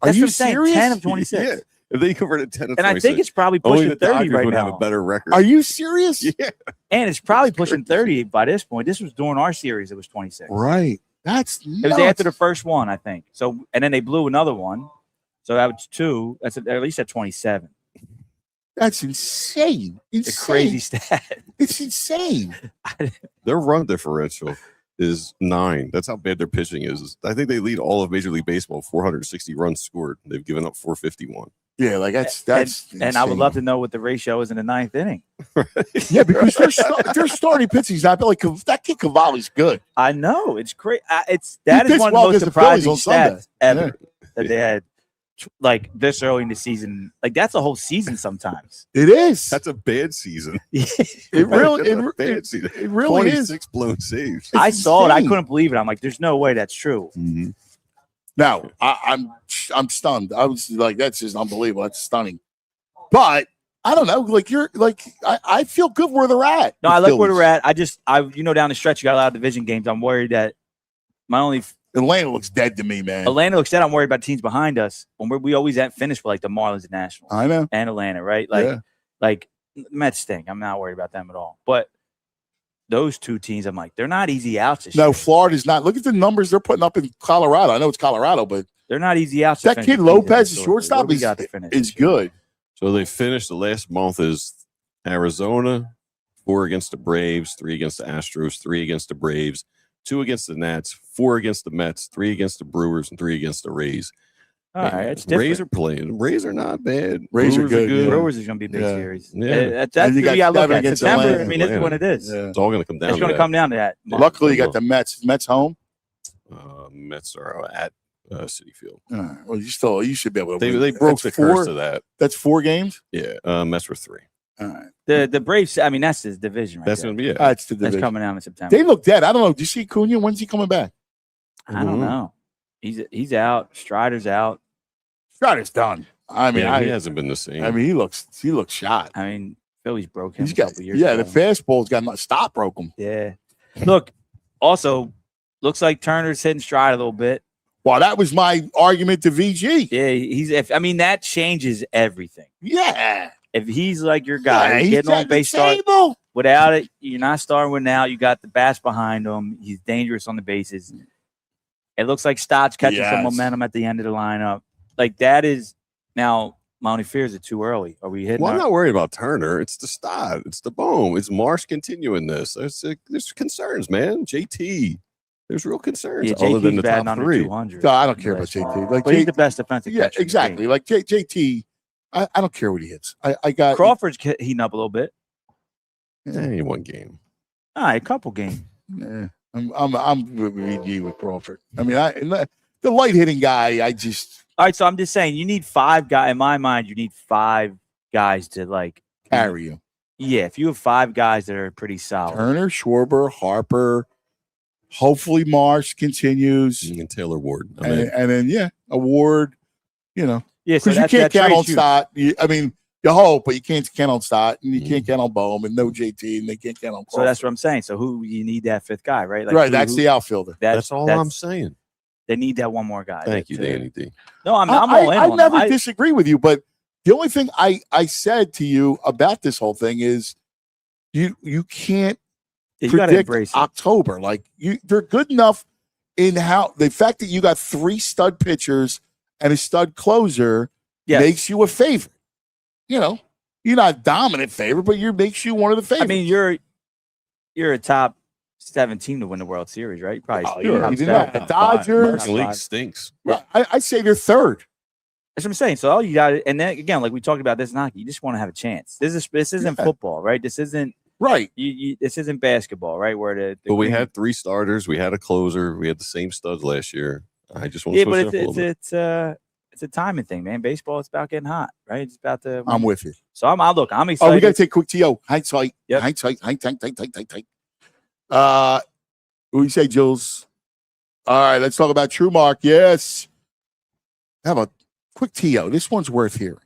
That's you what I'm saying, serious? 10 of 26. Yeah. If they converted 10 of And 26, I think it's probably only pushing the 30 Dodgers right would have now. a better record. Are you serious? Yeah. And it's probably pushing 30 by this point. This was during our series. It was 26. Right. That's It was after the first one, I think. So, and then they blew another one. So that was 2. That's at least at 27. That's insane. It's a crazy stat. It's insane. Their run differential is 9. That's how bad their pitching is. I think they lead all of Major League Baseball, 460 runs scored. They've given up 451. Yeah, like that's And I would insane. love to know what the ratio is in the ninth inning. Yeah, because their starting pitching's not like that kid Cavalli's good. I know it's great. That is pitched one of well the most against the Phillies surprising on Sunday. stats ever that they had. Like this early in the season, like that's a whole season sometimes. It is. That's a bad season. It really, That's a bad season. it really is. 26 blown saves. I saw it. I insane. couldn't believe it. I'm like, there's no way that's true. Mhm. Now I'm stunned. I was like, that's just unbelievable. That's stunning. But I don't know. Like I feel good where they're at. No, the I like where Phillies. they're at. Down the stretch, you got a lot of division games. I'm worried that my only Atlanta looks dead to me, man. Atlanta looks dead. I'm worried about teams behind us. When we always at finish for like the Marlins and Nationals I know. and Atlanta, right? Yeah. Like Mets stink. I'm not worried about them at all. But those two teams, I'm like, they're not easy outs this No, year. Florida's not. Look at the numbers they're putting up in Colorado. I know it's Colorado, but They're not easy outs. to that finish kid the season Lopez, the historically. shortstop, What do we got to finish is this year? good. So they finished the last month is Arizona, 4 against the Braves, 3 against the Astros, 3 against the Braves, 2 against the Nats, 4 against the Mets, 3 against the Brewers, and 3 against the Rays. All right, it's Rays different. are playing. Rays are not bad. Rays are Brewers good, yeah. Brewers is going to be a big Yeah. series. Yeah. That's And you got you got to look seven at against September. Atlanta. I mean, this is what it is. Yeah. It's all going to come down It's to going to that. come down to that. Luckily, you got the Mets home. Mets are at City Field. Well, you should be able to. They win. broke That's the curse of that. That's 4 games. Yeah, Mets were 3. All right. The Braves. I mean, that's his division. Right That's there. going to be it. That's the That's division. coming out in September. They look dead. I don't know. Do you see Cunha? When's he coming back? I don't know. He's out. Strider's out. Strider's done. I mean, Yeah, he hasn't been the same. I mean, he looks shot. I mean, Phillies broke him He's a got couple years the ago. fastball's got not stop broke him. Yeah. Look, also looks like Turner's hitting stride a little bit. Well, that was my argument to VG. Yeah, that changes everything. Yeah. If he's like your guy, Yeah, he's getting at on the base start. table. Without it, you're not starting with now. You got the bats behind him. He's dangerous on the bases. It looks like Stott's catching some Yes. momentum at the end of the lineup. Like that is now my only fear is it too early. Are we hitting? Well, I'm our- not worried about Turner. It's the Stott. It's the Bohm. It's Marsh continuing this. There's concerns, man. JT. There's real concerns Yeah, other than the JT's batting top under 3. 200. No, I don't care about Last JT. month. Like But he's J- the best defensive Yeah, catcher in the exactly. game. Like JT, I don't care what he hits. I got Crawford's heating up a little bit. He won game. All right, a couple games. Yeah, I'm with VG with Crawford. I mean, the light hitting guy. I just All right, so I'm just saying you need 5 guys. In my mind, you need 5 guys to like carry you. Yeah, if you have 5 guys that are pretty solid. Turner, Schwarber, Harper. Hopefully, Marsh continues, And Taylor Ward. and then Award. You know, Yeah, so because you that can't count trade's on huge. Stott. I mean, you hope, but you can't count on Stott, and you can't count on Bohm, and no JT, and they can't count on. So that's what I'm saying. So who you need that 5th guy, right? Like right. who- That's who- the outfielder. That's all I'm saying. They need that one more guy. Thank you, to- Danny D. No, I'm all in. I on never him. disagree with you, but the only thing I said to you about this whole thing is you can't You got to predict embrace it. October. Like they're good enough in how the fact that you got 3 stud pitchers and a stud closer Yes. makes you a favorite. You know, you're not a dominant favorite, but makes you one of the favorites. I mean, you're a top 17 to win the World Series, right? Probably. Oh, you're yeah, top you did 7, not. top Dodgers. 5, American top League 5. stinks. I say they're third. That's what I'm saying. So all you got, and then again, like we talked about this in hockey, you just want to have a chance. This isn't Yeah. football, right? This isn't Right. this isn't basketball, right? Where the But we green- had 3 starters. We had a closer. We had the same studs last year. I just want yeah, to but switch it up a little bit. it's it's a timing thing, man. Baseball, it's about getting hot, right? It's about to. I'm with you. So I'm excited. Oh, we got to take a quick TO. Hindsight. Yep. Hindsight. What do you say, Jules? All right, let's talk about TrueMark. Yes. Have a quick TO. This one's worth hearing.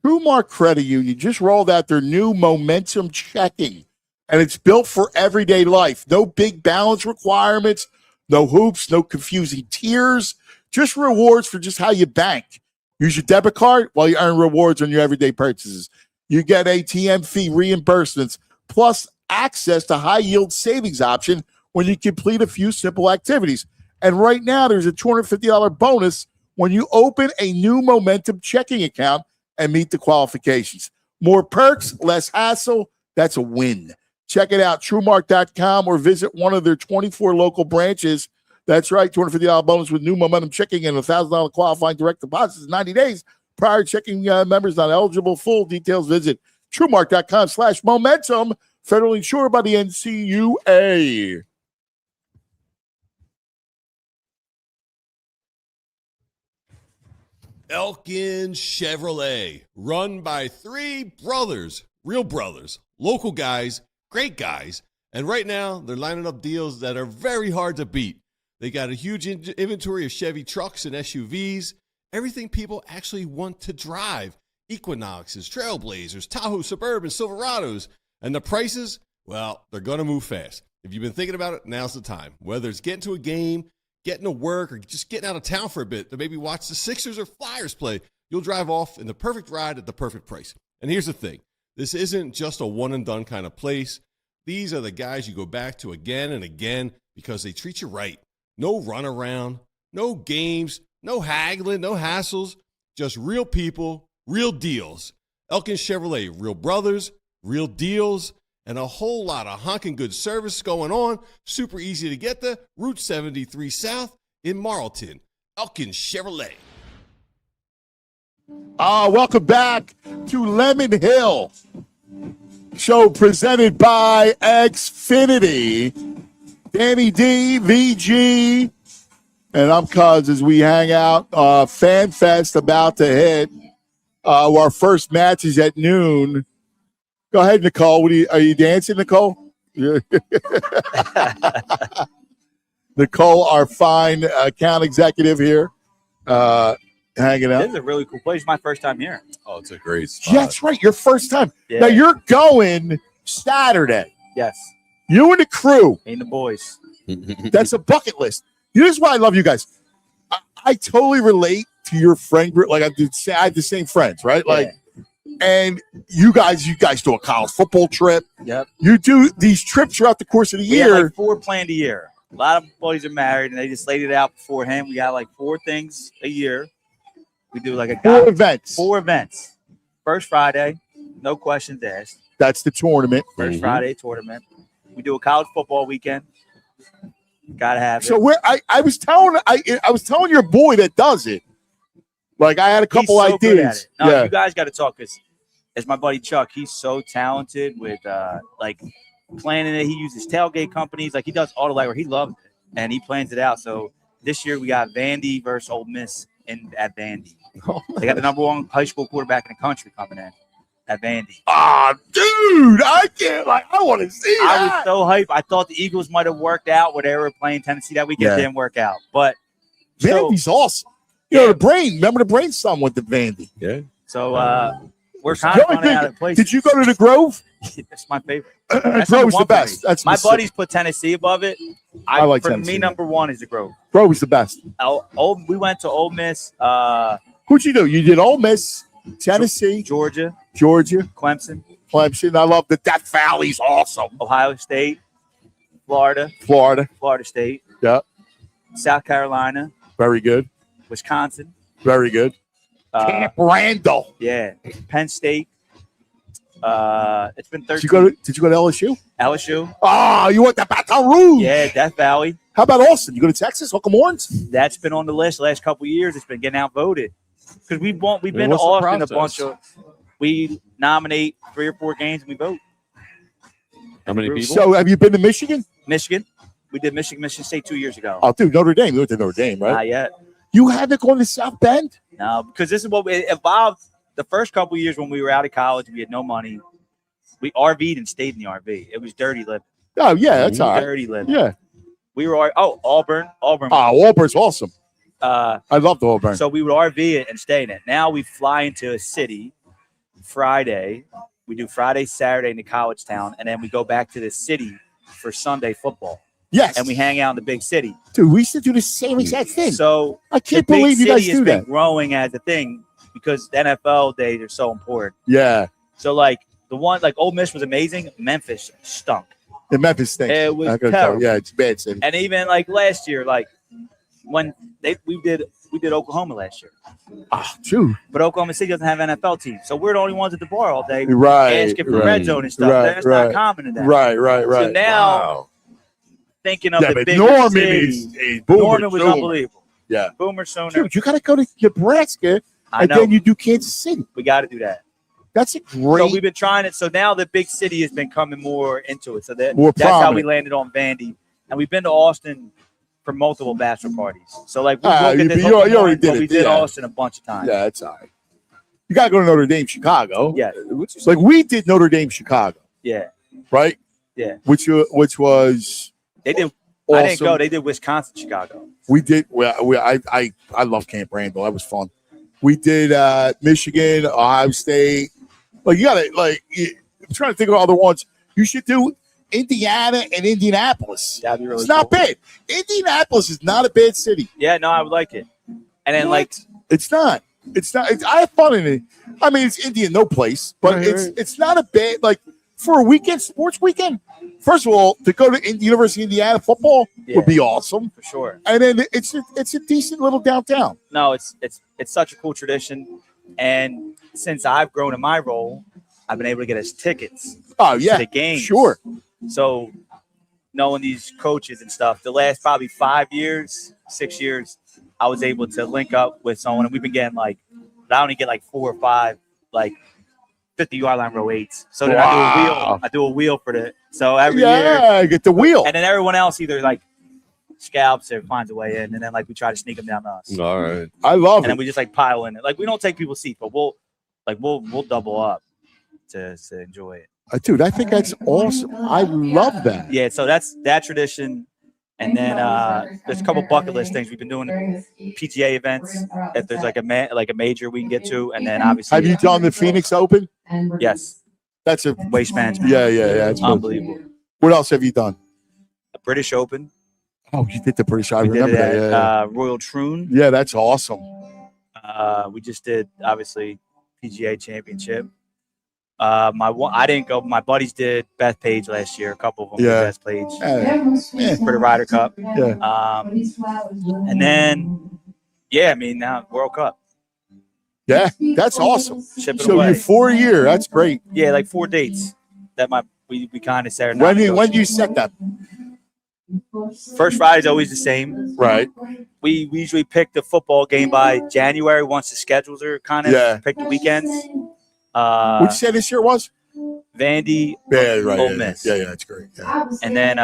TrueMark Credit Union just rolled out their new momentum checking, and it's built for everyday life. No big balance requirements, no hoops, no confusing tiers, just rewards for just how you bank. Use your debit card while you earn rewards on your everyday purchases. You get ATM fee reimbursements, plus access to high-yield savings option when you complete a few simple activities. And right now, there's a $250 bonus when you open a new momentum checking account and meet the qualifications. More perks, less hassle. That's a win. Check it out, TrueMark.com, or visit one of their 24 local branches. That's right, $250 bonus with new momentum checking and $1,000 qualifying direct deposits in 90 days. Prior checking members not eligible. Full details, visit TrueMark.com/momentum. Federally insured by the NCUA. Elkin Chevrolet, run by 3 brothers, real brothers, local guys, great guys. And right now, they're lining up deals that are very hard to beat. They got a huge inventory of Chevy trucks and SUVs, everything people actually want to drive. Equinoxes, Trailblazers, Tahoe Suburban, Silverados. And the prices, well, they're going to move fast. If you've been thinking about it, now's the time. Whether it's getting to a game, getting to work, or just getting out of town for a bit to maybe watch the Sixers or Flyers play, you'll drive off in the perfect ride at the perfect price. And here's the thing. This isn't just a one-and-done kind of place. These are the guys you go back to again and again because they treat you right. No runaround, no games, no haggling, no hassles, just real people, real deals. Elkin Chevrolet, real brothers, real deals, and a whole lot of honking good service going on. Super easy to get to. Route 73 South in Marlton. Elkin Chevrolet. Welcome back to Lemon Hill. Show presented by Xfinity. Danny D, VG, and I'm Cuz as we hang out. Fan Fest about to hit. Our first match is at noon. Go ahead, Nicole. Are you dancing, Nicole? Nicole, our fine account executive here, hanging out. This is a really cool place. It's my first time here. Oh, it's a great spot. Yeah, that's right. Your first time. Yeah. Now you're going Saturday. Yes. You and the crew. Ain't the boys. That's a bucket list. Here's why I love you guys. I totally relate to your friend group. Like I have the same friends, right? Yeah. Like, and you guys do a college football trip. Yep. You do these trips throughout the course of the We have year. like 4 planned a year. A lot of boys are married, and they just laid it out beforehand. We got like 4 things a year. We do like a 4 events. 4 events. First Friday, no questions asked. That's the tournament. First Friday tournament. We do a college football weekend. Gotta have it. So I was telling your boy that does it. Like I had a couple He's so good at ideas. it. No, Yeah. you guys got to talk because, as my buddy Chuck, he's so talented with like planning it. He uses tailgate companies. Like he does all the legwork. He loves it and he plans it out. So this year we got Vandy versus Ole Miss at Vandy. They got the #1 high school quarterback in the country coming in at Vandy. Ah, dude, I can't. Like I want to see I that. was so hyped. I thought the Eagles might have worked out where they were playing Tennessee that weekend. Yeah. Didn't work out, but Vandy's awesome. You know, the brain. Remember the brain son went to Vandy. Yeah. So we're kind of running out of places. Did you go to the Grove? That's my favorite. That's Grove's #1 the for me. best. That's My specific. buddies put Tennessee above it. I like for Tennessee. me, #1 is the Grove. Grove is the best. We went to Ole Miss, Who'd you do? You did Ole Miss, Tennessee, Georgia, Clemson. I love the Death Valley's awesome. Ohio State, Florida State, Yeah, South Carolina, very good. Wisconsin, Very good. Camp Randall. Yeah, Penn State. It's been 13. Did you go to LSU? LSU. Oh, you went to Baton Rouge. Yeah, Death Valley. How about Austin? You go to Texas? Hook'em Horns? That's been on the list the last couple of years. It's been getting outvoted because we've been to what's the Austin a process? bunch of. We nominate 3 or 4 games and we vote. How many people? So, have you been to Michigan? Michigan. We did Michigan State 2 years ago. Oh, dude, Notre Dame. You went to Notre Dame, right? Not yet. You haven't gone to South Bend? No, because this is what it evolved. The first couple of years when we were out of college, we had no money. We RV'd and stayed in the RV. It was dirty living. Oh yeah, that's all right. Dirty living. Yeah. We were Auburn. Auburn. Auburn's awesome. I love the Auburn. So we would RV it and stay in it. Now we fly into a city Friday. We do Friday, Saturday in the college town, and then we go back to the city for Sunday football. Yes. And we hang out in the big city. Dude, we used to do the same exact thing. So I can't the big believe you guys city has do been that. growing as a thing because the NFL days are so important. Yeah. So like the one like Ole Miss was amazing. Memphis stunk. The Memphis stinks. It was I gotta tell terrible. you. Yeah, it's a bad city. And even like last year, like when we did Oklahoma last year. True. But Oklahoma City doesn't have an NFL team. So we're the only ones at the bar all day Right, asking for right, red zone and stuff. right, That's right. not common in that. Right. So now thinking of Yeah, the but big Norman city, is Boomer Norman was Sooner. unbelievable. Yeah. Boomer Sooner. Dude, you got to go to Nebraska, I and know. then you do Kansas City. We got to do that. That's a So great. we've been trying it. So now the big city has been coming more into it. So More that's how we prominent. landed on Vandy. And we've been to Austin for multiple bachelor parties. So like we Ah, look at this you whole already point, did but it, we did yeah. Austin a bunch of times. Yeah, it's all right. You got to go to Notre Dame, Chicago. Yeah. Like we did Notre Dame, Chicago, Yeah. right? Yeah. Which was They did. awesome. I didn't go. They did Wisconsin, Chicago. We did. I love Camp Randall. That was fun. We did Michigan, Ohio State. Like you got to I'm trying to think of other ones. You should do Indiana and Indianapolis. That'd be really It's not cool. bad. Indianapolis is not a bad city. Yeah, no, I would like it. And then like It's not. It's not. I have fun in it. I mean, it's Indian, no place, but Right, it's not a bad for a weekend, sports weekend. First of all, to go to University of Indiana football would be awesome, for sure. and then it's a decent little downtown. No, it's such a cool tradition. And since I've grown in my role, I've been able to get us tickets. Oh yeah, to the games. sure. So knowing these coaches and stuff, the last probably 5 years, 6 years, I was able to link up with someone, and we've been getting I only get 4 or 5 50-yard line row 8s. So then I do a wheel for the every year. Yeah, I get the wheel. And then everyone else either scalps or finds a way in, and then we try to sneak them down to us. All right. I love And it. then we just pile in it. We don't take people's seats, but we'll double up to enjoy it. Dude, I think that's awesome. I love that. Yeah, so that's that tradition. And then there's a couple bucket list things we've been doing. PGA events, if there's a major we can get to, and then obviously. Have you done the Phoenix Open? Yes. That's a Waste management. Yeah. It's good. Unbelievable. What else have you done? A British Open. Oh, you did the British. I We did remember it that. at Yeah. Royal Troon. Yeah, that's awesome. We just did obviously PGA Championship. I didn't go. My buddies did Bethpage last year. A couple of them Yeah. did Bethpage for the Ryder Cup. Yeah. And then now World Cup. Yeah, that's awesome. Ship it So away. you're 4 a year. That's great. Yeah, 4 dates that we kind of said. When do you set that? First Friday is always the same. Right. We usually pick the football game by January once the schedules are kind of pick the weekends. Which you say this year was? Vandy, Yeah, right. Ole Yeah, Miss. yeah, that's great. Yeah. And then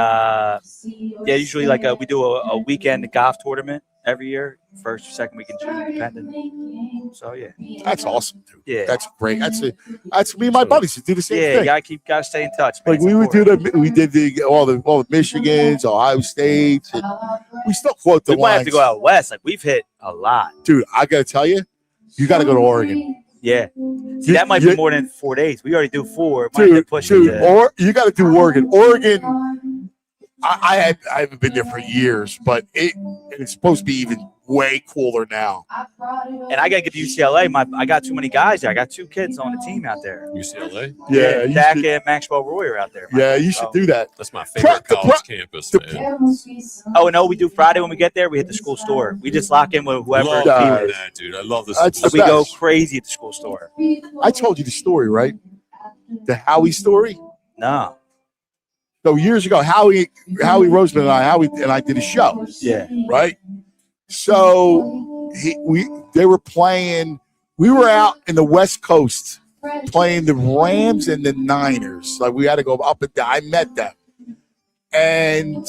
usually we do a weekend golf tournament every year, first or second week in June, depending. So yeah, That's awesome, dude. Yeah. That's great. That's me and my buddies to do the same yeah, thing. you gotta stay in touch. Man. Like we would do we did all the Michigans, Ohio States, and we still quote the We might have to lines. go out west. We've hit a lot. Dude, I gotta tell you, you gotta go to Oregon. Yeah. See, that might be more than 4 days. We already do 4. Might have to push it Dude, to- or you got to do Oregon. Oregon, I haven't been there for years, but it's supposed to be even way cooler now. And I gotta get to UCLA. I got too many guys there. I got 2 kids on the team out there. UCLA? Yeah, you Dak should- and Maxwell Roy are out there. Yeah, you should do that. That's my favorite college campus, man. Oh, and we do Friday when we get there. We hit the school store. We just lock in with whoever. Love the team doing is. that, dude. I love this. That's the We go best. crazy at the school store. I told you the story, right? The Howie story. No. So years ago, Howie Roseman and I did a show. Yeah. Right. So they were playing. We were out in the West Coast playing the Rams and the Niners. Like we had to go up and down. I met them, and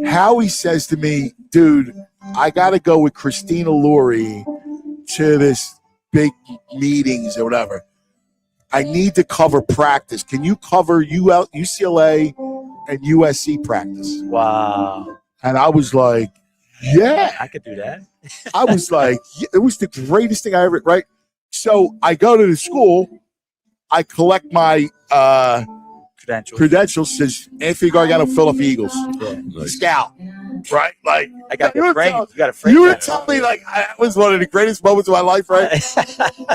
Howie says to me, "Dude, I got to go with Christina Laurie to this big meetings or whatever. I need to cover practice. Can you cover UCLA and USC practice? Wow. And I was like, yeah. I could do that. I was like, yeah, it was the greatest thing I ever, right? So I go to the school. I collect my credentials. Says Anthony Gargano, Philadelphia Eagles. Yeah. Scout. Right? Like, I got you the were frame. telling- You got a frame. You were that. telling me like that was one of the greatest moments of my life, right?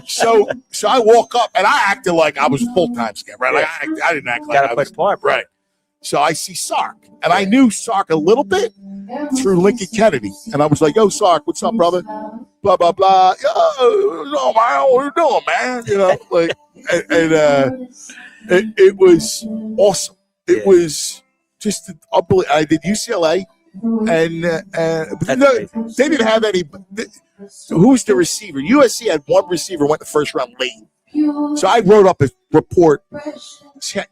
so I walk up and I acted like I was full-time scout, right? Like I didn't act like Gotta I play was part, bro. right. So I see Sark, and I knew Sark a little bit through Lincoln Kennedy, and I was like, "Yo, Sark, what's up, brother?" Blah blah blah. Yo, no, man, what you doing, man? You know, like, it was awesome. It was just unbelievable. I did UCLA, and they didn't have any. Who's the receiver? USC had one receiver, went the first round late. So I wrote up a report.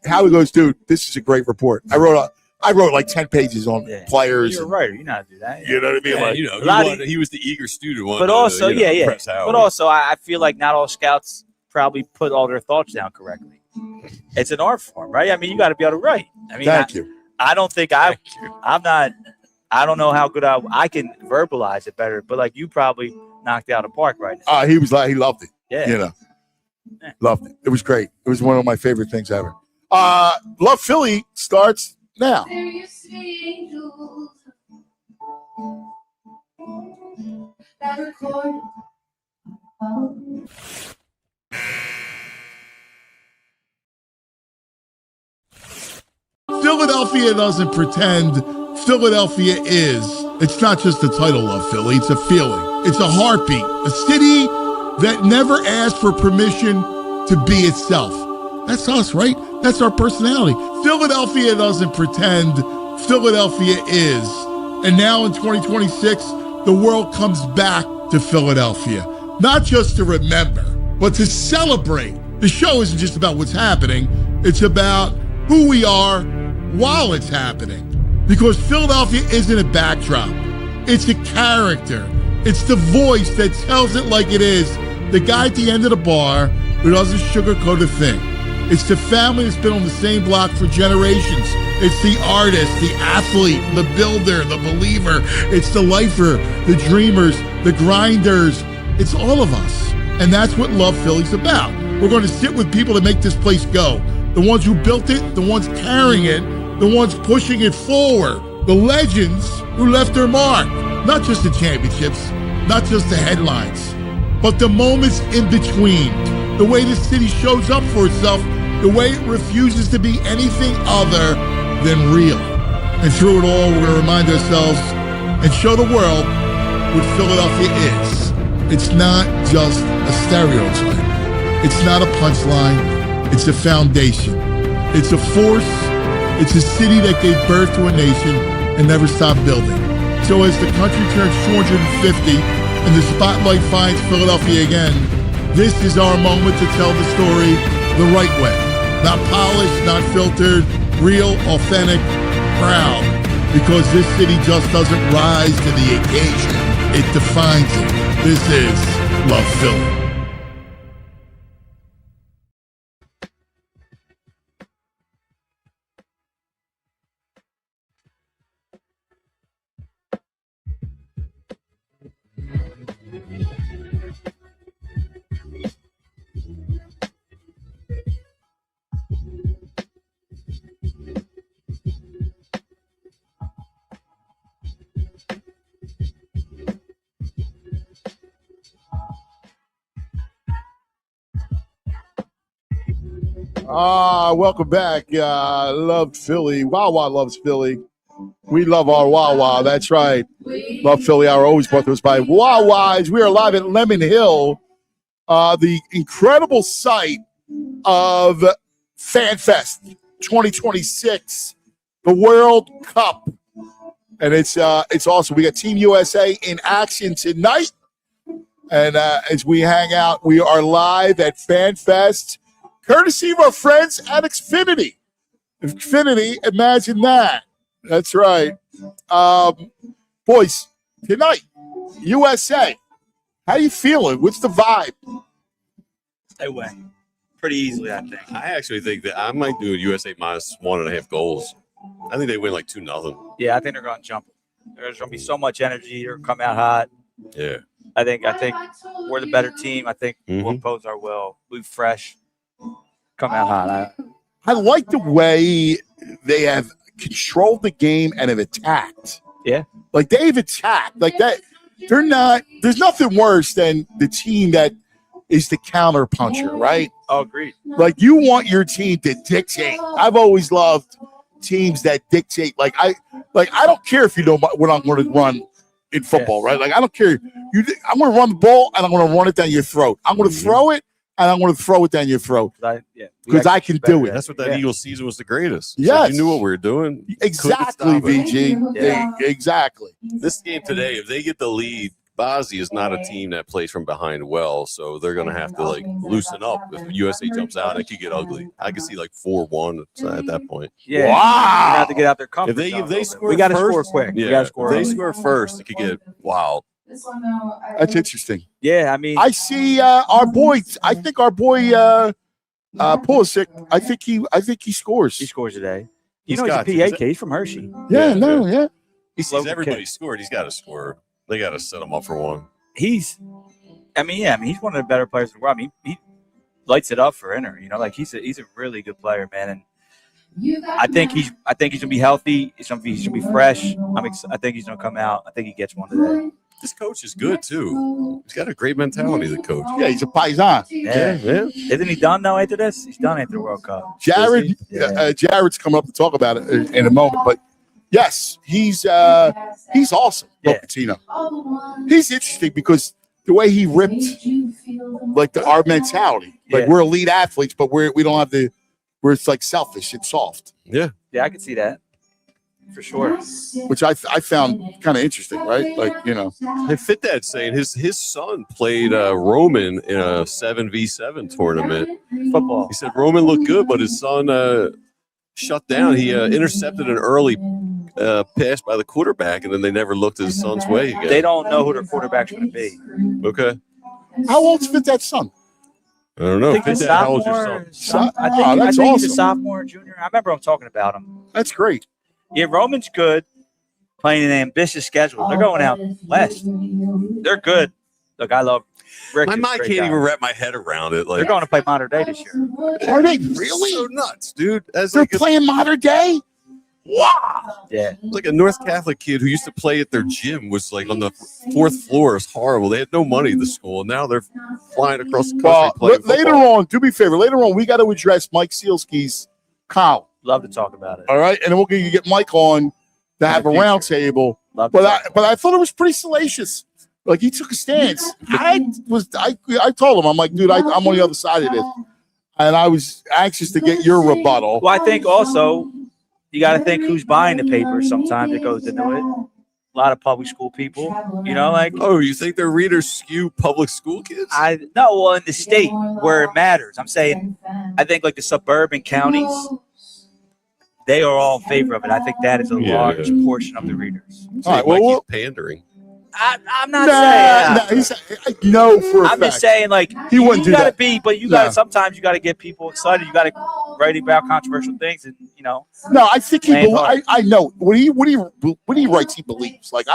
Howie goes, dude, this is a great report. I wrote like 10 pages on players. You're a writer. You know how to do that. You know what I mean? Yeah, like, you know, he was the eager student one. But also, impress Howard. But also, I feel like not all scouts probably put all their thoughts down correctly. It's an art form, right? I mean, you got to be able to write. I mean, Thank you. I don't think I'm not. I don't know how good I can verbalize it better, but like you probably knocked it out of the park right now. He was like, he loved it. Yeah. You know, loved it. It was great. It was one of my favorite things ever. Love Philly starts now. Philadelphia doesn't pretend. Philadelphia is. It's not just the title of Philly, it's a feeling. It's a heartbeat. A city that never asked for permission to be itself. That's us, right? That's our personality. Philadelphia doesn't pretend. Philadelphia is. And now in 2026, the world comes back to Philadelphia. Not just to remember, but to celebrate. The show isn't just about what's happening. It's about who we are while it's happening. Because Philadelphia isn't a backdrop. It's a character. It's the voice that tells it like it is. The guy at the end of the bar who doesn't sugarcoat a thing. It's the family that's been on the same block for generations. It's the artist, the athlete, the builder, the believer. It's the lifer, the dreamers, the grinders. It's all of us. And that's what Love Philly's about. We're going to sit with people that make this place go. The ones who built it, the ones carrying it, the ones pushing it forward, the legends who left their mark. Not just the championships, not just the headlines, but the moments in between. The way the city shows up for itself, the way it refuses to be anything other than real. And through it all, we're going to remind ourselves and show the world what Philadelphia is. It's not just a stereotype. It's not a punchline. It's a foundation. It's a force. It's a city that gave birth to a nation and never stopped building. So as the country turns 250 and the spotlight finds Philadelphia again, this is our moment to tell the story the right way. Not polished, not filtered, real, authentic, proud. Because this city just doesn't rise to the occasion. It defines it. This is Love Philly. Welcome back. Love Philly. Wawa loves Philly. We love our Wawa. That's right. Love Philly Hour always brought to us by Wawa's. We are live at Lemon Hill, the incredible site of FanFest 2026, the World Cup. And it's awesome. We got Team USA in action tonight. And as we hang out, we are live at FanFest, courtesy of our friends at Xfinity. Xfinity, imagine that. That's right. Boys, tonight, USA How you feeling? What's the vibe? They win pretty easily, I think. I actually think that I might do a USA minus 1.5 goals. I think they win like 2-0. Yeah, I think they're going to jump. There's going to be so much energy. They're going to come out hot. Yeah. I think we're the better team. I think we'll impose our will. We're fresh. Come out hot. I like the way they have controlled the game and have attacked. Yeah. Like they've attacked. Like that. They're not. There's nothing worse than the team that is the counter puncher, right? Oh, agreed. Like you want your team to dictate. I've always loved teams that dictate. Like I don't care if you know what I'm going to run in football, right? Like I don't care. I'm going to run the ball and I'm going to run it down your throat. I'm going to throw it and I'm going to throw it down your throat because I can do it. That's what that Eagles season was the greatest. Yes. So you knew what we were doing. Exactly, VG. Yeah. Exactly. This game today, if they get the lead, Bosnia is not a team that plays from behind well, so they're going to have to like loosen up. If USA jumps out, it could get ugly. I could see like 4-1 at that point. Yeah. Wow. We have to get out their comfort If they zone. score, We got to first, score quick. Yeah, We got to score. if they early. score first, it could get wild. That's interesting. Yeah, I mean, I see our boy. I think our boy Pulisic. I think he scores. he scores today. He's He's got a to. PA case from Hershey. Yeah. No. Yeah. He sees Local everybody kid. scored. He's got to score. They got to set him up for one. He's one of the better players in the world. I mean, he lights it up for Inter. You know, like he's a really good player, man. And I think he's gonna be healthy. He's gonna be fresh. I think he's gonna come out. I think he gets one today. This coach is good too. He's got a great mentality. The coach. Yeah. He's a paisan. Yeah. Isn't he done though after this? He's done after the World Cup. Jared. Yeah. Jared's coming up to talk about it in a moment, but yes, he's awesome. Yeah. Patino. He's interesting because the way he ripped like our mentality. Like Yeah. we're elite athletes, but we don't have where it's like selfish and soft, Yeah. Yeah, I can see that for sure. which I found kind of interesting, right? Like, you know, Hey, Fit Dad saying his son played Roman in a 7v7 tournament. Football. He said Roman looked good, but his son shut down. He intercepted an early pass by the quarterback, and then they never looked his son's way again. They don't know who their quarterback's going to be. Okay. how old's Fit that son? I don't know. I think Fit he's a Dad, how old's your son? I Oh, that's think he's a awesome. sophomore, junior. I remember him talking about him. That's great. Yeah, Roman's good, playing an ambitious schedule. They're going out west. They're good. Look, I love Rick. My is a mind great can't guy. even wrap my head around it. Like, They're going to play Modern Day this year. Are they so really? nuts, dude. As They're like playing modern day? Wow. Yeah. like a North Catholic kid who used to play at their gym was like on the 4th floor. It's horrible. They had no money at the school, and now they're flying across the country Well, playing later football. on, do me a favor. Later on, we got to address Mike Sealski's column. Love to talk about it. All right, and then we'll get Mike on to have a future. round table. Love to talk But I thought it was pretty salacious. Like he took a stance. I told him, I'm like, dude, I'm on the other side of this, and I was anxious to get your rebuttal. Well, I think also you got to think who's buying the paper sometimes that goes into it. A lot of public school people, you know, like Oh, you think their readers skew public school kids? well, in the state where it matters. I'm saying, I think like the suburban counties, they are all in favor of it. I think that is a large portion of the readers. So All right, Mikey's well, pandering. I'm not saying. I know for a I'm fact. just saying, like He wouldn't do you gotta that. be, but you No. gotta sometimes you gotta get people excited. You gotta write about controversial things, and you know. No, I think he. Man, hard. I know when he writes, he believes. Like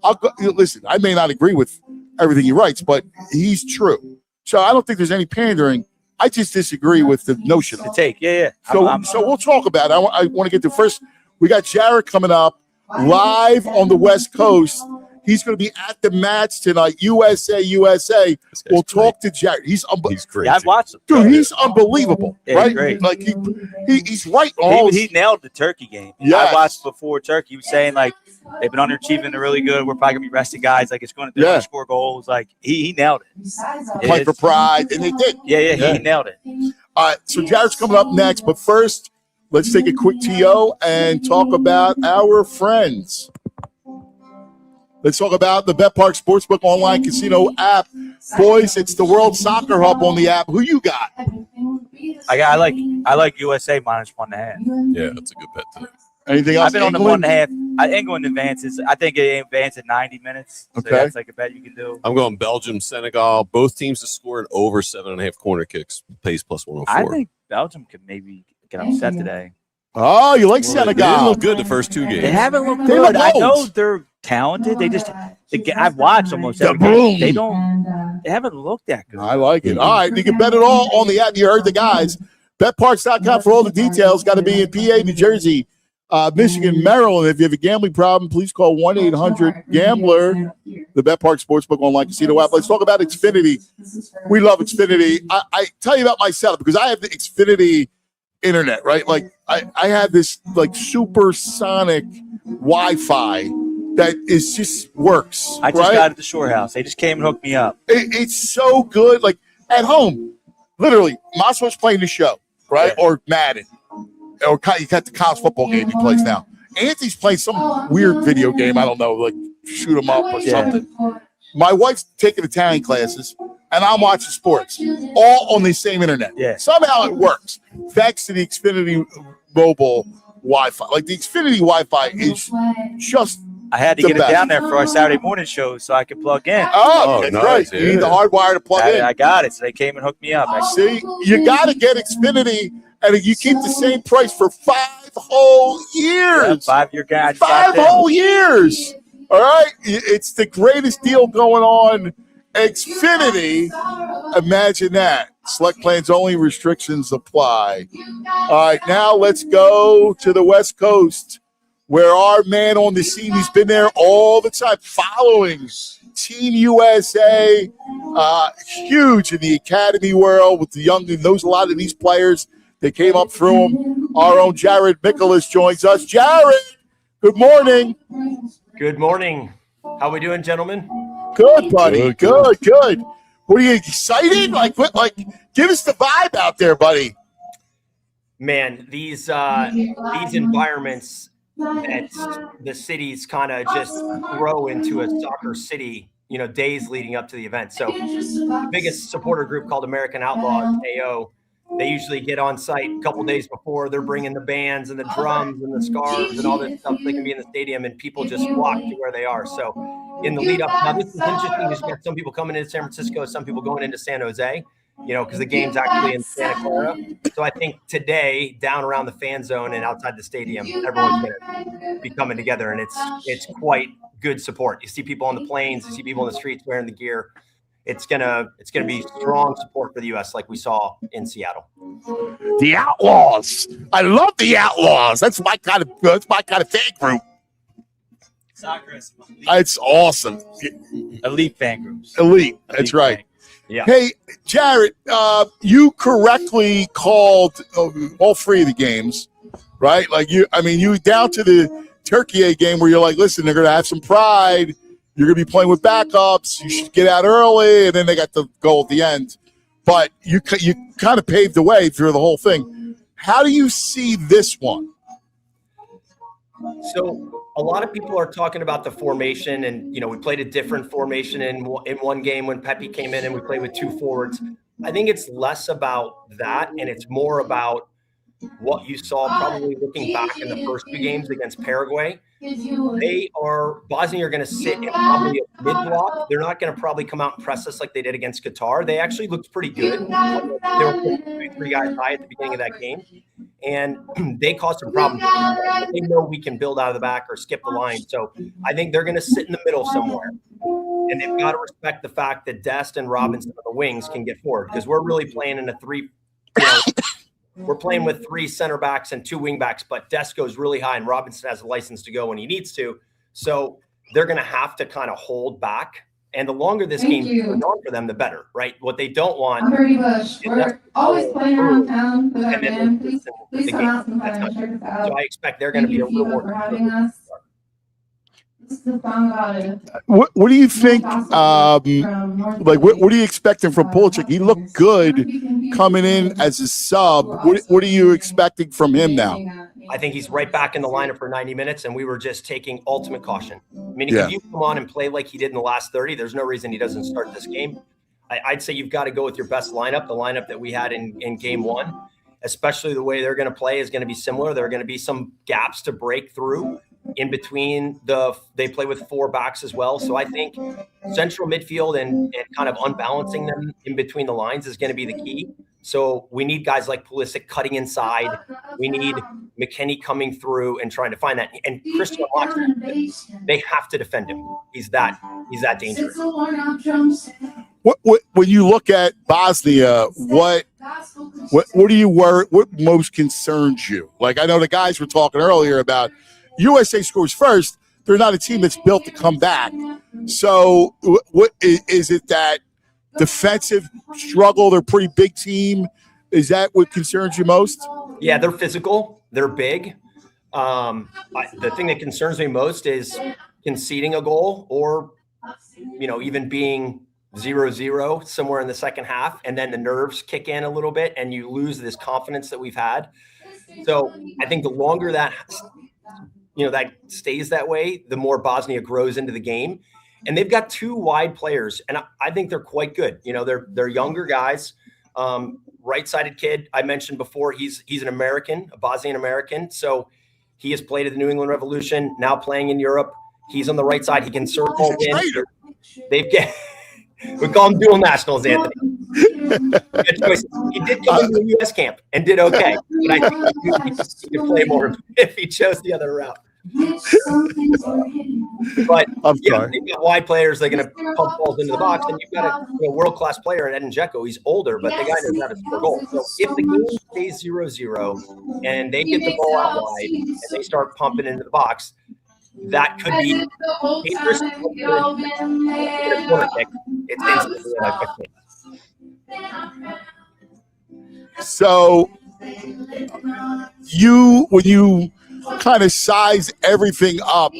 I'll go, listen. I may not agree with everything he writes, but he's true. So I don't think there's any pandering. I just disagree with the notion of The it. take, yeah. So we'll talk about it. I want to get to first. We got Jared coming up live on the West Coast. He's going to be at the match tonight. USA. We'll talk to Jared. He's great. Yeah, I've watched him. dude. He's unbelievable, Yeah, right? great. Like he's right on all. He nailed the Turkey game. Yes. I watched before Turkey. He was saying like they've been underachieving. They're really good. We're probably gonna be resting guys. Like it's going to score goals. Like he nailed it. Play for pride, and they did. Yeah. He nailed it. All right, so Jared's coming up next, but first, let's take a quick TO and talk about our friends. Let's talk about the Bet Park Sportsbook online casino app. Boys, it's the World Soccer Hub on the app. Who you got? I like USA -1.5. Yeah, that's a good bet too. Anything else? I've been on the England? 1.5 England advances. I think it advances 90 minutes. So Okay. that's like a bet you can do. I'm going Belgium, Senegal. Both teams to score an over 7.5 corner kicks. Pays plus 104. I think Belgium could maybe get upset today. Oh, you like They didn't Senegal? look good the first two games. They haven't looked They good. look I old. know they're talented. I've watched almost The every game. boom. They haven't looked that good. I like it. All right, you can bet it all on the app. You heard the guys. BetParks.com for all the details. Got to be in PA, New Jersey, Michigan, Maryland. If you have a gambling problem, please call 1-800-GAMBLER, the BetPark Sportsbook online casino app. Let's talk about Xfinity. We love Xfinity. I tell you about my setup because I have the Xfinity internet, right? Like I have this like supersonic Wi-Fi that is just works. I just right? got at the Shore House. They just came and hooked me up. It's so good. Like at home, literally, Maslo's playing the show, right? Or Madden. Or you got the college football game he plays now. Anthony's playing some weird video game. I don't know, like shoot 'em up or something. My wife's taking Italian classes, and I'm watching sports, all on the same internet. Yeah. Somehow it works, thanks to the Xfinity mobile Wi-Fi. Like the Xfinity Wi-Fi is just I had to the get best. it down there for our Saturday morning show so I could plug in. Oh, Oh, that's nice, right. You need the yeah. hardwire to plug in. I got it. So they came and hooked me up. See, you got to get Xfinity, and you keep the same price for 5 whole years. 5-year guy. 5 whole years. All right, it's the greatest deal going on. Xfinity. Imagine that. Select plans only. Restrictions apply. All right, now let's go to the West Coast, where our man on the scene, he's been there all the time, following Team USA, huge in the academy world with the young. He knows a lot of these players that came up through him. Our own Jared Mikolas joins us. Jared, good morning. Good morning. How we doing, gentlemen? Good, buddy. Good. What are you excited? Like, give us the vibe out there, buddy. Man, these environments that the cities kind of just grow into a soccer city, days leading up to the event. So the biggest supporter group called American Outlaws, AO, they usually get on site a couple days before. They're bringing the bands and the drums and the scarves and all this stuff. They can be in the stadium and people just flock to where they are. So in the lead up, now this is interesting. There's got some people coming into San Francisco, some people going into San Jose, because the game's actually in Santa Clara. So I think today, down around the fan zone and outside the stadium, everyone's going to be coming together, and it's quite good support. You see people on the planes, you see people in the streets wearing the gear. It's gonna be strong support for the U.S. like we saw in Seattle. The Outlaws. I love the Outlaws. That's my kind of fan group. Soccer is It's awesome. elite fan groups. Elite. That's right. Fan. Yeah. Hey, Jared, you correctly called all 3 of the games, right? Like you down to the Turkey game where you're like, listen, they're going to have some pride. You're going to be playing with backups. You should get out early, and then they got the goal at the end. But you kind of paved the way through the whole thing. How do you see this one? So a lot of people are talking about the formation, and we played a different formation in one game when Pepe came in, and we played with 2 forwards. I think it's less about that, and it's more about what you saw probably looking back in the first 2 games against Paraguay. Bosnia are going to sit in probably a mid-block. They're not going to probably come out and press us like they did against Qatar. They actually looked pretty good. They were 3 guys high at the beginning of that game, and they caused some problems. They know we can build out of the back or skip the line. So I think they're going to sit in the middle somewhere. And they've got to respect the fact that Dest and Robinson on the wings can get forward, because we're really playing in a 3 we're playing with 3 center backs and 2 wing backs, but Dest goes really high and Robinson has a license to go when he needs to. So they're going to have to kind of hold back. And the longer this game goes on for them, the better, right? What they don't want. We're always playing around town with our and then band. listen Please to the come game. out sometime That's and check us not- out. So I expect they're going to Thank be a you, little FIFA, more. for having us. This is the song about it. What do you think? What are you expecting from Pulisic? He looked good coming in as a sub. What are you expecting from him now? I think he's right back in the lineup for 90 minutes, and we were just taking ultimate caution. I mean, Yeah. if you come on and play like he did in the last 30, there's no reason he doesn't start this game. I'd say you've got to go with your best lineup, the lineup that we had in game 1, especially the way they're going to play is going to be similar. There are going to be some gaps to break through. in between they play with 4 backs as well. So I think central midfield and kind of unbalancing them in between the lines is going to be the key. So we need guys like Pulisic cutting inside. We need McKennie coming through and trying to find that. And Christian, they have to defend him. He's that dangerous. When you look at Bosnia, what do you worry? What most concerns you? Like, I know the guys were talking earlier about USA scores first. They're not a team that's built to come back. So, what is it that defensive struggle? They're a pretty big team. Is that what concerns you most? Yeah, they're physical. They're big. The thing that concerns me most is conceding a goal, or even being 0-0 somewhere in the second half, and then the nerves kick in a little bit and you lose this confidence that we've had. So I think the longer that that stays that way, the more Bosnia grows into the game. And they've got 2 wide players, and I think they're quite good. They're younger guys. Right-sided kid I mentioned before, he's an American, a Bosnian American. So he has played at the New England Revolution, now playing in Europe. He's on the right side. He can circle in. We call him dual nationals, Anthony. Good choice. He did come into the U.S. camp and did okay, but I think he could play more if he chose the other route. But they've got wide players. They're going to pump balls into the box, and you've got a world-class player in Edin Dzeko. He's older, but the guy knows how to score goals. So if the game stays 0-0 and they get the ball out wide and they start pumping into the box, that could be dangerous. It's instantly So when you kind of size everything up,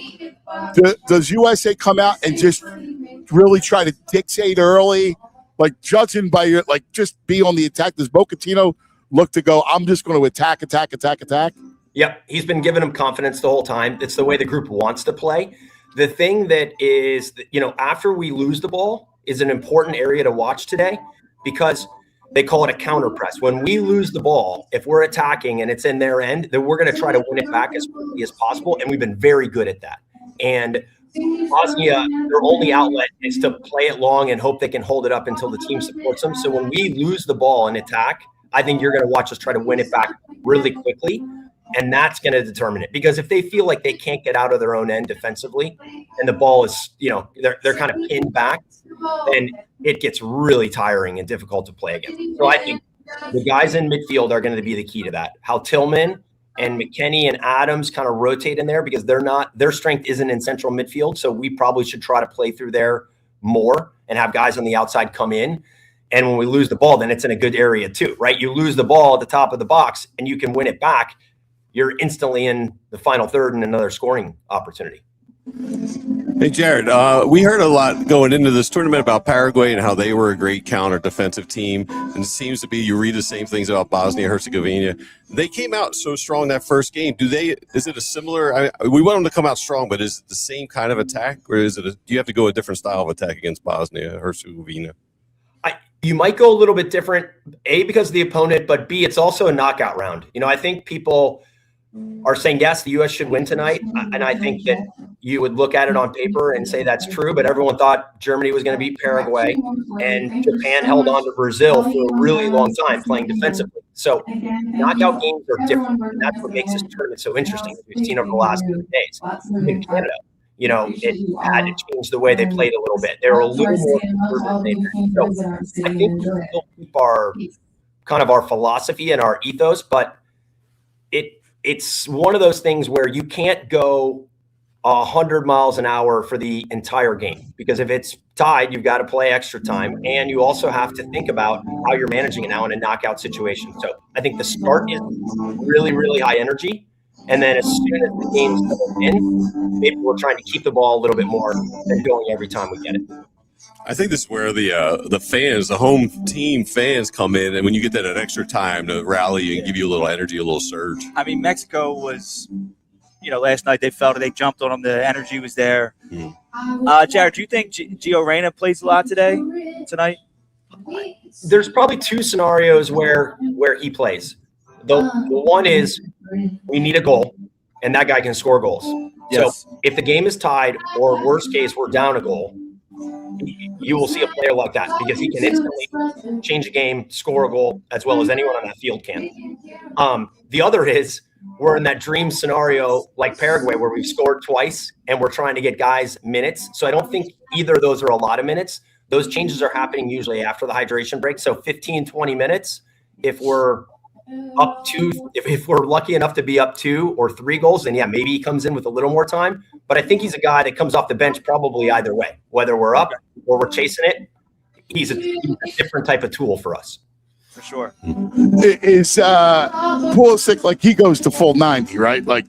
does USA come out and just really try to dictate early, like judging by your, like, just be on the attack? Does Bocatino look to go, I'm just going to attack? Yep, he's been giving them confidence the whole time. It's the way the group wants to play. The thing that is, after we lose the ball is an important area to watch today, because they call it a counter press. When we lose the ball, if we're attacking and it's in their end, then we're going to try to win it back as quickly as possible, and we've been very good at that. And Bosnia, their only outlet is to play it long and hope they can hold it up until the team supports them. So when we lose the ball in attack, I think you're going to watch us try to win it back really quickly. And that's going to determine it, because if they feel like they can't get out of their own end defensively and the ball is, they're kind of pinned back, then it gets really tiring and difficult to play against. So I think the guys in midfield are going to be the key to that. How Tillman and McKennie and Adams kind of rotate in there, because their strength isn't in central midfield. So we probably should try to play through there more and have guys on the outside come in. And when we lose the ball, then it's in a good area too, right? You lose the ball at the top of the box and you can win it back, you're instantly in the final third and another scoring opportunity. Hey, Jared, we heard a lot going into this tournament about Paraguay and how they were a great counter defensive team. And it seems to be, you read the same things about Bosnia Herzegovina. They came out so strong that first game. Is it a similar, we want them to come out strong, but is it the same kind of attack, or do you have to go a different style of attack against Bosnia Herzegovina? You might go a little bit different, A, because of the opponent, but B, it's also a knockout round. I think people are saying, yes, the U.S. should win tonight. And I think that you would look at it on paper and say that's true, but everyone thought Germany was going to beat Paraguay, and Japan held on to Brazil for a really long time playing defensively. So knockout games are different. And that's what makes this tournament so interesting, as we've seen over the last few days. In Canada, it had to change the way they played a little bit. They were a little more conservative. So I think we still keep our philosophy and our ethos, but it's one of those things where you can't go 100 miles an hour for the entire game, because if it's tied, you've got to play extra time, and you also have to think about how you're managing it now in a knockout situation. So I think the start is really, really high energy, and then as soon as the game's in, maybe we're trying to keep the ball a little bit more than going every time we get it. I think this is where the fans, the home team fans, come in, and when you get that extra time to rally and give you a little energy, a little surge. I mean, Mexico was, last night they felt it. They jumped on them. The energy was there. Jared, do you think Gio Reyna plays a lot tonight? There's probably 2 scenarios where he plays. The one is we need a goal, and that guy can score goals. Yes. So if the game is tied, or worst case, we're down a goal, you will see a player like that because he can instantly change a game, score a goal, as well as anyone on that field can. The other is we're in that dream scenario like Paraguay where we've scored twice and we're trying to get guys minutes. So I don't think either of those are a lot of minutes. Those changes are happening usually after the hydration break. So 15, 20 minutes. If we're up two, if we're lucky enough to be up 2 or 3 goals, then yeah, maybe he comes in with a little more time. But I think he's a guy that comes off the bench probably either way, whether we're up or we're chasing it. He's a different type of tool for us. For sure. Is Pulisic, like, he goes to full 90, right? Like,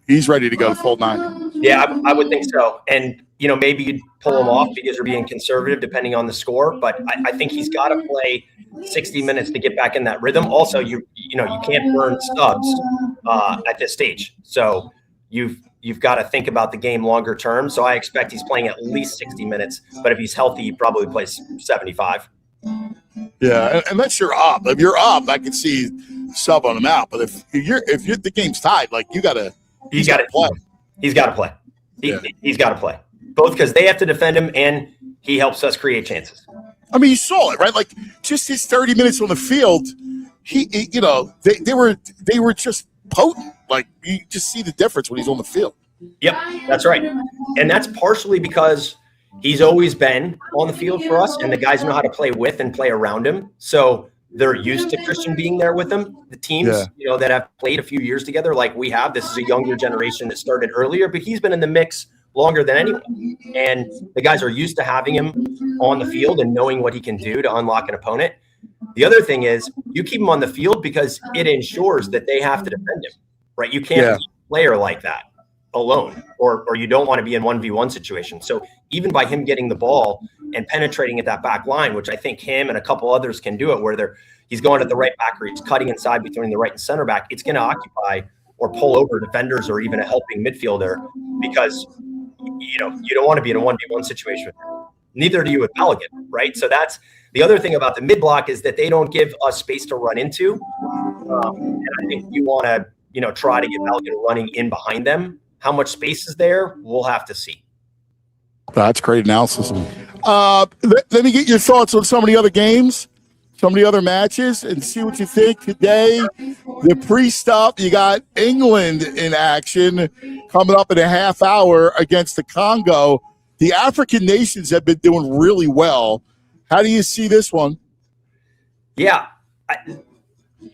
he's ready to go to full 90. Yeah, I would think so. And, maybe you'd pull him off because you're being conservative depending on the score. But I think he's got to play 60 minutes to get back in that rhythm. Also, you can't burn stubs at this stage. So you've got to think about the game longer term. So I expect he's playing at least 60 minutes. But if he's healthy, he probably plays 75. Yeah, unless you're up. If you're up, I can see sub on him out. But if the game's tied, like, he's got to play. He's got to play. He's got to play. Both because they have to defend him and he helps us create chances. I mean, you saw it, right? Like, just his 30 minutes on the field, they were just potent. Like, you just see the difference when he's on the field. Yep, that's right. And that's partially because he's always been on the field for us, and the guys know how to play with and play around him. So they're used to Christian being there with them. The teams, that have played a few years together like we have, this is a younger generation that started earlier, but he's been in the mix longer than anyone. And the guys are used to having him on the field and knowing what he can do to unlock an opponent. The other thing is you keep him on the field because it ensures that they have to defend him, right? You can't be a player like that alone, or you don't want to be in 1v1 situation. So even by him getting the ball and penetrating at that back line, which I think him and a couple others can do it, where he's going at the right back or he's cutting inside between the right and center back, it's going to occupy or pull over defenders or even a helping midfielder because you don't want to be in a 1v1 situation. Neither do you with Belgium, right? So that's the other thing about the mid block is that they don't give us space to run into. And I think you want to, try to get Belgium running in behind them. How much space is there? We'll have to see. That's great analysis. Let me get your thoughts on some of the other games, some of the other matches, and see what you think today. The pre-stop, you got England in action coming up in a half hour against the Congo. The African nations have been doing really well. How do you see this one? Yeah.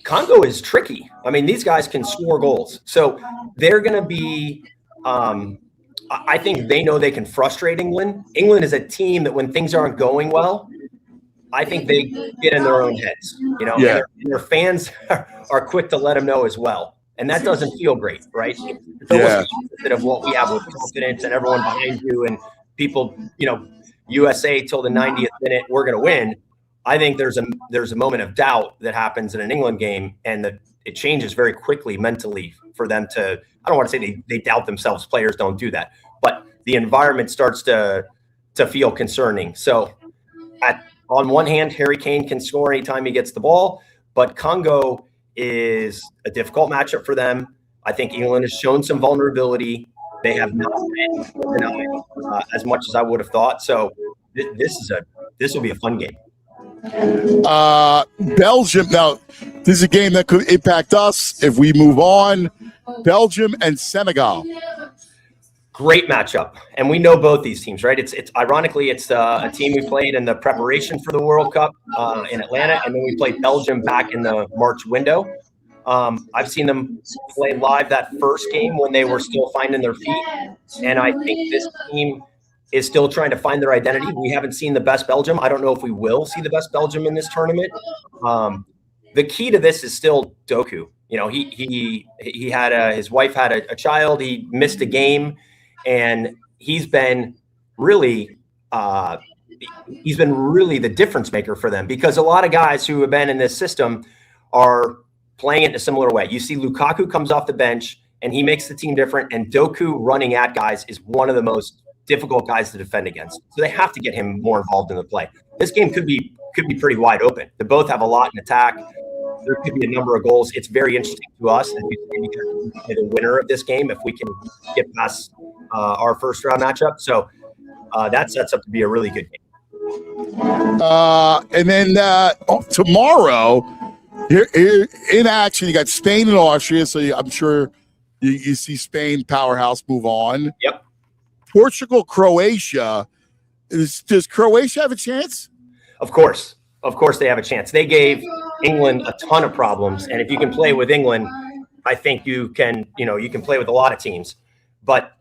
Congo is tricky. I mean, these guys can score goals. So they're going to be I think they know they can frustrate England. England is a team that when things aren't going well, I think they get in their own heads, and their fans are quick to let them know as well. And that doesn't feel great, right? It's almost the opposite of what we have with confidence and everyone behind you and people, USA till the 90th minute, we're going to win. I think there's a moment of doubt that happens in an England game, and that it changes very quickly mentally for them to, I don't want to say they doubt themselves. Players don't do that, but the environment starts to feel concerning. So on one hand, Harry Kane can score anytime he gets the ball, but Congo is a difficult matchup for them. I think England has shown some vulnerability. They have not been organized as much as I would have thought. So this will be a fun game. Belgium. Now, this is a game that could impact us if we move on. Belgium and Senegal. Great matchup, and we know both these teams, right? It's ironically it's a team we played in the preparation for the World Cup in Atlanta, and then we played Belgium back in the March window. I've seen them play live that first game when they were still finding their feet, and I think this team is still trying to find their identity. We haven't seen the best Belgium. I don't know if we will see the best Belgium in this tournament. The key to this is still Doku. He had his wife had a child. He missed a game, and he's been really the difference maker for them, because a lot of guys who have been in this system are playing it in a similar way. You see Lukaku comes off the bench and he makes the team different, and Doku running at guys is one of the most difficult guys to defend against. So they have to get him more involved in the play. This game could be pretty wide open. They both have a lot in attack. There could be a number of goals. It's very interesting to us, and we can be the winner of this game if we can get past our first round matchup. So that sets up to be a really good game. And then tomorrow, here in action, you got Spain and Austria. So I'm sure you see Spain powerhouse move on. Yep. Portugal, Croatia. Does Croatia have a chance? Of course they have a chance. They gave England a ton of problems, and if you can play with England, I think you can play with a lot of teams. But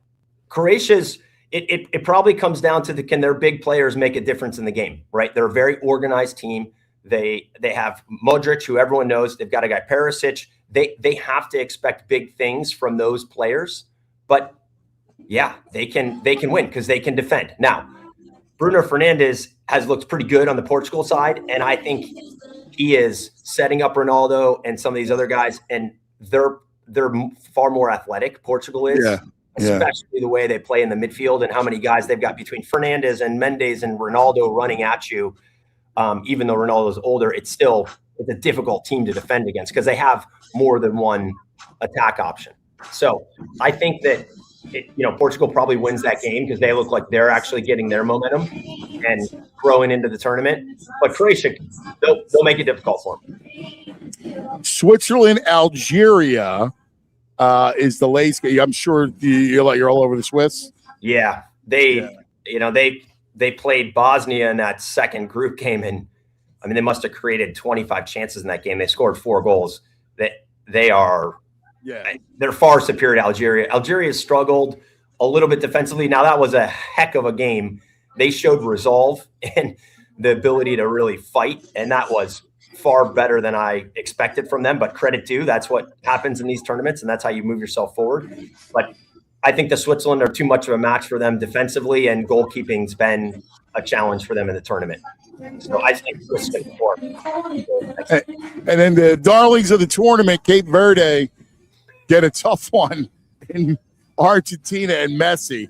Croatia's it probably comes down to can their big players make a difference in the game, right? They're a very organized team. They have Modric, who everyone knows. They've got a guy Perisic. They have to expect big things from those players. But yeah, they can win because they can defend. Now, Bruno Fernandes has looked pretty good on the Portugal side, and I think he is setting up Ronaldo and some of these other guys, and they're far more athletic. Portugal is. Yeah. Especially the way they play in the midfield and how many guys they've got between Fernandes and Mendes and Ronaldo running at you. Even though Ronaldo's older, it's a difficult team to defend against because they have more than one attack option. So I think that Portugal probably wins that game because they look like they're actually getting their momentum and growing into the tournament. But Croatia, they'll make it difficult for them. Switzerland, Algeria. Is the lace? I'm sure you're all over the Swiss. Yeah, they played Bosnia in that second group game, and I mean they must have created 25 chances in that game. They scored 4 goals. They're far superior to Algeria. Algeria has struggled a little bit defensively. Now that was a heck of a game. They showed resolve and the ability to really fight, and that was far better than I expected from them, but credit due. That's what happens in these tournaments, and that's how you move yourself forward. But I think the Switzerland are too much of a match for them defensively, and goalkeeping's been a challenge for them in the tournament. So I think Swiss can perform. And then the darlings of the tournament, Cape Verde, get a tough one in Argentina and Messi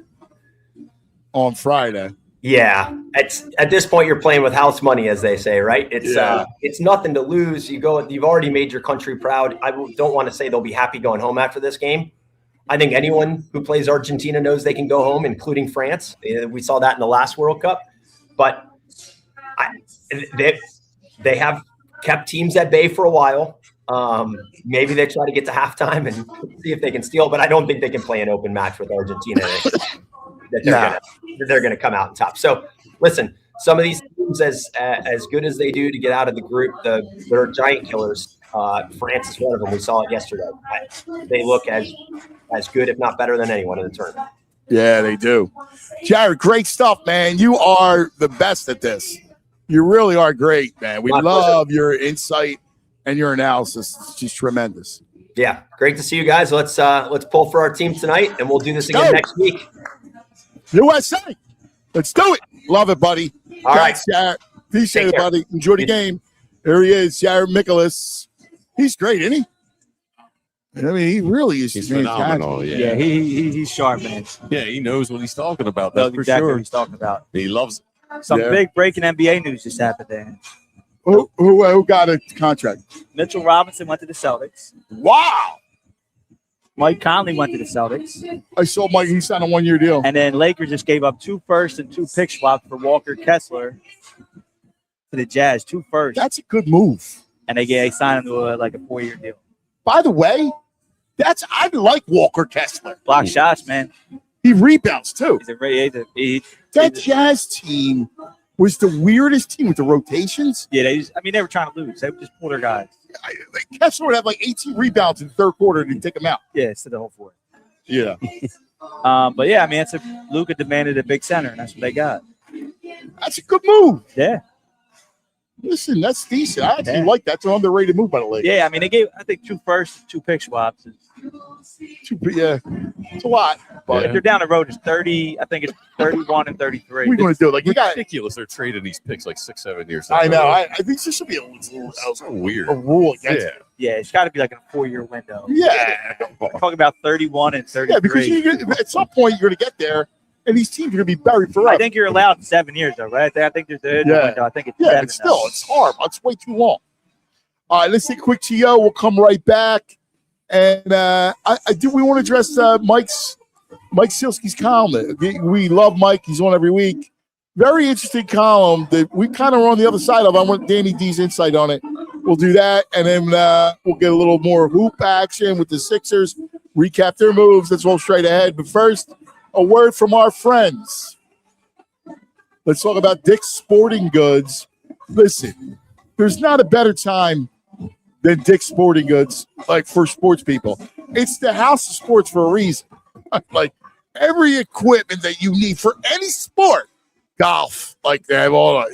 on Friday. Yeah, at this point you're playing with house money, as they say, right? It's nothing to lose. You've already made your country proud. I don't want to say they'll be happy going home after this game. I think anyone who plays Argentina knows they can go home, including France. We saw that in the last World Cup, but they have kept teams at bay for a while. Maybe they try to get to halftime and see if they can steal, but I don't think they can play an open match with Argentina. They're going to come out on top. So listen, some of these teams, as good as they do to get out of the group, they're giant killers. France is one of them. We saw it yesterday. They look as good, if not better, than anyone in the tournament. Yeah, they do. Jared, great stuff, man. You are the best at this. You really are great, man. We love your insight and your analysis. It's just tremendous. Yeah, great to see you guys. Let's pull for our team tonight, and we'll do this again next week. USA. Let's do it. Love it, buddy. All right, Jared. Appreciate it, buddy. Enjoy the game. There he is, Jared Mikolas. He's great, isn't he? I mean, he really is. He's phenomenal. Yeah, he's sharp, man. Yeah, he knows what he's talking about. Knows That's for exactly sure. what he's talking about. He loves it. Some big breaking NBA news just happened there. Who got a contract? Mitchell Robinson went to the Celtics. Wow. Mike Conley went to the Celtics. I saw Mike. He signed a 1-year deal. And then Lakers just gave up 2 firsts and 2 pick swaps for Walker Kessler to the Jazz. 2 firsts. That's a good move. And they signed him to a 4-year deal. By the way, I like Walker Kessler. Block shots, man. He rebounds too. That Jazz team was the weirdest team with the rotations. Yeah, they were trying to lose. They would just pull their guys. Kessler would have 18 rebounds in the third quarter and take them out. Yeah, it's the whole 4. Yeah. But yeah, I mean, Luka demanded a big center, and that's what they got. That's a good move. Yeah. Listen, that's decent. I actually like that. It's an underrated move by the Lakers. Yeah, I mean, they gave, I think, 2 firsts, 2 pick swaps. Yeah, it's a lot. But if they're down the road, it's 30. I think it's 31 and 33. We're going to do it. Ridiculous. They're trading these picks 6-7 years. I know. I think this should be so weird. A rule against it. Yeah, it's got to be a 4-year window. Yeah. We're talking about 31 and 33. Yeah, because at some point you're going to get there, and these teams are going to be buried forever. I think you're allowed 7 years, though, right? I think there's the window. I think it's 7 it's still, it's hard. It's way too long. All right, let's take a quick TO. We'll come right back. And we want to address Mike's Mike Silsky's column. We love Mike. He's on every week. Very interesting column that we kind of are on the other side of. I want Danny D's insight on it. We'll do that, and then we'll get a little more hoop action with the Sixers, recap their moves. Let's roll straight ahead. But first, a word from our friends. Let's talk about Dick's Sporting Goods. Listen, there's not a better time than Dick's Sporting Goods, like for sports people. It's the house of sports for a reason. Like every equipment that you need for any sport, golf, like they have all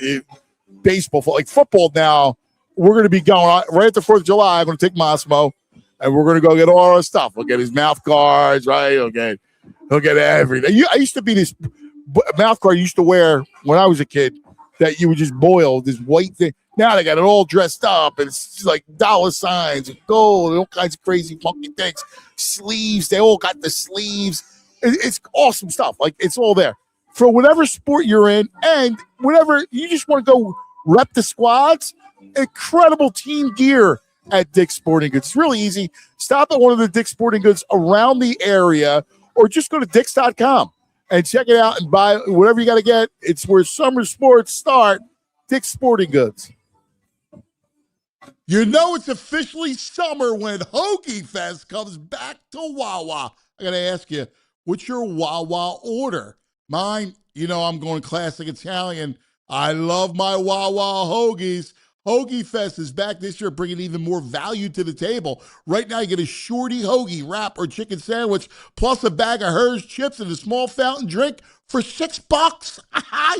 baseball, like football now. We're going to be going on right at the 4th of July. I'm going to take Massimo, and we're going to go get all our stuff. We'll get his mouth guards, right? He'll get everything. I used to be this mouth guard you used to wear when I was a kid that you would just boil this white thing. Now they got it all dressed up, and it's just like dollar signs and gold and all kinds of crazy funky things. Sleeves, they all got the sleeves. It's awesome stuff. Like it's all there for whatever sport you're in, and whatever you just want to go rep the squads. Incredible team gear at Dick's Sporting Goods. It's really easy. Stop at one of the Dick's Sporting Goods around the area, or just go to Dicks.com and check it out and buy whatever you got to get. It's where summer sports start. Dick's Sporting Goods. You know it's officially summer when Hoagie Fest comes back to Wawa. I got to ask you, what's your Wawa order? Mine, I'm going classic Italian. I love my Wawa hoagies. Hoagie Fest is back this year, bringing even more value to the table. Right now, you get a shorty hoagie, wrap, or chicken sandwich, plus a bag of Hers chips and a small fountain drink for $6.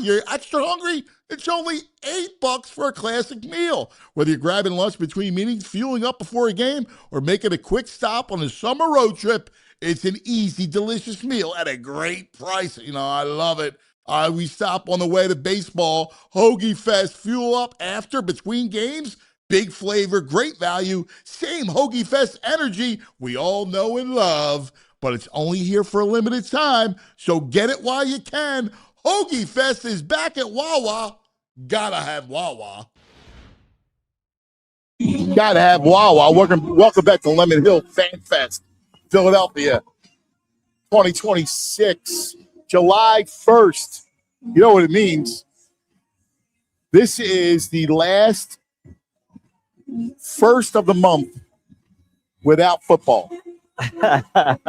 You're extra hungry? It's only $8 for a classic meal. Whether you're grabbing lunch between meetings, fueling up before a game, or making a quick stop on a summer road trip, it's an easy, delicious meal at a great price. I love it. We stop on the way to baseball. Hoagie Fest, fuel up after, between games. Big flavor, great value, same Hoagie Fest energy we all know and love. But it's only here for a limited time, so get it while you can. Hoagie Fest is back at Wawa. Gotta have Wawa. Gotta have Wawa. Welcome back to Lemon Hill Fan Fest, Philadelphia, 2026. July 1st. You know what it means? This is the last first of the month without football.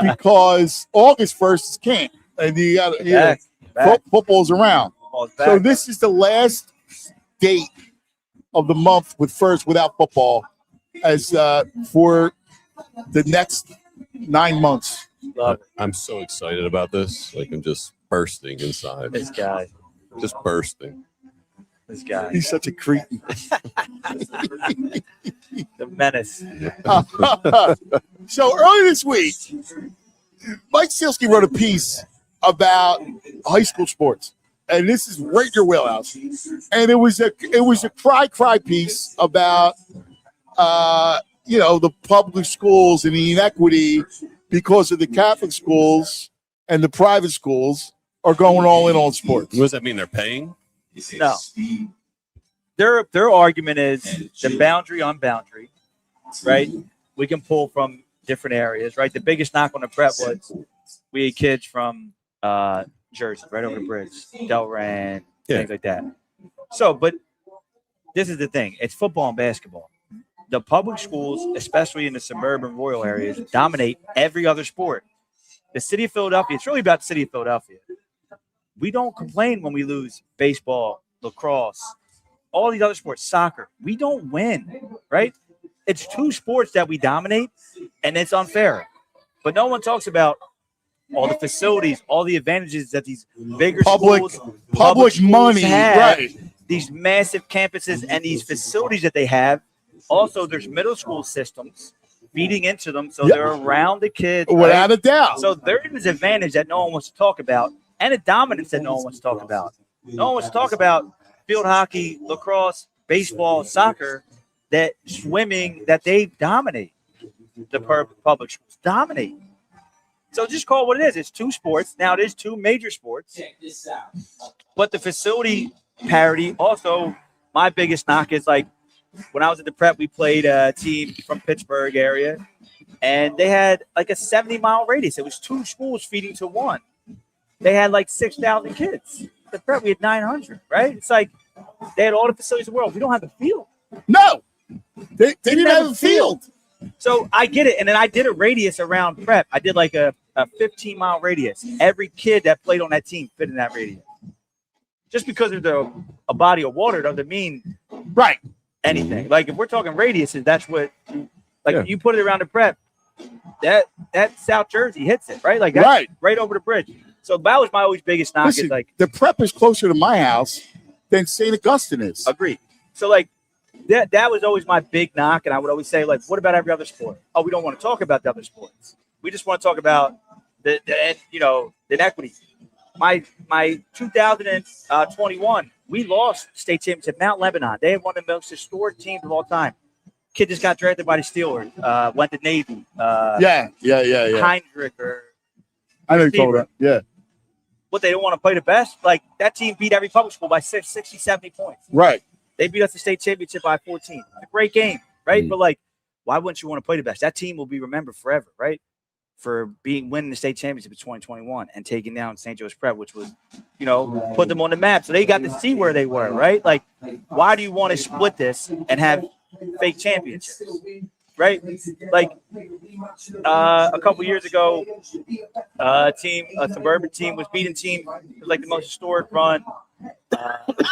Because August 1st is camp. And you got football's around. So this is the last date of the month without football as for the next 9 months. I'm so excited about this. Like I'm just bursting inside. This guy. Just bursting. This guy. He's such a cretin. The menace. So earlier this week, Mike Silsky wrote a piece about high school sports. And this is right in your wheelhouse. And it was a cry piece about the public schools and the inequity because of the Catholic schools and the private schools are going all in on sports. What does that mean? They're paying? No. Their argument is the boundary on boundary, right? We can pull from different areas, right? The biggest knock on the prep was we had kids from Jersey, right over the bridge, Delran, things like that. So, but this is the thing. It's football and basketball. The public schools, especially in the suburban rural areas, dominate every other sport. The city of Philadelphia, it's really about the city of Philadelphia. We don't complain when we lose baseball, lacrosse, all these other sports, soccer. We don't win, right? It's two sports that we dominate, and it's unfair. But no one talks about all the facilities, all the advantages that these bigger schools, public money have, right? These massive campuses and these facilities that they have. Also, there's middle school systems feeding into them, so they're around the kids. Without a doubt. So there is an advantage that no one wants to talk about, and a dominance that no one wants to talk about. No one wants to talk about field hockey, lacrosse, baseball, soccer, that swimming, that they dominate. The public schools dominate. So just call it what it is. It's two sports. Now, it is two major sports. Check this out. But the facility parity, also, my biggest knock is like when I was at the prep, we played a team from Pittsburgh area. and they had like a 70-mile radius. It was 2 schools feeding to one. They had like 6,000 kids. The prep, we had 900, right? It's like they had all the facilities in the world. We don't have the field. No, they didn't have a field. So I get it. And then I did a radius around prep. I did like a 15-mile radius. Every kid that played on that team fit in that radius. Just because there's a body of water doesn't mean right anything. Like if we're talking radiuses, that's what if you put it around the prep, that South Jersey hits it, right? Like that's right over the bridge. So that was my always biggest knock. Listen, is like the prep is closer to my house than St. Augustine is. Agreed. So like that was always my big knock, and I would always say, like, what about every other sport? Oh, we don't want to talk about the other sports. We just want to talk about the inequity. My 2021, we lost state championship Mount Lebanon. They had one of the most historic teams of all time. Kid just got drafted by the Steelers. Went to Navy. Yeah. Heinrich or I know you told that. Yeah. What, they don't want to play the best? Like, that team beat every public school by 60, 70 points. Right. They beat us the state championship by 14. It's a great game, right? But, like, why wouldn't you want to play the best? That team will be remembered forever, right? For winning the state championship in 2021 and taking down St. Joe's Prep, which was, put them on the map. So they got to see where they were, right? Like, why do you want to split this and have fake championships, right? Like, a couple years ago, a suburban team was beating team. It was like the most historic run.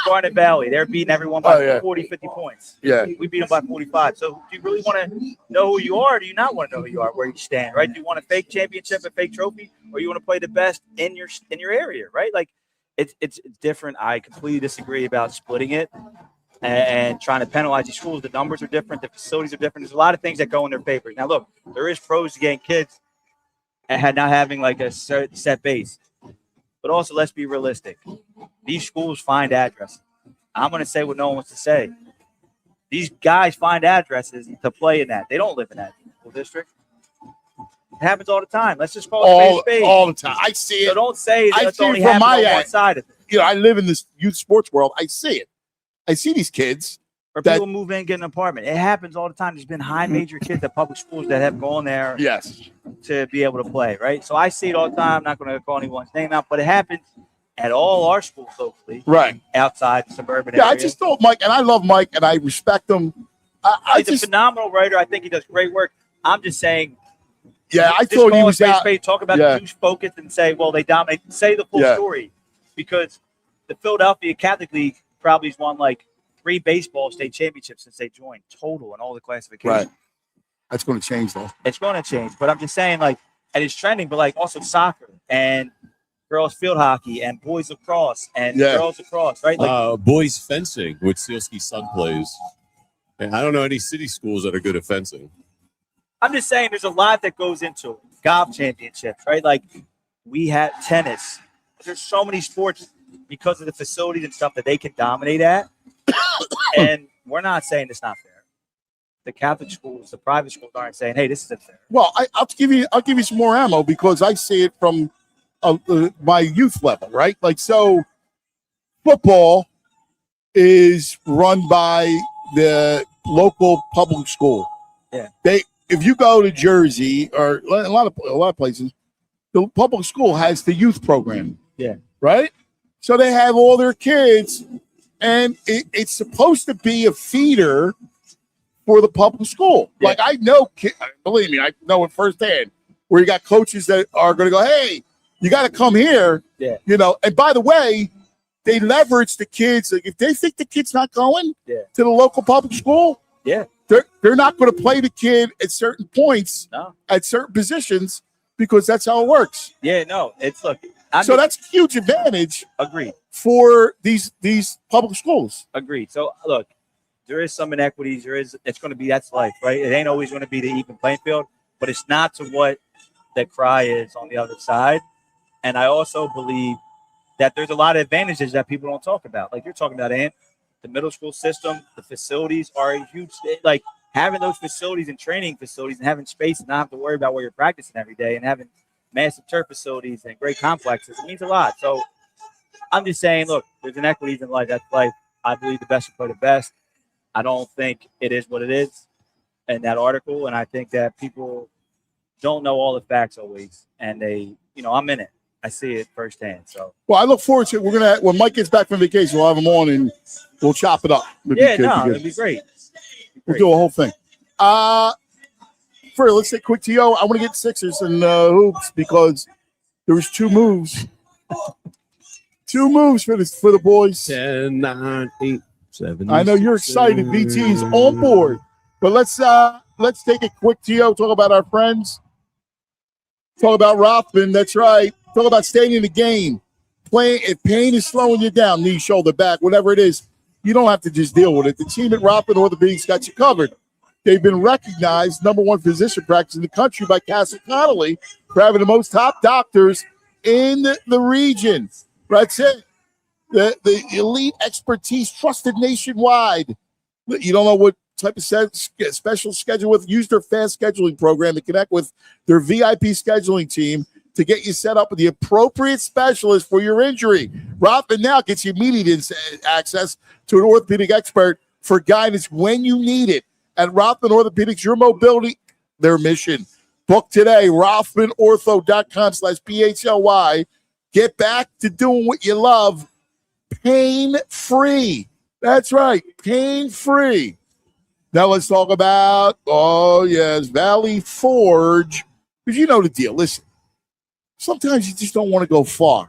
Garnet Valley, they're beating everyone by 40, 50 points. Yeah. We beat them by 45. So do you really want to know who you are, or do you not want to know who you are, where you stand, right? Do you want a fake championship, a fake trophy, or you want to play the best in your area, right? Like, it's different. I completely disagree about splitting it and trying to penalize these schools. The numbers are different. The facilities are different. There's a lot of things that go in their favor. Now, look, there is pros to getting kids and not having like a set base. But also, let's be realistic. These schools find addresses. I'm going to say what no one wants to say. These guys find addresses to play in that. They don't live in that school district. It happens all the time. Let's just call it a spade. All the time. I see it. So don't say that it's only from happening my on one side of it. I live in this youth sports world. I see it. I see these kids. Or people move in and get an apartment. It happens all the time. There's been high major kids at public schools that have gone there to be able to play, right? So I see it all the time. I'm not going to call anyone's name out, but it happens at all our schools locally. Right. Outside the suburban area. I just thought Mike, and I love Mike, and I respect him. He's a phenomenal writer. I think he does great work. I'm just saying. Yeah, I thought he was out. Talk about the juice focus and say, well, they dominate. Say the full story. Because the Philadelphia Catholic League probably has won like 3 baseball state championships since they joined total in all the classifications. Right. That's going to change, though. It's going to change. But I'm just saying, like, and it's trending, but like also soccer and girls field hockey and boys lacrosse and girls lacrosse, right? Like, boys fencing, which Sealski's son plays. And I don't know any city schools that are good at fencing. I'm just saying there's a lot that goes into it. Golf championships, right? Like, we have tennis. There's so many sports because of the facilities and stuff that they can dominate at. And we're not saying it's not fair. The Catholic schools, the private schools aren't saying, hey, this isn't fair. Well, I'll give you some more ammo because I see it from my youth level, right? Like, so football is run by the local public school. Yeah. If you go to Jersey or a lot of places, the public school has the youth program. Yeah. Right? So they have all their kids, and it's supposed to be a feeder for the public school. Yeah. Like, I know, believe me, I know it firsthand, where you got coaches that are going to go, hey, you got to come here. Yeah. And by the way, they leverage the kids. Like, if they think the kid's not going to the local public school, they're not going to play the kid at certain points, at certain positions, because that's how it works. Yeah, no, that's a huge advantage. Agreed. For these public schools. Agreed. So look, there is some inequities. It's going to be, that's life, right? It ain't always going to be the even playing field, but it's not to what the cry is on the other side. And I also believe that there's a lot of advantages that people don't talk about. Like you're talking about, Ant, the middle school system, the facilities are a huge, like having those facilities and training facilities and having space and not have to worry about where you're practicing every day and having massive turf facilities and great complexes. It means a lot. So I'm just saying, look, there's inequities in life. That's life. I believe the best will play the best. I don't think it is what it is in that article. And I think that people don't know all the facts always, and they, I'm in it. I see it firsthand. So Well, I look forward to it. We're gonna when Mike gets back from vacation, we'll have him on and we'll chop it up. it'd be great. We'll do a whole thing. Let's say quick TO. I want to get Sixers and hoops because there was 2 moves. 2 moves for the boys. 10, 9, 8, 7. I know you're excited. BT is on board. But let's take a quick TO, talk about our friends. Talk about Rothman. That's right. Talk about staying in the game. Playing if pain is slowing you down, knee, shoulder, back, whatever it is, you don't have to just deal with it. The team at Rothman Orthopedics got you covered. They've been recognized #1 physician practice in the country by Castle Connolly for having the most top doctors in the region. That's it. The elite expertise trusted nationwide. You don't know what type of special schedule with. Use their fast scheduling program to connect with their VIP scheduling team to get you set up with the appropriate specialist for your injury. Rothman now gets you immediate access to an orthopedic expert for guidance when you need it. At Rothman Orthopedics, your mobility, their mission. Book today, rothmanortho.com/PHLY. Get back to doing what you love, pain-free. That's right, pain-free. Now let's talk about, Valley Forge. Because you know the deal. Listen, sometimes you just don't want to go far.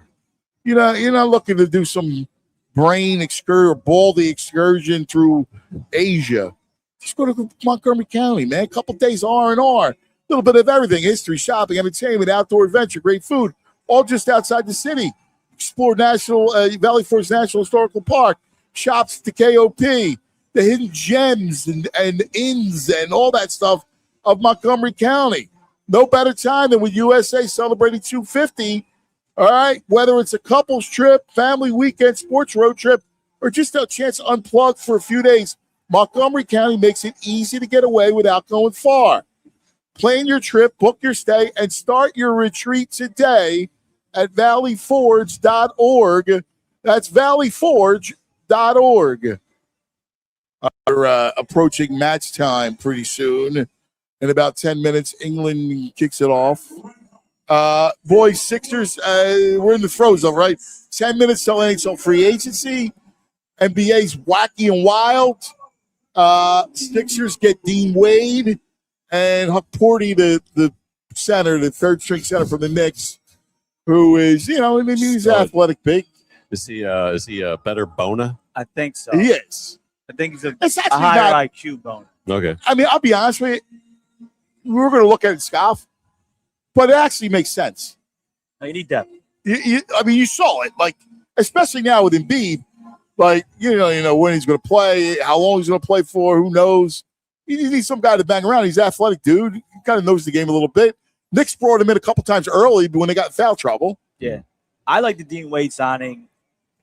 You're not looking to do some brain excursion or baldy excursion through Asia. Just go to Montgomery County, man. A couple days R&R. A little bit of everything. History, shopping, entertainment, outdoor adventure, great food. All just outside the city. Explore Valley Forge National Historical Park. Shops at the KOP. The hidden gems and inns and all that stuff of Montgomery County. No better time than with USA celebrating 250. All right, whether it's a couples trip, family weekend, sports road trip, or just a chance to unplug for a few days, Montgomery County makes it easy to get away without going far. Plan your trip, book your stay, and start your retreat today at valleyforge.org. That's valleyforge.org. We're approaching match time pretty soon. In about 10 minutes, England kicks it off. Boys, Sixers, we're in the throes of, right? 10 minutes till NHL Free Agency. NBA's wacky and wild. Sixers get Dean Wade and Huck Porty, the center, the third-string center from the Knicks, who is, he's athletic big. Is he a better Bona? I think so. He is. I think he's a actually higher not- IQ bone. Okay. I mean, I'll be honest with you. We were going to look at it scoff, but it actually makes sense. No, you need depth. You saw it, like, especially now with Embiid. Like, you know when he's going to play, how long he's going to play for, who knows. You need some guy to bang around. He's an athletic dude. He kind of knows the game a little bit. Knicks brought him in a couple times early when they got in foul trouble. Yeah. I like the Dean Wade signing.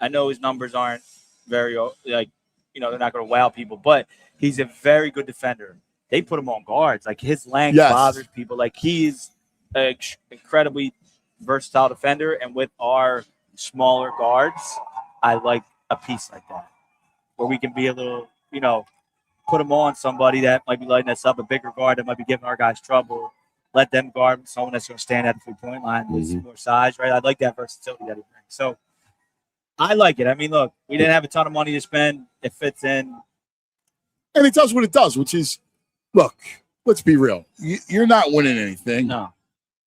I know his numbers aren't very, they're not going to wow people, but he's a very good defender. They put him on guards. Like, his length bothers people. Like, he's an incredibly versatile defender, and with our smaller guards, I like a piece like that where we can be a little, put him on somebody that might be lighting us up, a bigger guard that might be giving our guys trouble. Let them guard someone that's going to stand at the three-point line with more size, right? I like that versatility that he brings. So I like it. I mean, look, we didn't have a ton of money to spend. It fits in. And it does what it does, which is, look, let's be real. You're not winning anything. No.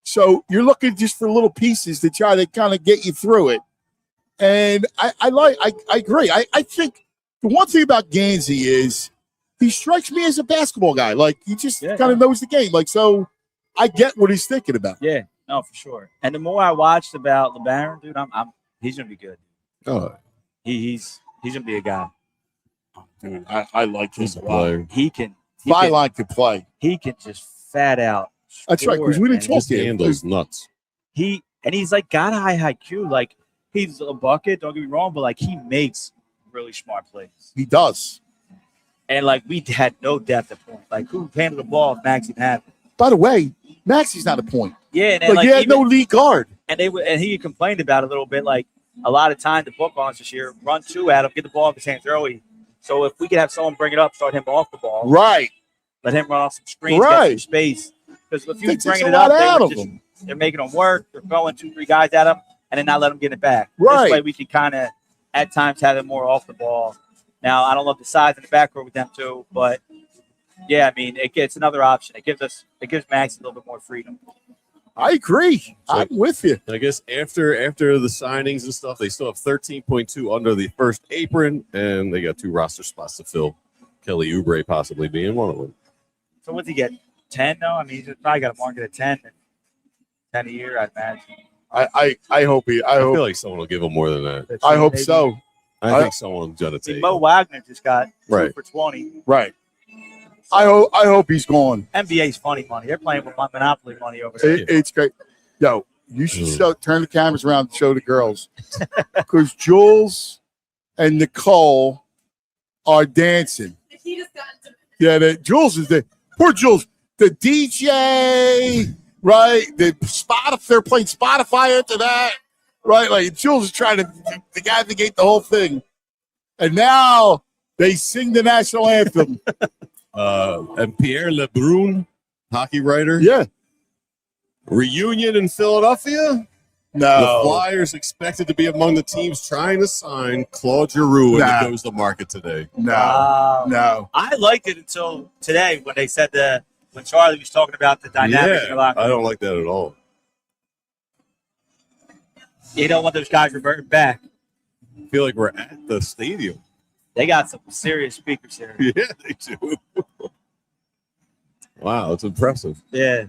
So you're looking just for little pieces to try to kind of get you through it. And I agree. I think the one thing about Gansey is he strikes me as a basketball guy. Like, he just kind of knows the game. Like, so I get what he's thinking about. Yeah, no, for sure. And the more I watched about LeBaron, dude, he's gonna be good. Oh, he's gonna be a guy. Dude, I like this a lot. player. He can play. He can just fat out. That's right, because we didn't talk His to him. handle's nuts. He's like got a high IQ. Like, he's a bucket. Don't get me wrong, but like, he makes really smart plays. He does. And like, we had no depth at point. Like, who handled the ball if Maxey had it? By the way, Maxey's not a point. Yeah, and like, he had no lead guard. And he complained about it a little bit. Like, a lot of time the book on this year, run two at him, get the ball off his hands early. So if we could have someone bring it up, start him off the ball. Right. Let him run off some screens, get some space. Because if That you takes bringing a it lot up, out they of were just, them. they're making them work. They're throwing 2-3 guys at them and then not let them get it back. Right. This way we can kind of at times have them more off the ball. Now I don't love the size in the backcourt with them too, but yeah, I mean it's another option. It gives Max a little bit more freedom. I agree. I'm with you. I guess after the signings and stuff, they still have 13.2 under the first apron, and they got 2 roster spots to fill. Kelly Oubre possibly being one of them. So what's he get? 10 though? I mean he's probably got a market at 10 a year, I'd imagine. I hope he. I feel like someone will give him more than that. I hope Maybe. so. I think someone's gonna I mean, take Mo him. Wagner just got 2 Right. for 20. Right. I hope he's gone. NBA's funny money. They're playing with Monopoly money over there. It's great. Yo, you should turn the cameras around and show the girls. Because Jules and Nicole are dancing. Yeah, Jules is there. Poor Jules. The DJ, right? The Spotify, they're playing Spotify into that. Right? Like Jules is trying to navigate the whole thing. And now they sing the national anthem. And Pierre Lebrun, hockey writer. Yeah. Reunion in Philadelphia. No. The Flyers expected to be among the teams trying to sign Claude Giroux when Nah. it goes to market today. No. I liked it until today when they said when Charlie was talking about the dynamic in the locker I room. don't like that at all. You don't want those guys reverting back. I feel like we're at the stadium. They got some serious speakers here. Yeah, they do. Wow, it's impressive. Yeah.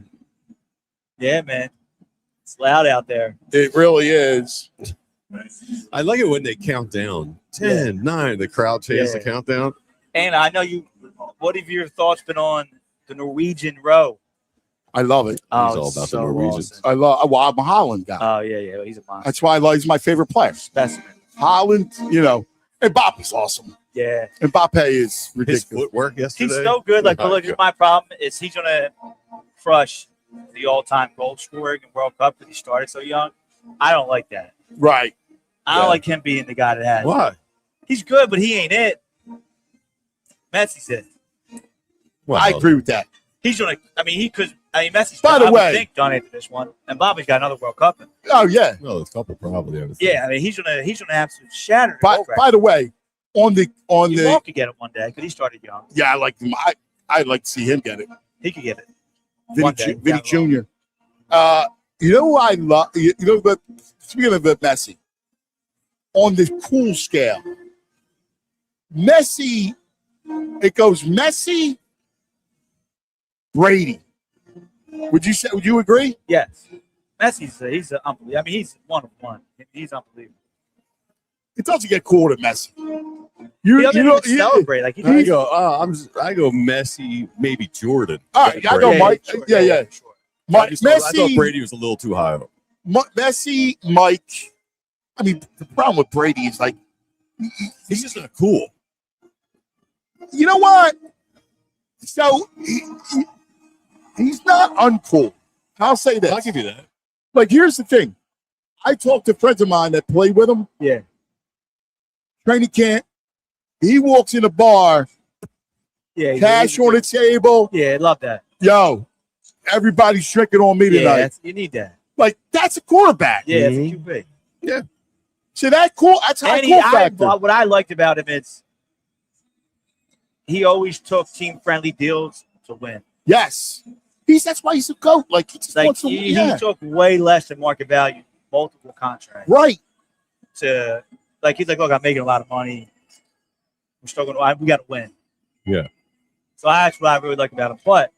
Yeah, man. It's loud out there. It really is. I like it when they count down. 10, 9, the crowd changes the countdown. And I know you. What have your thoughts been on the Norwegian row? I love it. He's all about the Norwegians. I love. Well, I'm a Holland guy. Oh yeah, he's a monster. That's why he's my favorite player. Specimen. Holland, and Mbappe's awesome. Yeah. Mbappe is His ridiculous. footwork yesterday. He's so good. Like, Oh, look, God. my problem is he's gonna crush the all-time goal scorer in World Cup because he started so young. I don't like that. Right. I don't like him being the guy that has. Why? He's good, but he ain't it. Messi's it. I agree with that. He's gonna. I mean, he could. I mean, Messi's. By the I would way- think done after this one, and Bobby's got another World Cup. Oh yeah. Well, a couple probably. Yeah, I mean, he's gonna absolutely shatter. By the way, on the Walt could get it one day because he started young. yeah, I like him. I'd like to see him get it. He could get it. One day, Vinny down the road. Jr. You know who I love? But speaking of Messi, on the cool scale, Messi, it goes Messi, Brady. Would you agree? Yes, Messi's he's unbelievable. I mean, he's one of one. He's unbelievable. It doesn't get cooler than Messi. He doesn't even celebrate. Like I go Messi, maybe Jordan. All right, I go Mike. sure, Yeah. I Mike, thought Messi, Brady was a little too high up. Messi, Mike. I mean, the problem with Brady is like He's just not cool. you know what? So he's not uncool. I'll say this. I'll give you that. Like, here's the thing. I talked to friends of mine that play with him. Yeah. Training camp. He walks in a bar, Yeah. cash on the table. Yeah, I love that. Yo, everybody's drinking on me tonight. Yeah, you need that. Like, that's a quarterback. Yeah, it's a QB. Yeah. So that cool. That's high And cool factor. what I liked about him is he always took team-friendly deals to win. Yes. That's why he's a GOAT. Like, he just Like wants to he yeah. took way less than market value, multiple contracts. Right. To like he's like, look, I'm making a lot of money. We're still going. We got to win. Yeah. So that's what I really like about him. But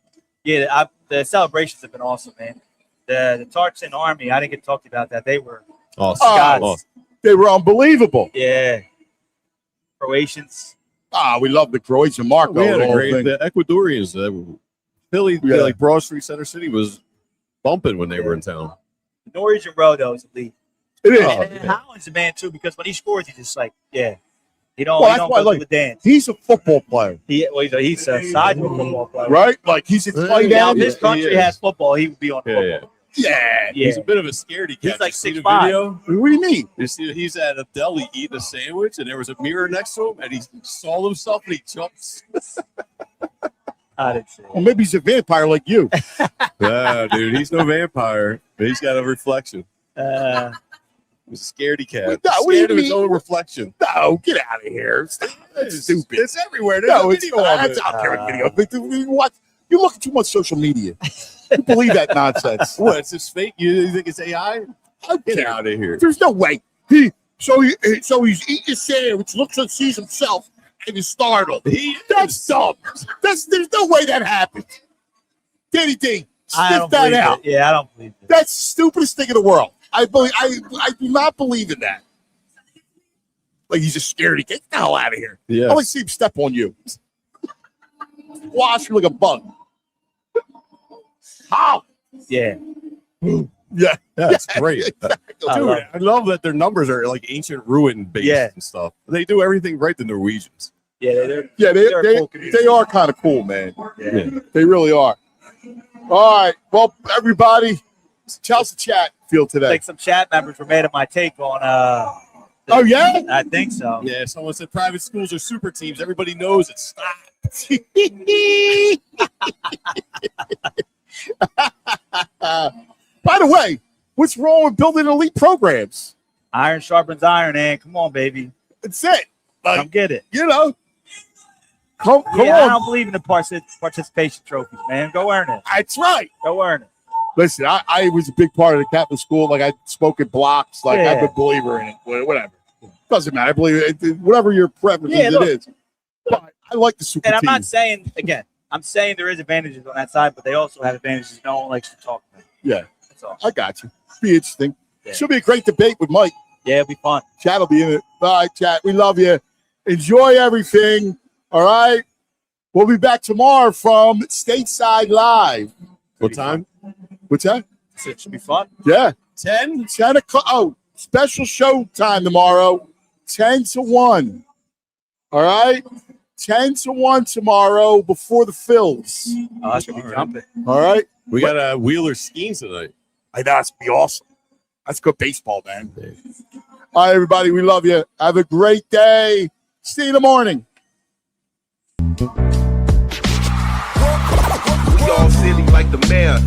yeah, the celebrations have been awesome, man. The Tartan Army, I didn't get talked about that. They were Awesome. gods. They were unbelievable. Yeah. Croatians. We love the Croatian Marco. We had the a whole great thing. the Ecuadorians. Philly, Yeah. like Broad Street, Center City was bumping when they were in town. The Norwegian row, though, is elite. It is. And Holland's a man, too, because when he scores, he's just like, yeah. He don't, Well, he that's don't why I go like through the dance. He's a football player, He's a sidewalk football player. right? Like, he's a tight Now, end. if his country is. had football, he would be on Yeah, football. Yeah. Yeah. He's a bit of a scaredy cat. He's like You see the 6'5". video? What do you mean? You see, he's at a deli eating a sandwich, and there was a mirror next to him, and he saw himself, and he jumps. I didn't see it. Well, maybe he's a vampire like you. Yeah, dude, he's no vampire. But he's got a reflection. He's a scaredy cat. No, Scared of his own reflection. No, get out of here. That's stupid. It's everywhere. There's No, a it's video of not. It's it. out there in video. You look at too much social media. You believe that nonsense. What? It's just fake? You think it's AI? Get out of here. There's no way. So he's eating a sandwich, looks and sees himself, and is startled. That's dumb. There's no way that happened. Danny D, sniff that out. Yeah, I don't believe it. That's the stupidest thing in the world. I do not believe in that. Like he's just scared to get the hell out of here. Yeah. I want to see him step on you. Wash you like a bug. How? Yeah. Yeah. That's great. Dude, I love that their numbers are like ancient ruin based and stuff. They do everything right, the Norwegians. Yeah, they are kind of cool, man. Yeah. They really are. All right. Well, everybody, how's the chat feel today? Like some chat members were made of my take on oh yeah? I think so. Yeah, someone said private schools are super teams. Everybody knows it. Stop. By the way, what's wrong with building elite programs? Iron sharpens iron, man. Come on, baby. That's it. Like, come get it. You know. Come I on. don't believe in the participation trophies, man. Go earn it. That's right. Go earn it. Listen, I was a big part of the Catholic school. Like I spoke at blocks. Like I'm a believer in it. Whatever. Doesn't matter. I believe it. Whatever your preference it is. But I like the super And I'm team. not saying, again, I'm saying there is advantages on that side, but they also have advantages no one likes to talk about. Yeah. That's all. I got you. Be interesting. Yeah. Should be a great debate with Mike. Yeah, it'll be fun. Chat will be in it. All right, chat. We love you. Enjoy everything. All right. We'll be back tomorrow from Stateside Live. What time? What's that? So it should be fun. Yeah. 10 o'clock. Oh, special show time tomorrow. 10 to 1. All right. 10 to 1 tomorrow before the Phillies. Oh, that's going to be jumping. All right. We got a Wheeler skiing tonight. I know. That's be awesome. That's good baseball, man. All right, everybody. We love you. Have a great day. See you in the morning. We all silly like the mayor.